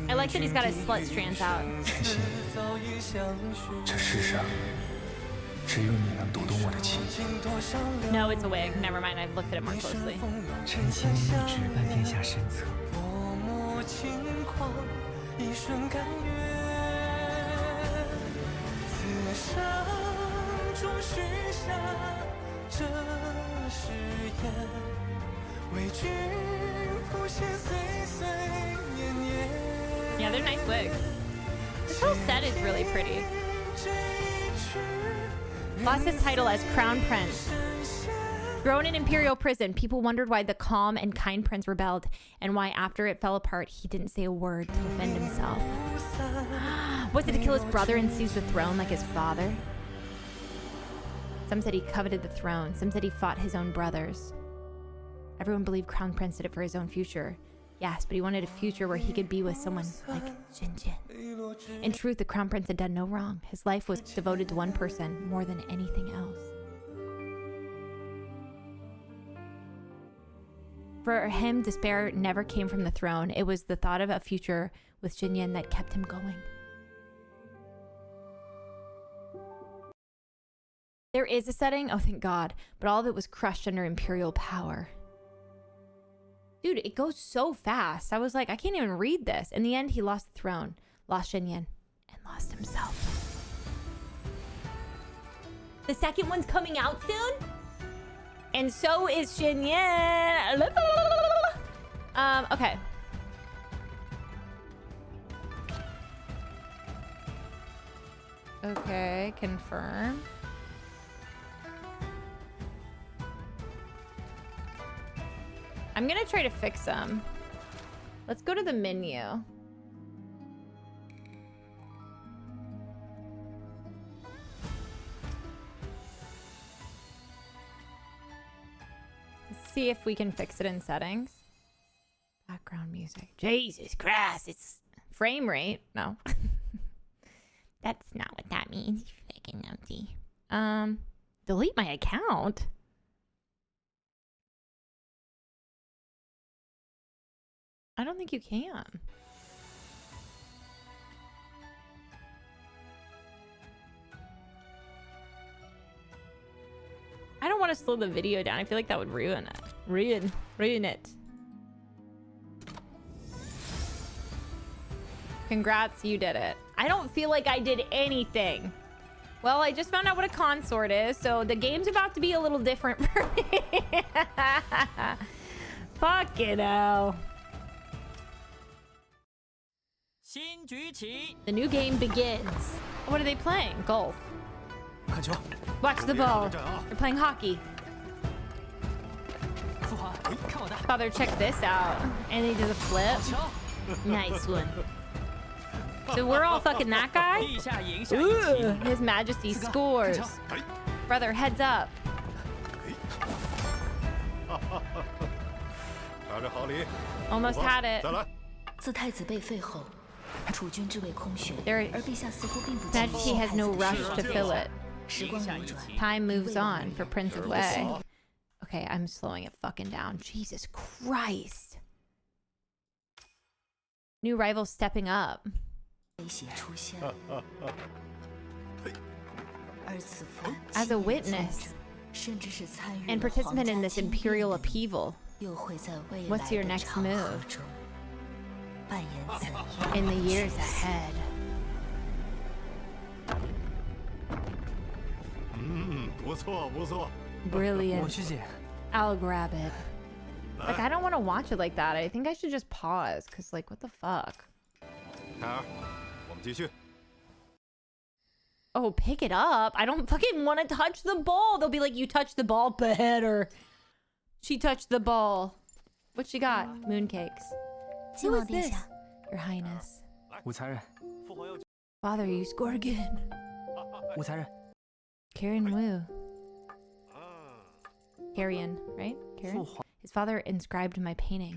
I like that he's got his slut strands out. 晨曦，这世上只有你能读懂我的情。 No, it's a wig. Never mind. I've looked at it more closely. 臣妾一直伴殿下身侧。 Yeah, they're nice wigs. This whole set is really pretty. Lost his title as Crown Prince. Thrown in imperial prison, people wondered why the calm and kind prince rebelled, and why after it fell apart, he didn't say a word to defend himself. Was it to kill his brother and seize the throne like his father? Some said he coveted the throne. Some said he fought his own brothers. Everyone believed Crown Prince did it for his own future. Yes, but he wanted a future where he could be with someone like Jinjin. In truth, the crown prince had done no wrong. His life was devoted to one person more than anything else. For him, despair never came from the throne. It was the thought of a future with Jinyin that kept him going. There is a setting, oh thank God, but all of it was crushed under imperial power. Dude, it goes so fast. I was like, I can't even read this. In the end, he lost the throne, lost Jinyin, and lost himself. The second one's coming out soon? And so is Jinyin. Okay. Okay, confirm. I'm gonna try to fix them. Let's go to the menu. Let's see if we can fix it in settings. Background music. Jesus Christ, it's frame rate. No. That's not what that means. Fucking empty. Delete my account. I don't think you can. I don't want to slow the video down. I feel like that would ruin it. Ruin it. Congrats, you did it. I don't feel like I did anything. Well, I just found out what a consort is, so the game's about to be a little different for me. Fucking hell. The new game begins. What are they playing? Golf. Watch the ball. They're playing hockey. Father, check this out. And he does a flip. Nice one. So we're all fucking that guy? Ooh, His Majesty scores. Brother, heads up. Almost had it. Their Majesty has no rush to fill it. Time moves on for Prince of Wei. Okay, I'm slowing it fucking down. Jesus Christ. New rival stepping up. As a witness and participant in this imperial upheaval, what's your next move in the years ahead? Brilliant. I'll grab it. Like, I don't want to watch it like that. I think I should just pause, because, like, what the fuck? Oh, pick it up. I don't fucking want to touch the ball. They'll be like, you touched the ball better. She touched the ball. What she got? Mooncakes. Who is this? Your Highness. Father, you scored again. Karen Wu. Karian, right? Karen? His father inscribed my painting.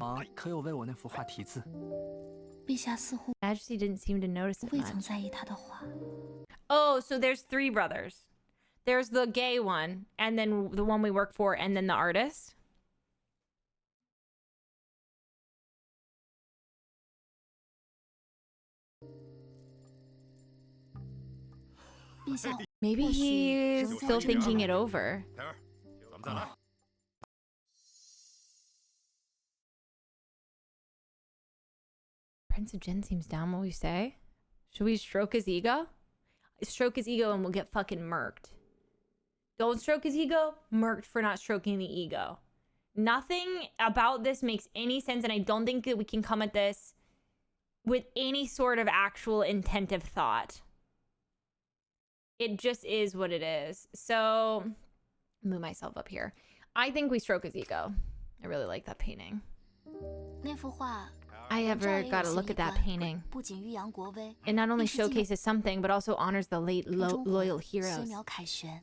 Majesty didn't seem to notice it much. Oh, so there's 3 brothers. There's the gay one, and then the one we work for, and then the artist. Maybe he's still thinking it over. Prince of Jin seems down, what we say? Should we stroke his ego? Stroke his ego and we'll get fucking murked. Don't stroke his ego, murked for not stroking the ego. Nothing about this makes any sense, and I don't think that we can come at this with any sort of actual intentive thought. It just is what it is. So, move myself up here. I think we stroke his ego. I really like that painting. I ever got a look at that painting. It not only showcases something, but also honors the late loyal heroes.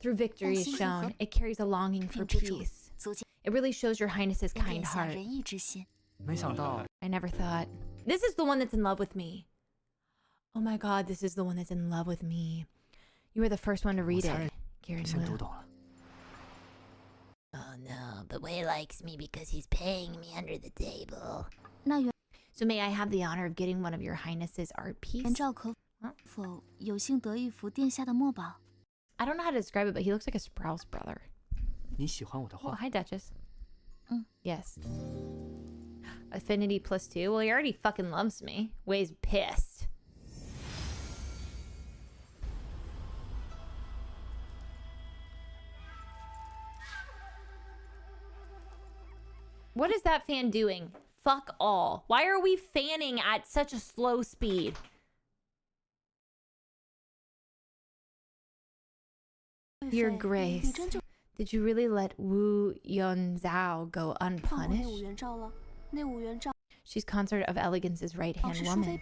Through victory is shown, it carries a longing for peace. It really shows your Highness's kind heart. 没想到 I never thought. This is the one that's in love with me. Oh my god, this is the one that's in love with me. You were the first one to read it. Karen 先读 Wu. 懂了。 Oh no, but Wei likes me because he's paying me under the table. So may I have the honor of getting one of your highness's art piece? 元照可否有幸得一幅殿下的墨宝？ I don't know how to describe it, but he looks like a Sprouse brother. 你喜欢我的 Oh, 画？ hi, Duchess. Yes. Affinity +2. Well, he already fucking loves me. Wei's pissed. What is that fan doing? Fuck all. Why are we fanning at such a slow speed? Your Grace, did you really let Wu Yunzhao go unpunished? She's consort of elegance's right-hand woman.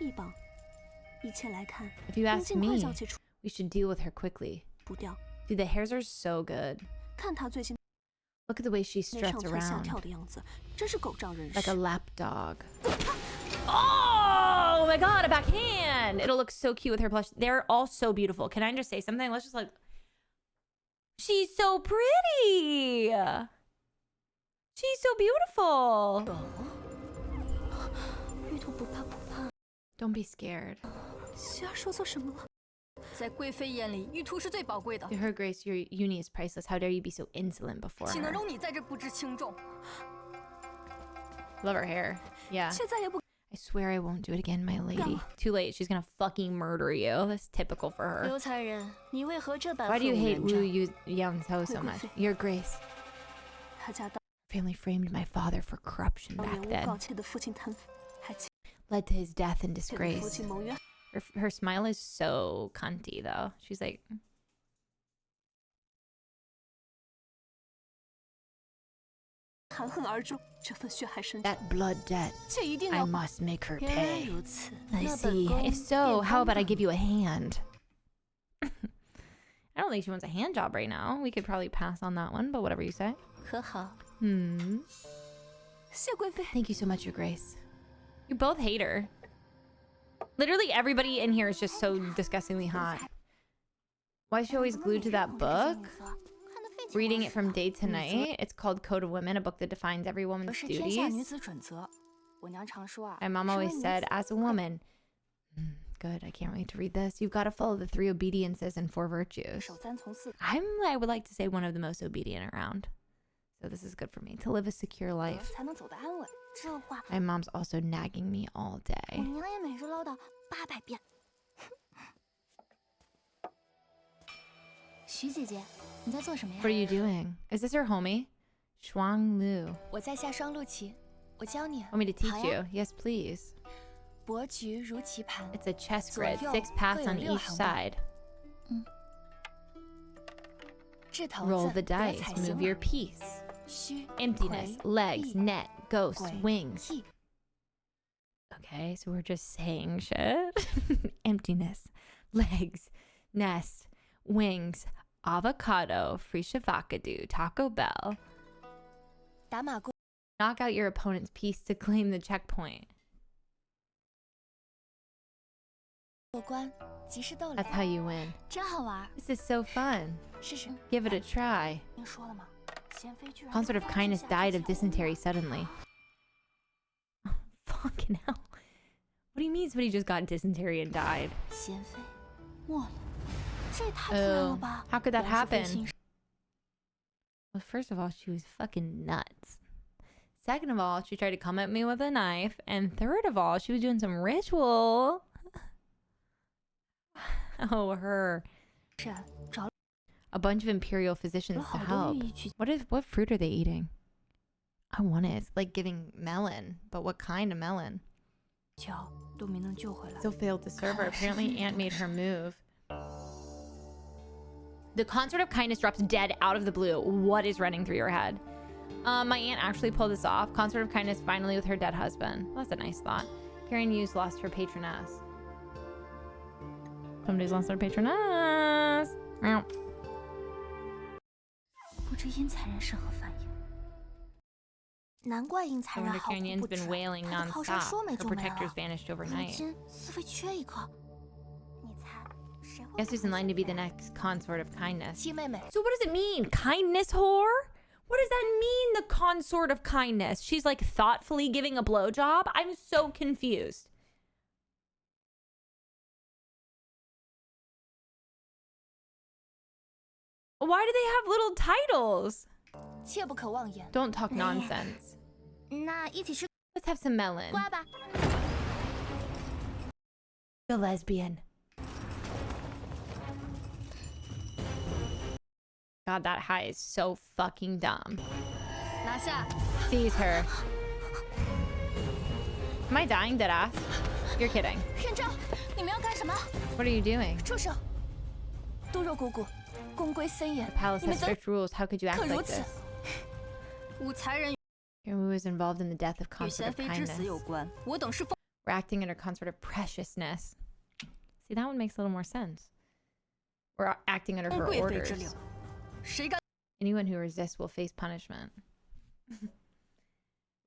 If you ask me, we should deal with her quickly. Dude, the hairs are so good. Look at the way she struts around. Like a lap dog. Oh my god, a backhand! It'll look so cute with her plush. They're all so beautiful. Can I just say something? Let's just like... She's so pretty! She's so beautiful! Don't be scared. To her grace, your uni is priceless. How dare you be so insolent before her? Love her hair. Yeah. I swear I won't do it again, my lady. Too late. She's gonna fucking murder you. That's typical for her. Why do you hate Wu Yangzhou so much? Your grace. Family framed my father for corruption back then. Led to his death and disgrace. Her smile is so cunty, though. She's like... That blood debt. I must make her pay. I see. If so, how about I give you a hand? I don't think she wants a hand job right now. We could probably pass on that one, but whatever you say. Thank you so much, Your Grace. You both hate her. Literally everybody in here is just so disgustingly hot. Why is she always glued to that book? Reading it from day to night. It's called Code of Women, a book that defines every woman's duties. My mom always said, as a woman, good, I can't wait to read this. You've got to follow the 3 obediences and 4 virtues. I would like to say one of the most obedient around. So this is good for me, to live a secure life. My mom's also nagging me all day. What are you doing? Is this her homie? Shuang Lu. Want me to teach you? Yes, please. It's a chess grid, 6 paths on each side. Roll the dice, move your piece. Emptiness, legs, net, ghosts, wings. Okay, so we're just saying shit. Emptiness, legs, nest, wings, avocado, Frishivakadu, Taco Bell. Knock out your opponent's piece to claim the checkpoint. That's how you win. This is so fun. Give it a try. Consort of Kindness died of dysentery suddenly. Oh, fucking hell. What do you mean somebody just got dysentery and died? Oh, how could that happen? Well, first of all, she was fucking nuts. Second of all, she tried to come at me with a knife. And third of all, she was doing some ritual. Oh, her. A bunch of imperial physicians to help. What fruit are they eating? I want it. It's like giving melon, but what kind of melon? Still failed to serve her. Apparently Aunt made her move. The Consort of Kindness drops dead out of the blue. What is running through your head? My aunt actually pulled this off. Consort of Kindness finally with her dead husband. Well, that's a nice thought. Karen Hughes lost her patroness. Somebody's lost their patroness. Meow. 难怪应才人 Wonder 好苦 Canyon's 不止 been wailing 他的靠山 nonstop. 说没 Her 就没 protectors 了。 vanished 如 overnight. 今似非缺一个。你猜谁会？ Guess who's in line to be the next consort of kindness? 七妹妹。 So what does it mean? Kindness whore? What does that mean, the consort of kindness? She's like thoughtfully giving a blowjob? I'm so confused. Why do they have little titles? 切不可妄言。 Don't talk nonsense. 那一起吃 Let's have some melon. 瓜吧。 The lesbian. God, that high is so fucking dumb. 拿下。 Sees her. Am I dying, deadass? You're kidding. 院长，你们要干什么？ What are you doing? 住手！多肉姑姑，公规森严。 Palace 你们 has 怎 strict rules. How could you act 可如 like 此 this?？武才人 Your move is involved in the death of 与 consort 贤 of 妃之死 kindness. 有关。我董事奉。 We're acting under consort of preciousness. See, that one makes a little more sense. We're acting under her 贵妃之 orders. 令，谁敢？ Anyone who resists will face punishment.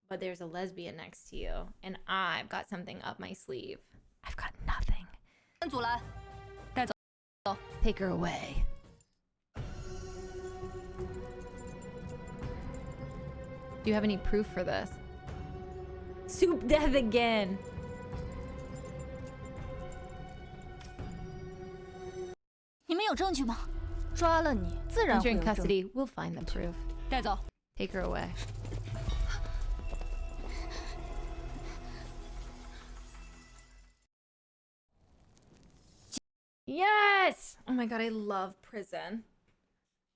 But there's a lesbian next to you, and I've got something up my sleeve. I've got nothing. 阻拦，带走。 Take her away. Do you have any proof for this? Soup death again. 你们有证据吗？抓了你，自然 Once 会 you're 有 in 证据。 custody, we'll find the proof. 带走。 Take her away. Yes! Oh my god, I love prison.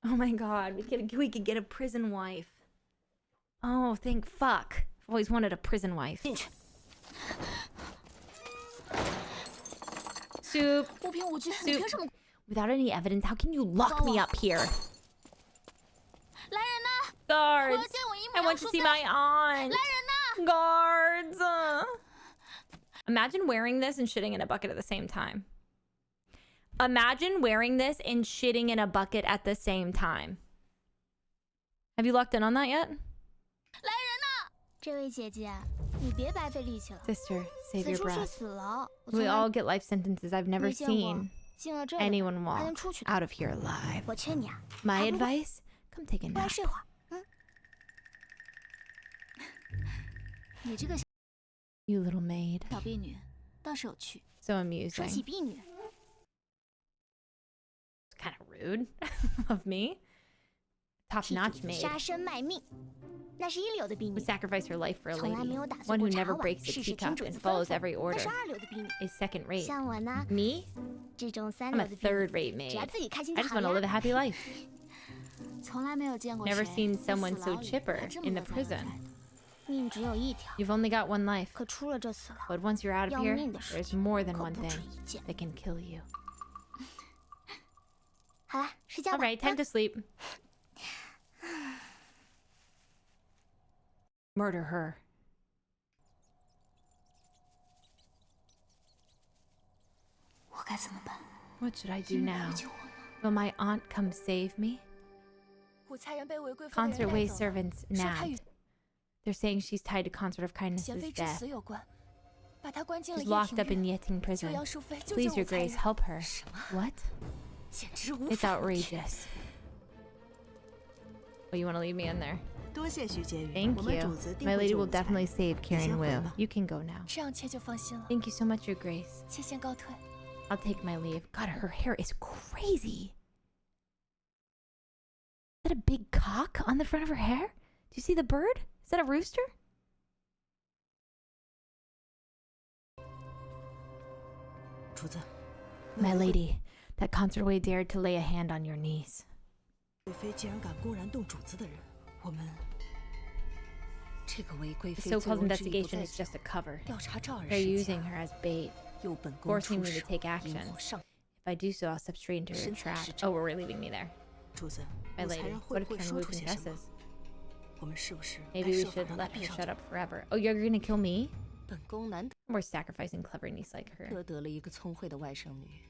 Oh my god, we could get a prison wife. Oh, thank fuck. I've always wanted a prison wife. Soup. 无凭无据，你 Soup. 凭什么？ Without any evidence, how can you lock me up here? 来人呐！ Guards! 我要见我姨母 I 杨 want to 淑 see 芬。 my aunt. 来人呐！ Guards! Imagine wearing this and shitting in a bucket at the same time. Imagine wearing this and shitting in a bucket at the same time. Have you locked in on that yet? 来人呐！这位姐姐，你别白费力气了。 Sister, save 此 your 处是 breath. 死牢，我 We 从来 all get life sentences. I've never 没见过 seen 进了这里 anyone 还能 walk 出去的。 out of here alive. 我劝你啊， My 还不如 advice? Come take a 回来 nap. 睡会儿。嗯，你这个 You little maid. 小婢女倒是有趣。 So 说 amusing. 起婢女， It's kind of rude of me. Top 替 notch 主子 maid. 杀身卖命，那是一流的婢 Would 女。 sacrifice her life for a 从来 lady. 没有打 One 碎 who 过茶 never 碗， breaks a 事事听 teacup 主 and 子吩 follows 咐， every 那 order 是二流的婢女。 is second rate. 像我呢， Me? 这种三 I'm 流 a 的婢女， third-rate maid. 只要自己开心 I 就 just 好 want to live a 呀。 happy life. 从来没有见过 Never 谁 seen 在 someone 死 so 牢里 chipper 还这么 in the 悠哉悠哉 prison. 的。命只有一条， You've only got one life. 可出了这死牢， But once you're out of 要 here, 命的事 there's 情 more than 可 one 不 thing 止一件。 that can kill you. 好啦，睡觉 All 吧。 right, time to sleep. Murder her. 我该怎么办？ What should I do 你 now? 会救我吗？ Will my aunt come save me? 武才人被违规分的 Consort 人 Way 带走了， servants 说他与 nabbed. They're saying she's tied to Consort of 贤妃 Kindness's 之 death. 死有关，把她关进了 She's 掖 locked 庭 up in 院。 Yeting 求 prison. 杨淑妃救 Please, 救 Your 武才 Grace, 人。 help her. 什么？ What? 简直无 It's 法无天。 outrageous. Oh, you want to leave me in there? 多谢徐婕妤， Thank 我们 you. 主子定 My 会 lady 救 will 武才。 definitely save 先 Karen 回 Wu. 吧。 You can go now. 这样妾就放心了。 Thank you so much, Your Grace. 妾先告退。 I'll take my leave. God, her hair is crazy. Is that a big cock on the front of her hair? Do you see the bird? Is that a rooster? 主子， My lady, that Consort Way dared to lay a hand on your niece. 贵妃竟然敢公然动主子的人，我们这个为贵 The 妃 so-called 醉翁之意不 investigation 在 is 酒 just a cover. 调查赵尔 They're 事 using 件， her as bait, 诱本宫 forcing 出 me to 手， take 引 action. 火上。 If I do so, I'll slip straight into her 身材 trap. 是真 Oh, we're relieving me there. 主子， My 武才 lady, 人 what 会 if 不会 Karen 说 Wu 出些什么 confesses?？我们是不是该 Maybe we 设法 should 让他 let her 闭上 shut 嘴？ up forever. Oh, you're gonna kill me? 本宫难 We're sacrificing clever niece like her. 得了一个聪慧的外甥女。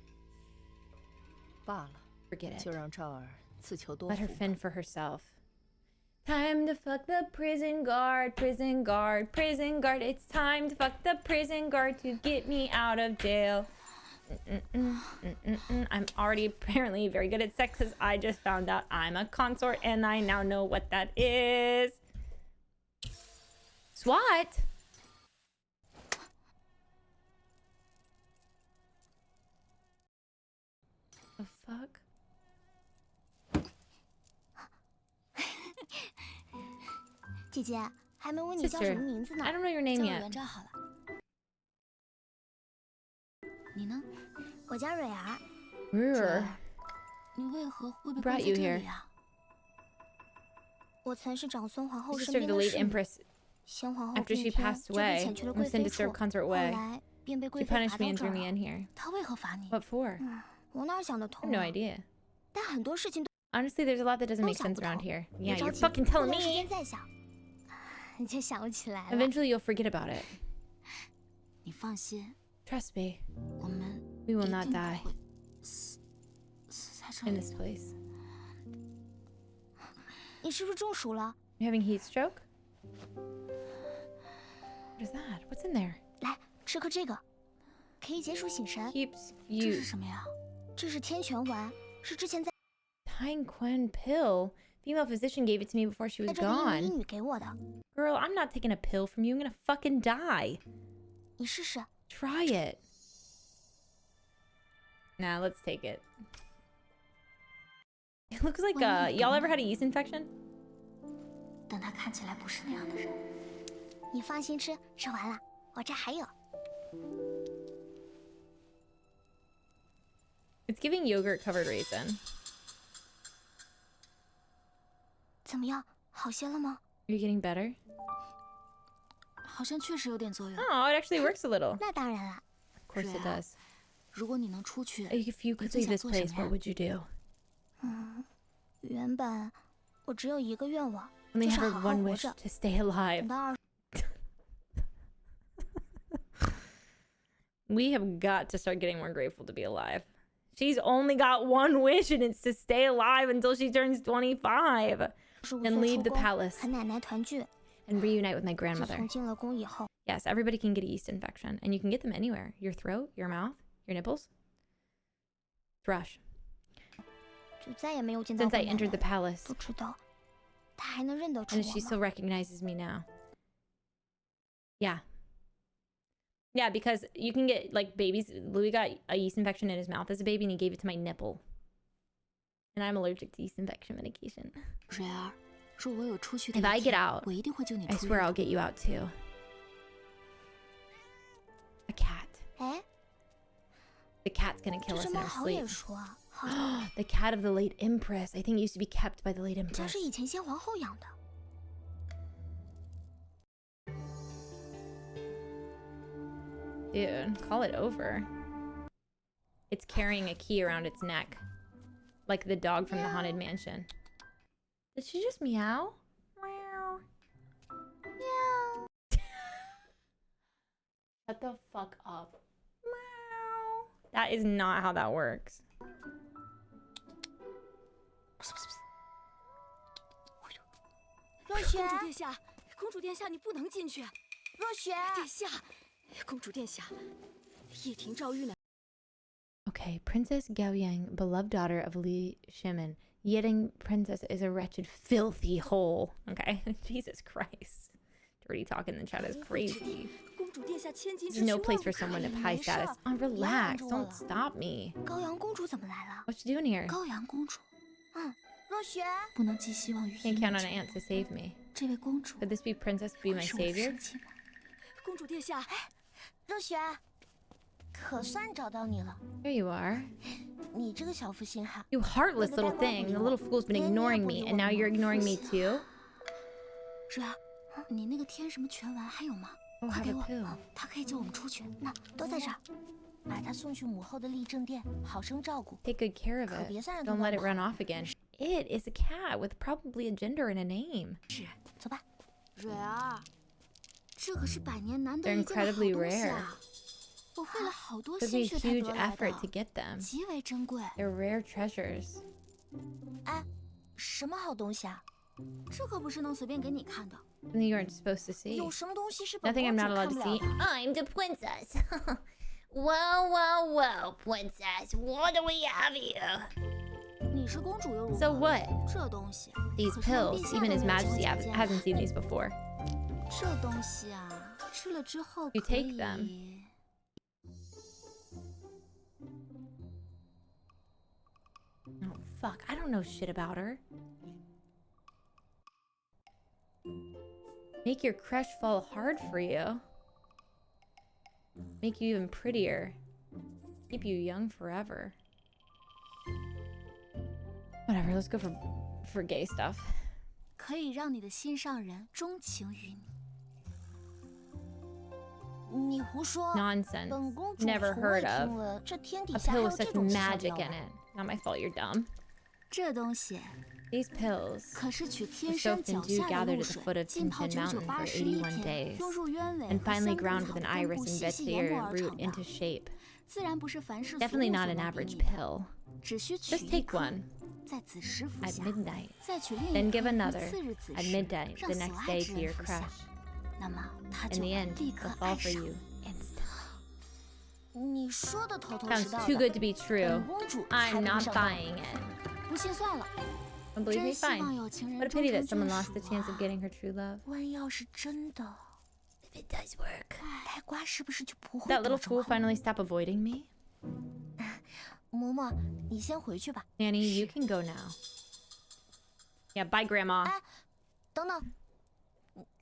罢了， Forget 就 it. 让赵儿自求多 Let her 福吧。 fend for herself. Time to fuck the prison guard, prison guard, prison guard. It's time to fuck the prison guard to get me out of jail. I'm already apparently very good at sex because I just found out I'm a consort and I now know what that is. SWAT? The fuck? Sister, I don't know your name yet. 你呢？我叫蕊儿。 Ruhr. 你为何会被 Brought 关在 you 这 here. 里啊？我曾是长孙皇后 Sister 身 of 边 the 的 late 侍女。 Empress. 先皇后 After 那 she 天 passed 就被 away, 遣去了 was 贵 sent 妃 to 处， serve consort 后 way. 来便被 She 贵妃罚 punished me 到 and 这 threw 儿 me 了。 in here. 她为何罚你？ What for? 我哪想得 I 通 have no 啊？ idea. 但很多事情都 Honestly, there's a lot that doesn't make 想 sense 不 around 透。 here. 别 Yeah, 着 you're 急， fucking 过 telling 段时 me. 间再想，你就想不起来了。 Eventually, you'll forget about it. 你放心， Trust me. 我们 We will 一 not 定不 die 会死在这 in 里 this 的。 place. 你是不是中暑了？ You having heat stroke? What is that? What's in there? 来，吃颗这个，可以解暑醒神。 Keeps 这 you 是什么呀？这是天泉丸，是之前在 Tynequan pill. Female physician gave it to me before she 在 was 这个英文 gone. 英语给我的。 Girl, I'm not taking a pill from you. I'm gonna fucking die. 你试试。 Try it. Nah, let's take it. It looks like y'all ever had a yeast infection? 但他看起来不是那样的人。你放心吃，吃完了，我这还有。 It's giving yogurt covered raisin. 怎么样，好些了吗？ Are you getting better? 好像确实有点作用。 Oh, it actually works a little. 那当然啦。 Of course it does. 如果你能出去， If you could leave this place, what would you do? 原本我只有一个愿望， Only 就是 have 好 her 好 one 活 wish 着。 to stay alive. 等到We have got to start getting more grateful to be alive. She's only got one wish, and it's to stay alive until she turns 25 and leave the palace 和奶奶团聚。 and reunite with my 自 grandmother. 从进了宫以后， Yes, everybody can get a yeast infection, and you can get them anywhere. Your throat, your mouth, your nipples. Thrush. 就再也没有见到 Since 过 I 奶 entered the 奶。 palace, 不知道她还能认得出 and 我 she 吗？ still recognizes me now. Yeah. Yeah, because you can get, like, babies. Louis got a yeast infection in his mouth as a baby, and he gave it to my nipple. And I'm allergic to yeast infection medication. 蕊儿，若我有出去的 If I 一 get 天， out, 我一定会救你 I 出 swear 狱 I'll 的。 get you out too. A cat. 哎， The cat's gonna kill 这 us 只 in 猫 our 好眼 sleep. 熟啊，好， The cat of the late empress. I think used to be kept by the late 这 empress. 是以前先皇后养的。 Dude, call it over. It's carrying a key around its neck. Like the dog from the Haunted Mansion. Did she just meow? Meow. Meow. Shut the fuck up. Meow. That is not how that works. 若雪，公主殿下，公主殿下，你不能进去。若雪，殿下，公主殿下，叶庭诏谕乃 Okay, Princess Gaoyang, beloved daughter of Li Shimin. Yetting princess is a wretched, filthy hole. Okay, Jesus Christ. Dirty talk in the chat is crazy. 公主殿下千金之 There's no 躯 place 万 for 不可 someone 以 of high 没事 status. Oh, 别 relax. 拦着我 Don't 了 stop me. 高阳公主怎么来了？ What you doing here? 高阳公主，若雪，不能寄希望于 Can't 一 count 面 on 之 an 缘 aunt to save me. 这位公主 Could this be princess be my 是我的 savior? 生亲吗？公主殿下，若雪，可算找到你了。 Here you are. 你这个小负心汉， You heartless little thing. The little fool's been ignoring me, and now you're ignoring me too? 蕊儿，你那个天什么泉丸还有吗？ Oh, 快 have 给 a 我 pill. 它可以救我们出去。那都在这儿，把它送去母后的立正殿，好生照顾。 Take good care of 可 it. 别再让它 Don't let 乱 it 跑 run off again. It is a cat with probably a gender and a name. 是，走吧。蕊儿，这可是百年难得 They're 一见的好 incredibly 东西 rare. 啊！我费了好多 Took 心 me 血才 huge 得来 effort to 的， get them. 极为珍贵。 They're rare treasures. 哎，什么好东西啊？这可不是能随便给你看的。 Something you aren't supposed to see. 有什么东西是本 Nothing 公 I'm 主 not 看 allowed 不 to 了 see. 的？ I'm the princess. Well, well, well, princess, what do we have here? 你是公主又如何？ So what? 这东西 These 可是连 pills. 陛下 Even 都 His 没有亲 Majesty 眼见 hasn't seen these before. 这东西啊，吃了之后 You 可 take 以 them. Oh, fuck. I don't know shit about her. Make your crush fall hard for you. Make you even prettier. Keep you young forever. Whatever, let's go for gay stuff. 可以让你的心上人钟情于你。你胡说！ Nonsense. 本公主 Never 从未 heard of 听闻这天底 a 下还 pill 有 with 这 such 种奇效 magic 药 in 丸。 it. Not my fault, you're dumb. 这东西 These pills 可是取 were 天山 soaked 脚 in dew 下的 gathered 露 at the 水， foot of 浸泡 Tingshan 整整 Mountain for 81 81天， days, 用入鸢尾 and 和 finally 香根 ground 草 with 的 an 根 iris 部 and 细细 vetiver 研磨 and 而 root 成的， into shape. 自然不是凡世俗 Definitely 物 not 所 an 能比 average 拟的。 pill. 只需取 Just 一 take 颗， one 在子时服 at 下， midnight. 再取另一 Then 颗 give 于 another 次日子 at 时， midnight 让 the 所 next 爱 day 之 to 人 your 服下 crush. 那么他 In 就 the 会 end, 立刻 he'll fall 爱 for 上。 you instantly. 你说的头头 Sounds 是道 too 的， good to be true. 本公主才 I'm 不 not 上当。 buying it. 不信算了。 Don't believe me? 真希望 Fine. 有情人 What a 终 pity 成 that someone 眷 lost 属 the chance of 啊！ getting her true love. 万一要是真的， If it does work. 呆瓜是不是就不会 That 躲 little 着 fool 我？ finally stopped avoiding me? 嬷嬷，你先回去吧。 Nanny, you can go now. Yeah, bye, Grandma. 哎，等等，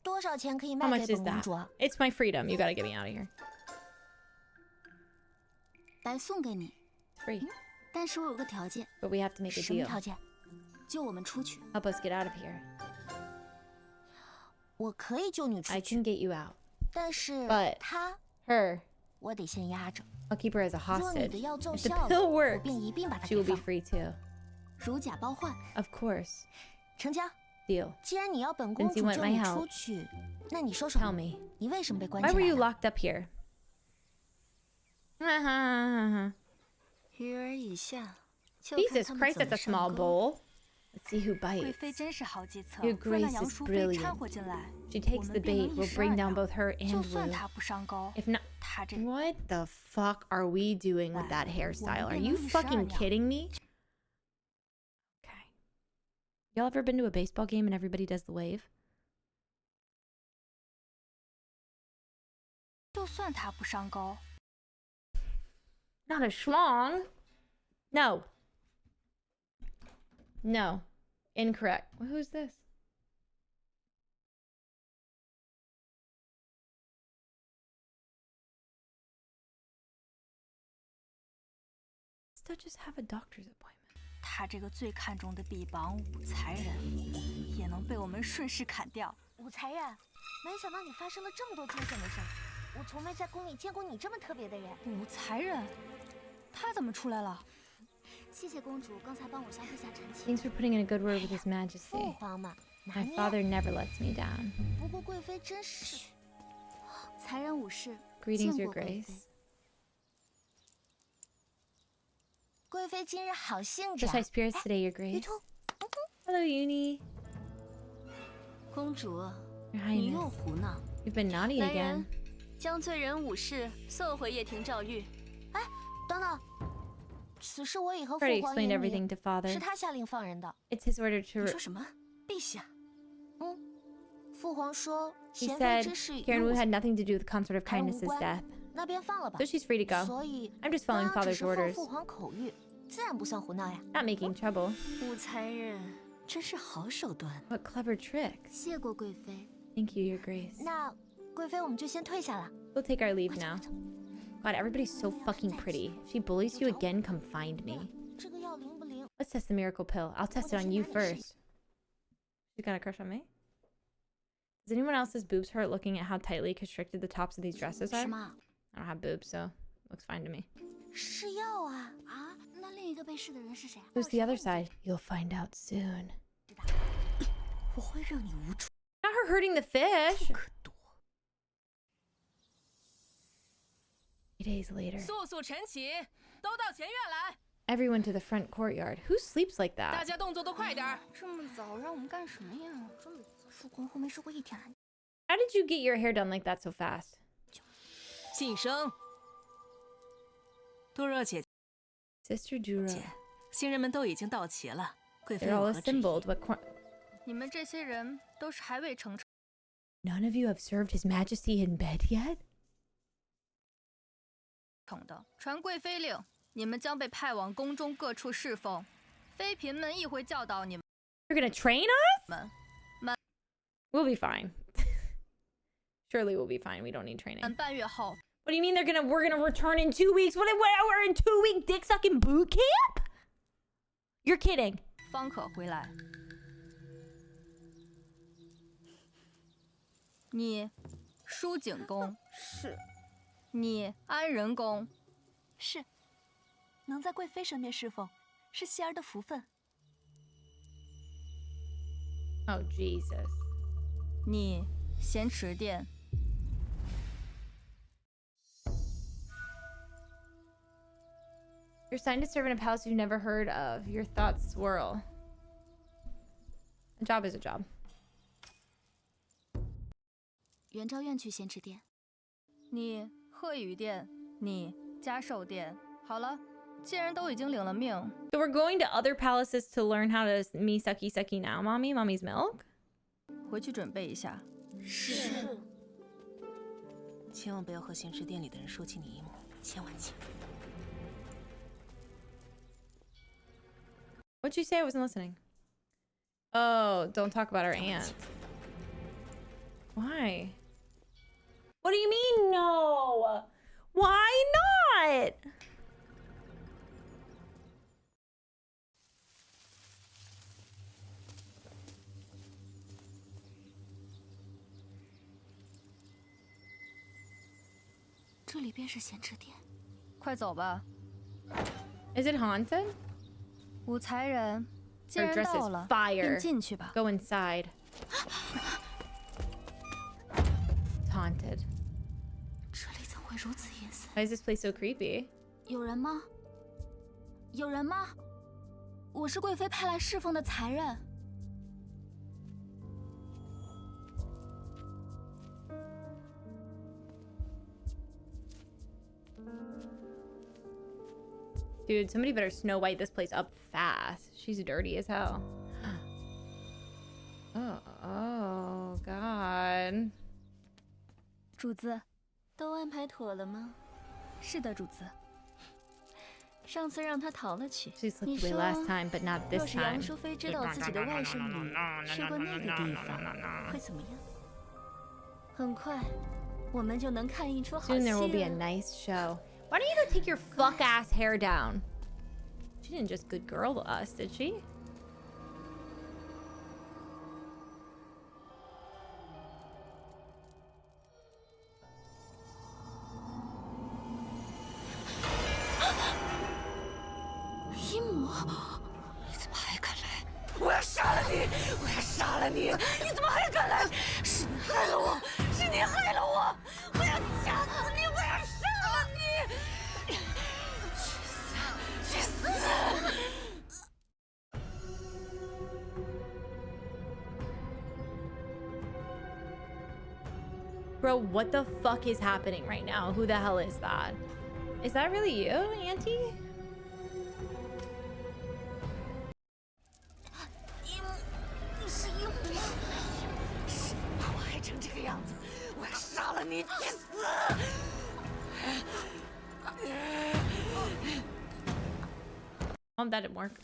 多少钱可以 How 卖 much 给 is 本公 that? 主啊？ It's my freedom. You gotta get me out of here. 白送给你， Free. 但是我有个条件。 But we have to make a 什么 deal. 条件？救我们出去。 Help us get out of here. 我可以救你出 I 去， can get you out. 但是 But 他 her, 我得先压着。 I'll keep her as a 若你 hostage. 的药奏 If the 效 pill 了，我 works, 便一并把它 she 给 will be 放。 free too. 如假包换， Of course. 成交。 Deal. 既然你要本公 Since 主 you want 救 my 你 help, 出去，那你说说 Tell me. 你为什么被关 Why 起 were 来 you 了？ locked up here? 鱼儿已下，就看 Jesus 他们 Christ, 怎 that's 么 a 上 small 钩。 bowl. Let's see who 贵 bites. 妃真是好计策， Your 若让 grace 杨 is 淑妃 brilliant. 掺和进来， She 我 takes 们 the 便 bait, 能 will 一石 bring 二 down 鸟。 both her 就 and 算 Wu. 她不上钩， If not, 她这 what the fuck are we doing with that hairstyle? Are you 我们变成一石二 fucking 鸟。 kidding me? Okay. Y'all ever been to a baseball game and everybody does the wave? 就算她不上钩， Not a schlong. No. No. Incorrect. Who's this? Does Duchess have a doctor's appointment? 她这个最看重的臂膀武才人，也能被我们顺势砍掉。武才人，没想到你发生了这么多惊险的事儿，我从没在宫里见过你这么特别的人。武才人，他怎么出来了？谢谢公主刚才帮我向陛下陈情。 Thanks for putting in a good word with His 父 Majesty. 皇嘛， My 难捏。 father never lets me down. 不过贵妃真是，才人武士， Greetings, 见 Your 过贵 Grace. 妃。贵妃今日好兴 Just 致 high spirits today, Your 玉 Grace. 兔， Hello, Uni. 公主， Your 你又 Highness. 胡闹。 You've been naughty 来 again. 人，将罪人武士送回掖庭诏狱。哎，等等，此事我已和父 Already 皇 explained 言 everything 明， to father. 是他下令放人的。 It's his order 你 to. 说什么？陛下？父皇说 He 贤妃 said 之事与 Karen Wu 武 had nothing to do with consort of 才人无 kindness's 关 death, 那便放了吧 so。she's free to go. 所以 I'm just following 刚刚 father's 只是奉 orders, 父皇口谕，自然不算胡闹呀。 not making trouble. 武才人真是好手段。 What clever tricks. 谢过贵妃。 Thank you, Your Grace. 那贵妃我们就先退下了。 We'll take our leave now. God, everybody's so fucking pretty. If she bullies you again, come find me. 这个药灵不灵？ Let's test the miracle pill. I'll test it on you first. You got a crush on me? Does anyone else's boobs hurt looking at how tightly constricted the tops of these dresses are? 什么？ I don't have boobs, so looks fine to me. 是药啊啊！那另一个被试的人是谁？ Who's the other side? You'll find out soon. 我会让你无处 Not her hurting the fish. 可躲。 3 days later. 速速陈起，都到前院来。Everyone to the front courtyard. Who sleeps like 大 that? 家动作都快点儿！这么早让我们干什么呀？这么早收工后没收过一天懒。 How did you get your hair done like that so fast? 晋升。多若姐 Sister Dura. 姐，新人们都已经到齐了，贵妃 They're 有 all 何旨意？ assembled, but 你们这些人都是还未成宠 none of you have served His Majesty in bed yet? 的，传贵妃令，你们将被派往宫中各处侍奉，妃嫔们亦会教导你们。 You're gonna train us? We'll be fine. Surely we'll be fine. We don't need training. 半月后， What do you mean we're gonna return in 2 weeks? What we're in 2-week dick sucking boot camp? You're kidding. 方可回来。你舒景公是，你安仁公是，能在贵妃身边侍奉，是希儿的福分。 Oh Jesus. 你咸池殿 You're assigned to serve in a palace you've never heard of. Your thoughts swirl. A job is a job. 元昭院去咸池殿。你鹤羽殿，你嘉寿殿。好了，既然都已经领了命， So we're going to other palaces to learn how to me sucky sucky now, mommy? Mommy's milk? 回去准备一下。是。千万不要和咸池殿里的人说起你姨母，千万记。 What'd you say? I wasn't listening. Oh, don't talk about our aunt. Why? What do you mean no? Why not? "这里便是咸池殿。快走吧。 Is it haunted? 武才人，既 Her 然 dress 到 is 了， fire. 便进去吧。 Go inside. It's haunted. 这里怎会如此阴森？ Why is this place so creepy? 有人吗？有人吗？我是贵妃派来侍奉的才人。 Dude, somebody better Snow White this place up fast. She's dirty as hell. Oh, God. 主子，都安排妥了吗？是的，主子。上次让她逃了去。 She slipped 你 away 说， last time, but not 若 this 是杨 time. 淑妃知道自己的外甥女去过那个地方，会怎么样？很快，我们就能看一出好戏 Soon there will be a 了。 nice show. Why don't you go take your fuck ass hair down? She didn't just good girl to us, did she? Bro, what the fuck is happening right now? Who the hell is that? Is that really you, Auntie? 你是鹦鹉吗？把我害成这个样子，我要杀了你，去死Oh, that didn't work.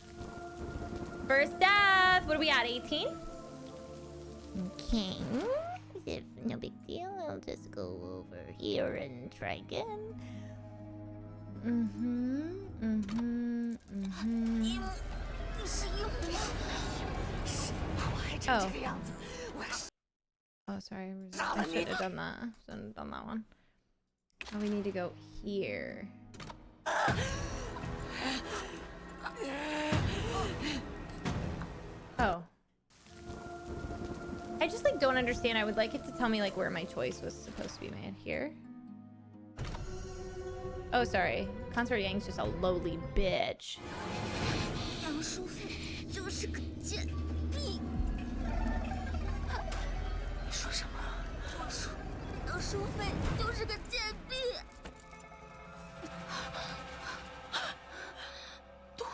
First death. What are we at? 18? Okay. If no big deal, I'll just go over here and try again. Oh. Oh, sorry. I should have done that. Shouldn't have done that one. Oh, we need to go here. Oh. I just like don't understand. I would like it to tell me like where my choice was supposed to be made. Here. Oh, sorry. Consort Yang's just a lowly bitch. 杨淑妃就是个贱婢。你说什么？我说杨淑妃就是个贱婢。对，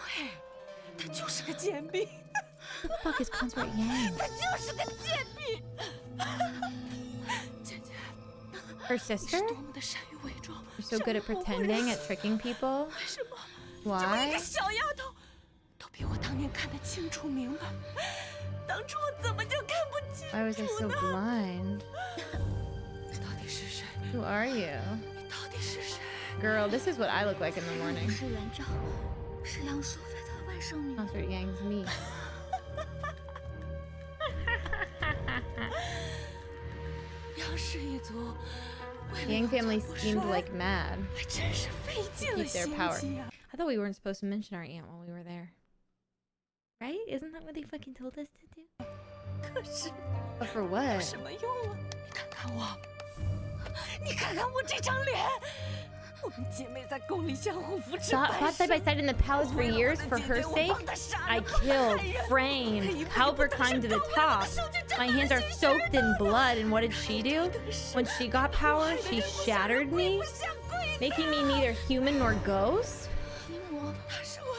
她就是个贱婢。Who the fuck is Consort Yang? 她就是个贱婢。姐姐。 Her sister? You're so good at pretending, at tricking people. Why? 小丫头，都比我当年看得清楚明白。当初我怎么就看不清楚呢？ Why was I so blind? 你到底是谁？ Who are you? 你到底是谁 Girl, this is what I look like in the morning. 是元昭，是杨淑妃的外甥女。 Consort Yang's niece. Yang family seemed like mad to keep their power. I thought we weren't supposed to mention our aunt while we were there. Right? Isn't that what they fucking told us to do? But for what? 什么用啊？你看看我，你看看我这张脸。我们姐妹在宫里相互扶持。Fought side by side in the palace for years for her sake. I killed, framed, helped her climb to the top. My hands are soaked in blood, and what did she do? When she got power, she shattered me, making me neither human nor ghost.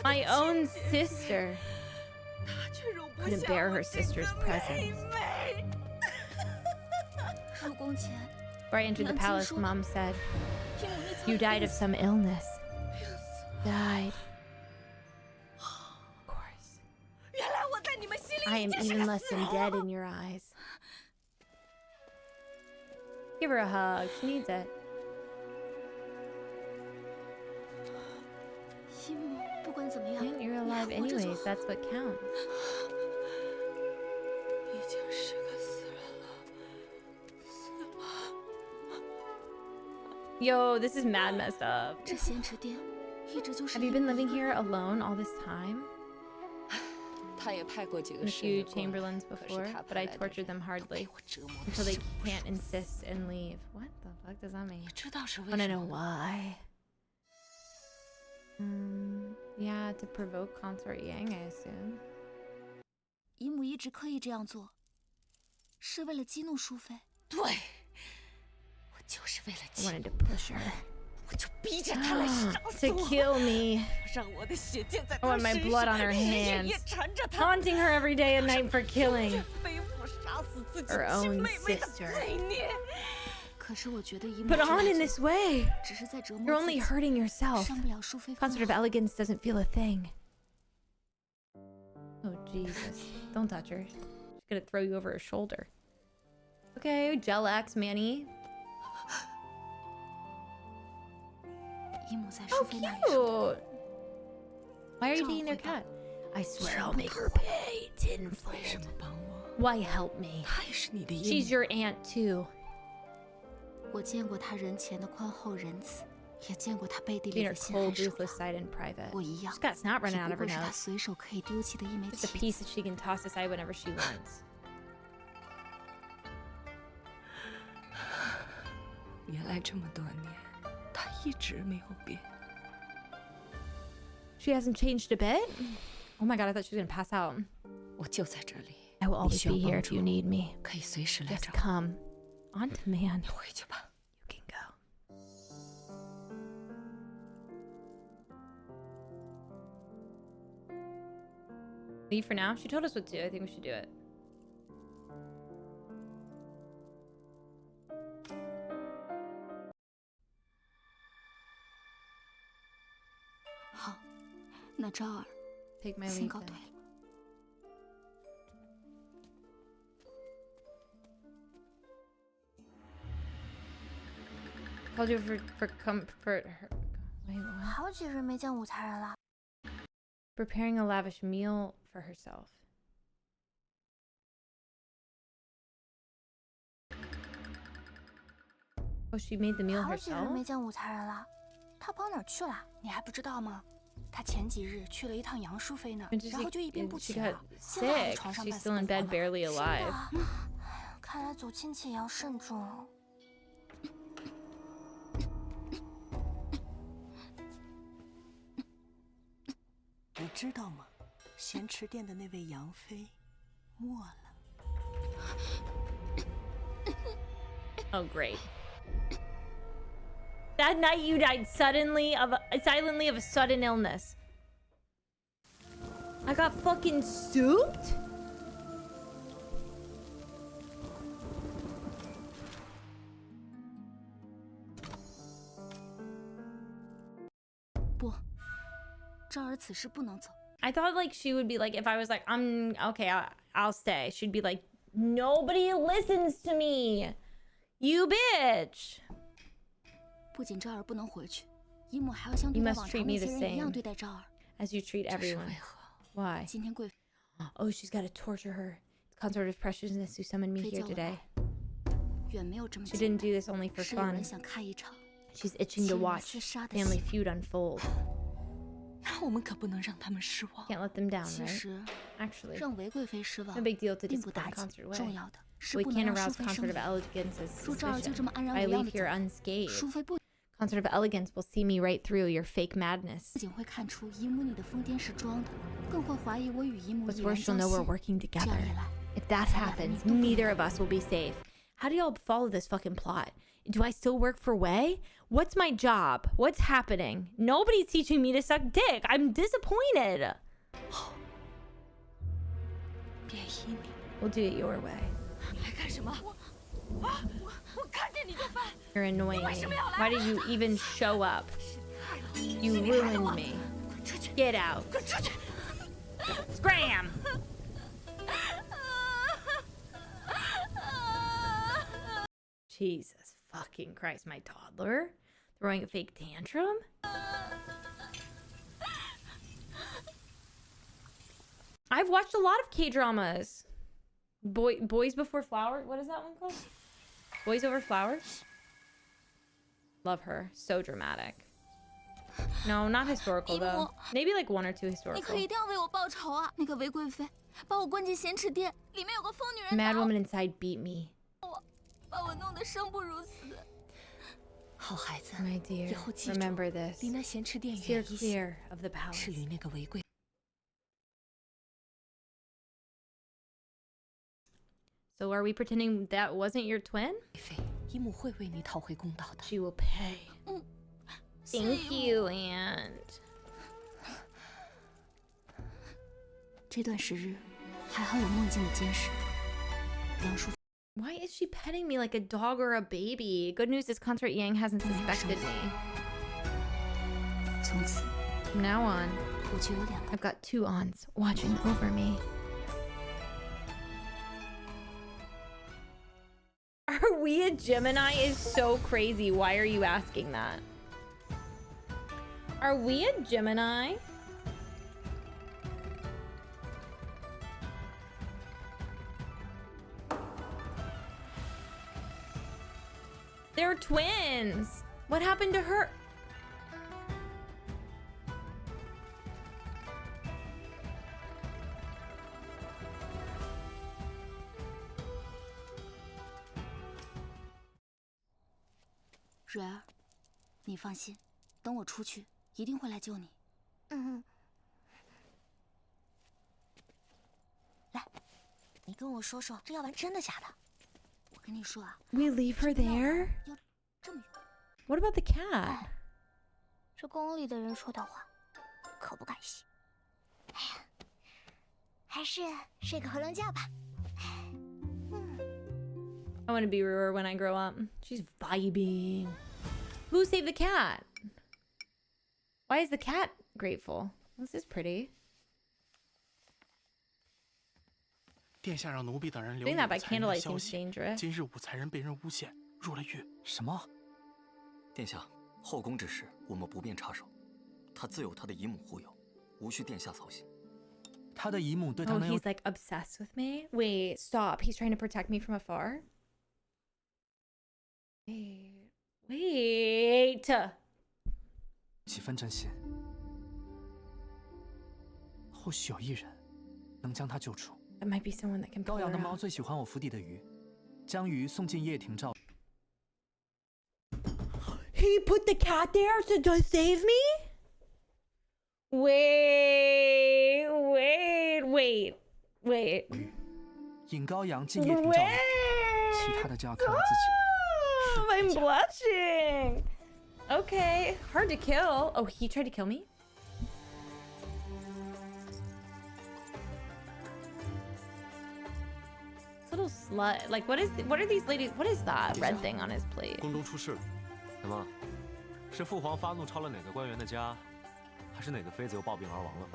My own sister couldn't bear her sister's presence. Before I entered the palace, Mom said, "You died of some illness." Died. Of course. I am even less than dead in your eyes. Give her a hug. She needs it. And you're alive anyways. That's what counts. Yo, this is mad messed up. Have you been living here alone all this time? A few chamberlains before, but I tortured them hardly until they can't insist and leave. What the fuck does that mean? I wanna know why. Yeah, to provoke Consort Yang, I assume. 姨母一直刻意这样做，是为了激怒淑妃。对，我就是为了 I wanted to push her. 我就逼着她来杀死 To 我， kill me. 让我的血溅在 I 她 want my 身 blood 上， on her 日夜 hands, 夜缠着她， haunting her every day and night for killing 背负杀死自己 her 亲 own 妹妹的 sister. 罪孽。可是我觉得姨母 Put on in this way. 只是在折磨 You're only 自己， hurting yourself. 伤不了淑妃夫 Concert of 人。 elegance doesn't feel a thing. Oh Jesus! Don't touch her. She's gonna throw you over her shoulder. Okay, gel axe, Manny. 姨母在 Oh, 淑妃那里说， cute. Why are you taking their cat? I swear I'll make her pay tenfold. Why help me? 她也是你的姨 She's 母。 your aunt too. 我见过她人前的宽厚仁慈，也见过她背地里 Seen her 的心狠 cold, 手 ruthless 辣。 side in private. 我一样， She's got snot 只 running out 不 of her 过是她 nose. 随手可以丢弃的一枚 Just a 棋 piece 子。 that she can toss aside whenever she wants. 原来这么多年，她一直没有变。 She hasn't changed a bit? Oh my god, I thought she was gonna pass out. 我就在这里， I will 你 always 需要 be here 帮 if 助 you need me. 可以随时来 Just 找我。 come. On demand. 你回去吧。 You can go. Leave for now? She told us what to do. I think we should do it. 好，那昭儿， Take my 先 leave 告 then. 退了。 Called you for comfort. Wait, what? 好几日没见武才人了。 Preparing a lavish meal for herself. Oh, she made the meal 好几日 herself? 没见武才人了，他跑哪儿去了？你还不知道吗？他前几日去了一趟杨淑妃那儿， And just 然后就一病 she 不起 got 了，现在还在 sick. 床上 She's 半死 still in 不活 bed, 呢。 barely 是的 alive. 看来走亲戚也要慎重。知道吗？咸池店的那位杨妃没了。Oh, great. That night you died silently of a sudden illness. I got fucking souped? 不，昭儿此时不能走。 I thought like she would be like, if I was like, okay, I'll stay. She'd be like, nobody listens to me. You bitch. 不仅昭儿不能回去，姨母还要像对待往常那些人一样对待昭儿。As you treat everyone. Why? 今天贵。 Oh, she's got to torture her. Conservative preciousness who summoned me here today. 远没有这么 She didn't do this only for 是有 fun. 人想看一场 She's itching to watch family feud unfold. 那我们可不能让他们失望。 Can't let them down, 其 right? 实 Actually, 让韦贵妃失望 no big deal to 并不 discipline 打紧 concert，way. 重要的是 We 不能 can't 让淑 arouse 妃生 concert 疑。 of elegance as 恕昭儿就这么 suspicion. 安然 I 无恙 leave 的 here 走， unscathed. 淑妃不 Concert of elegance will see me right through your fake madness. 不仅会看出姨母你的疯癫是装的，更会怀疑我与姨母 What's 已然 worse, 交 she'll know we're 心。 working 这 together. 样一来， If that happens, neither of us will be safe. How do y'all follow this fucking plot? Do I still work for Wei? What's my job? What's happening? Nobody's teaching me to suck dick. I'm disappointed. 便依你。 We'll do it your way. 你来干什么？我看见你就烦。 You're annoying me. Why did you even show up? You ruined me. Get out. Scram! Jesus fucking Christ, my toddler? Throwing a fake tantrum? I've watched a lot of K-dramas. Boys Before Flowers? What is that one called? Boys Over Flowers? Love her. So dramatic. No, not historical though. Maybe like 1 or 2 你可 historical. 一定要为我报仇啊！那个韦贵妃把我关进咸池殿，里面有个疯女人 Mad woman inside beat me. 把我弄得生不如死。好孩子， My dear, 以后记住， remember this. 离那咸池殿 Steer 远一些。 clear of the palace. 至于那个韦贵， So are we pretending that wasn't your twin? 姨母会为你讨回公道的。 She will pay. Thank you, Aunt. 这段时日，还好有梦境的监视。杨淑 Why is she petting me like a dog or a baby? Good news is Concert Yang hasn't suspected me. 从此 From now on, 我就有2个。 I've got 2 aunts watching over me. Are we a Gemini is so crazy. Why are you asking that? Are we a Gemini? They're twins. What happened to her?蕊儿，你放心，等我出去，一定会来救你。嗯。来，你跟我说说，这药丸真的假的？我跟你说啊， We leave her there? 要这么用。 What about the cat? 这宫里的人说的话，可不敢信。哎呀，还是睡个回笼觉吧。 I want to be Ruer when I grow up. She's vibing. Who saved the cat? Why is the cat grateful? This is pretty. 殿下让奴婢等人留 Doing 有 that by 残忍的 candlelight 消 seems 息。 dangerous. 今日武才人被人诬陷，入了狱。什么？殿下，后宫之事我们不便插手，他自有他的姨母护佑，无需殿下操心。他的姨母对他 Oh, 能有 he's like obsessed with me? Wait, stop. He's trying to protect me from afar? Wait. 几分真心。或许有一人能将他救出。 That might be someone that can pull 羔羊 her 的猫 out. 最喜欢我府邸的鱼，将鱼送进掖庭照。 He put the cat there to save me? Wait. 尹高阳敬业平教育，其他的就要看他自己了。 I'm blushing. Okay, hard to kill. Oh, he tried to kill me? Little slut. Like, what are these ladies? What is that red thing on his plate? 宫中出事了，什么？是父皇发怒抄了哪个官员的家，还是哪个妃子又暴病而亡了？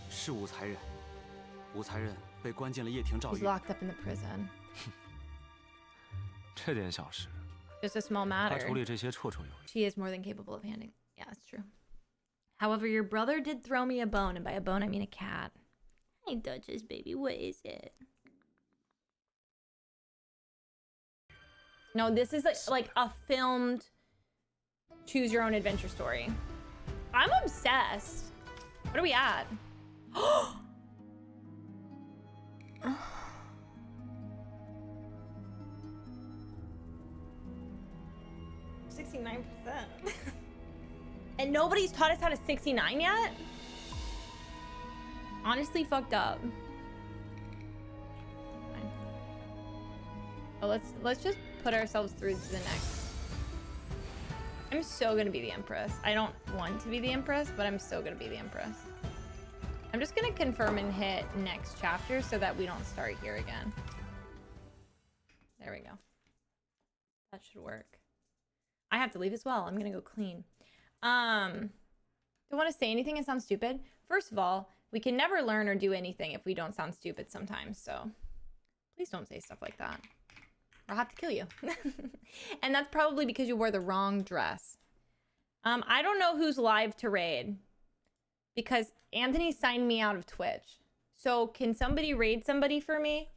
是武才人，武才人被关进了掖庭诏 He's 狱。 locked up in the prison. 这点小事， Just a small 他 matter. 处理这些绰绰有余。 She is more than capable of handling. Yeah, that's true. However, your brother did throw me a bone, and by a bone I mean a cat. Hey, Duchess, baby, what is it? No, this is like a filmed choose your own adventure story. I'm obsessed. What are we at? 69%. And nobody's taught us how to 69 yet? Honestly fucked up. Fine. Oh, let's just put ourselves through to the next. I'm so gonna be the Empress. I don't want to be the Empress, but I'm still gonna be the Empress. I'm just gonna confirm and hit next chapter so that we don't start here again. There we go. That should work. I have to leave as well. I'm gonna go clean. Don't want to say anything and sound stupid. First of all, we can never learn or do anything if we don't sound stupid sometimes, so please don't say stuff like that. I'll have to kill you. And that's probably because you wore the wrong dress. I don't know who's live to raid because Anthony signed me out of Twitch. So can somebody raid somebody for me?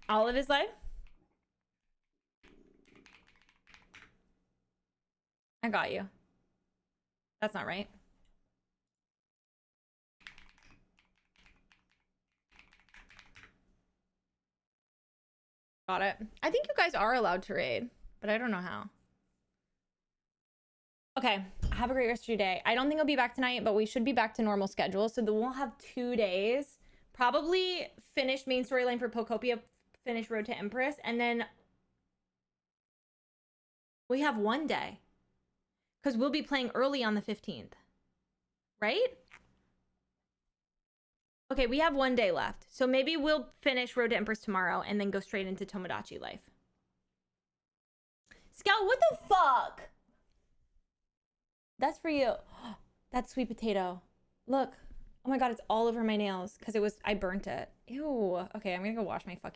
Olive is live? I got you. That's not right. Got it. I think you guys are allowed to raid, but I don't know how. Okay, have a great rest of your day. I don't think I'll be back tonight, but we should be back to normal schedule. So then we'll have 2 days. Probably finish main storyline for Pocopia, finish Road to Empress, and then we have 1 day. Because we'll be playing early on the 15th. Right? Okay, we have 1 day left. So maybe we'll finish Road to Empress tomorrow and then go straight into Tomodachi Life. Scout, what the fuck? That's for you. That's sweet potato. Look. Oh my god, it's all over my nails because I burnt it. Ew. Okay, I'm gonna go wash my fucking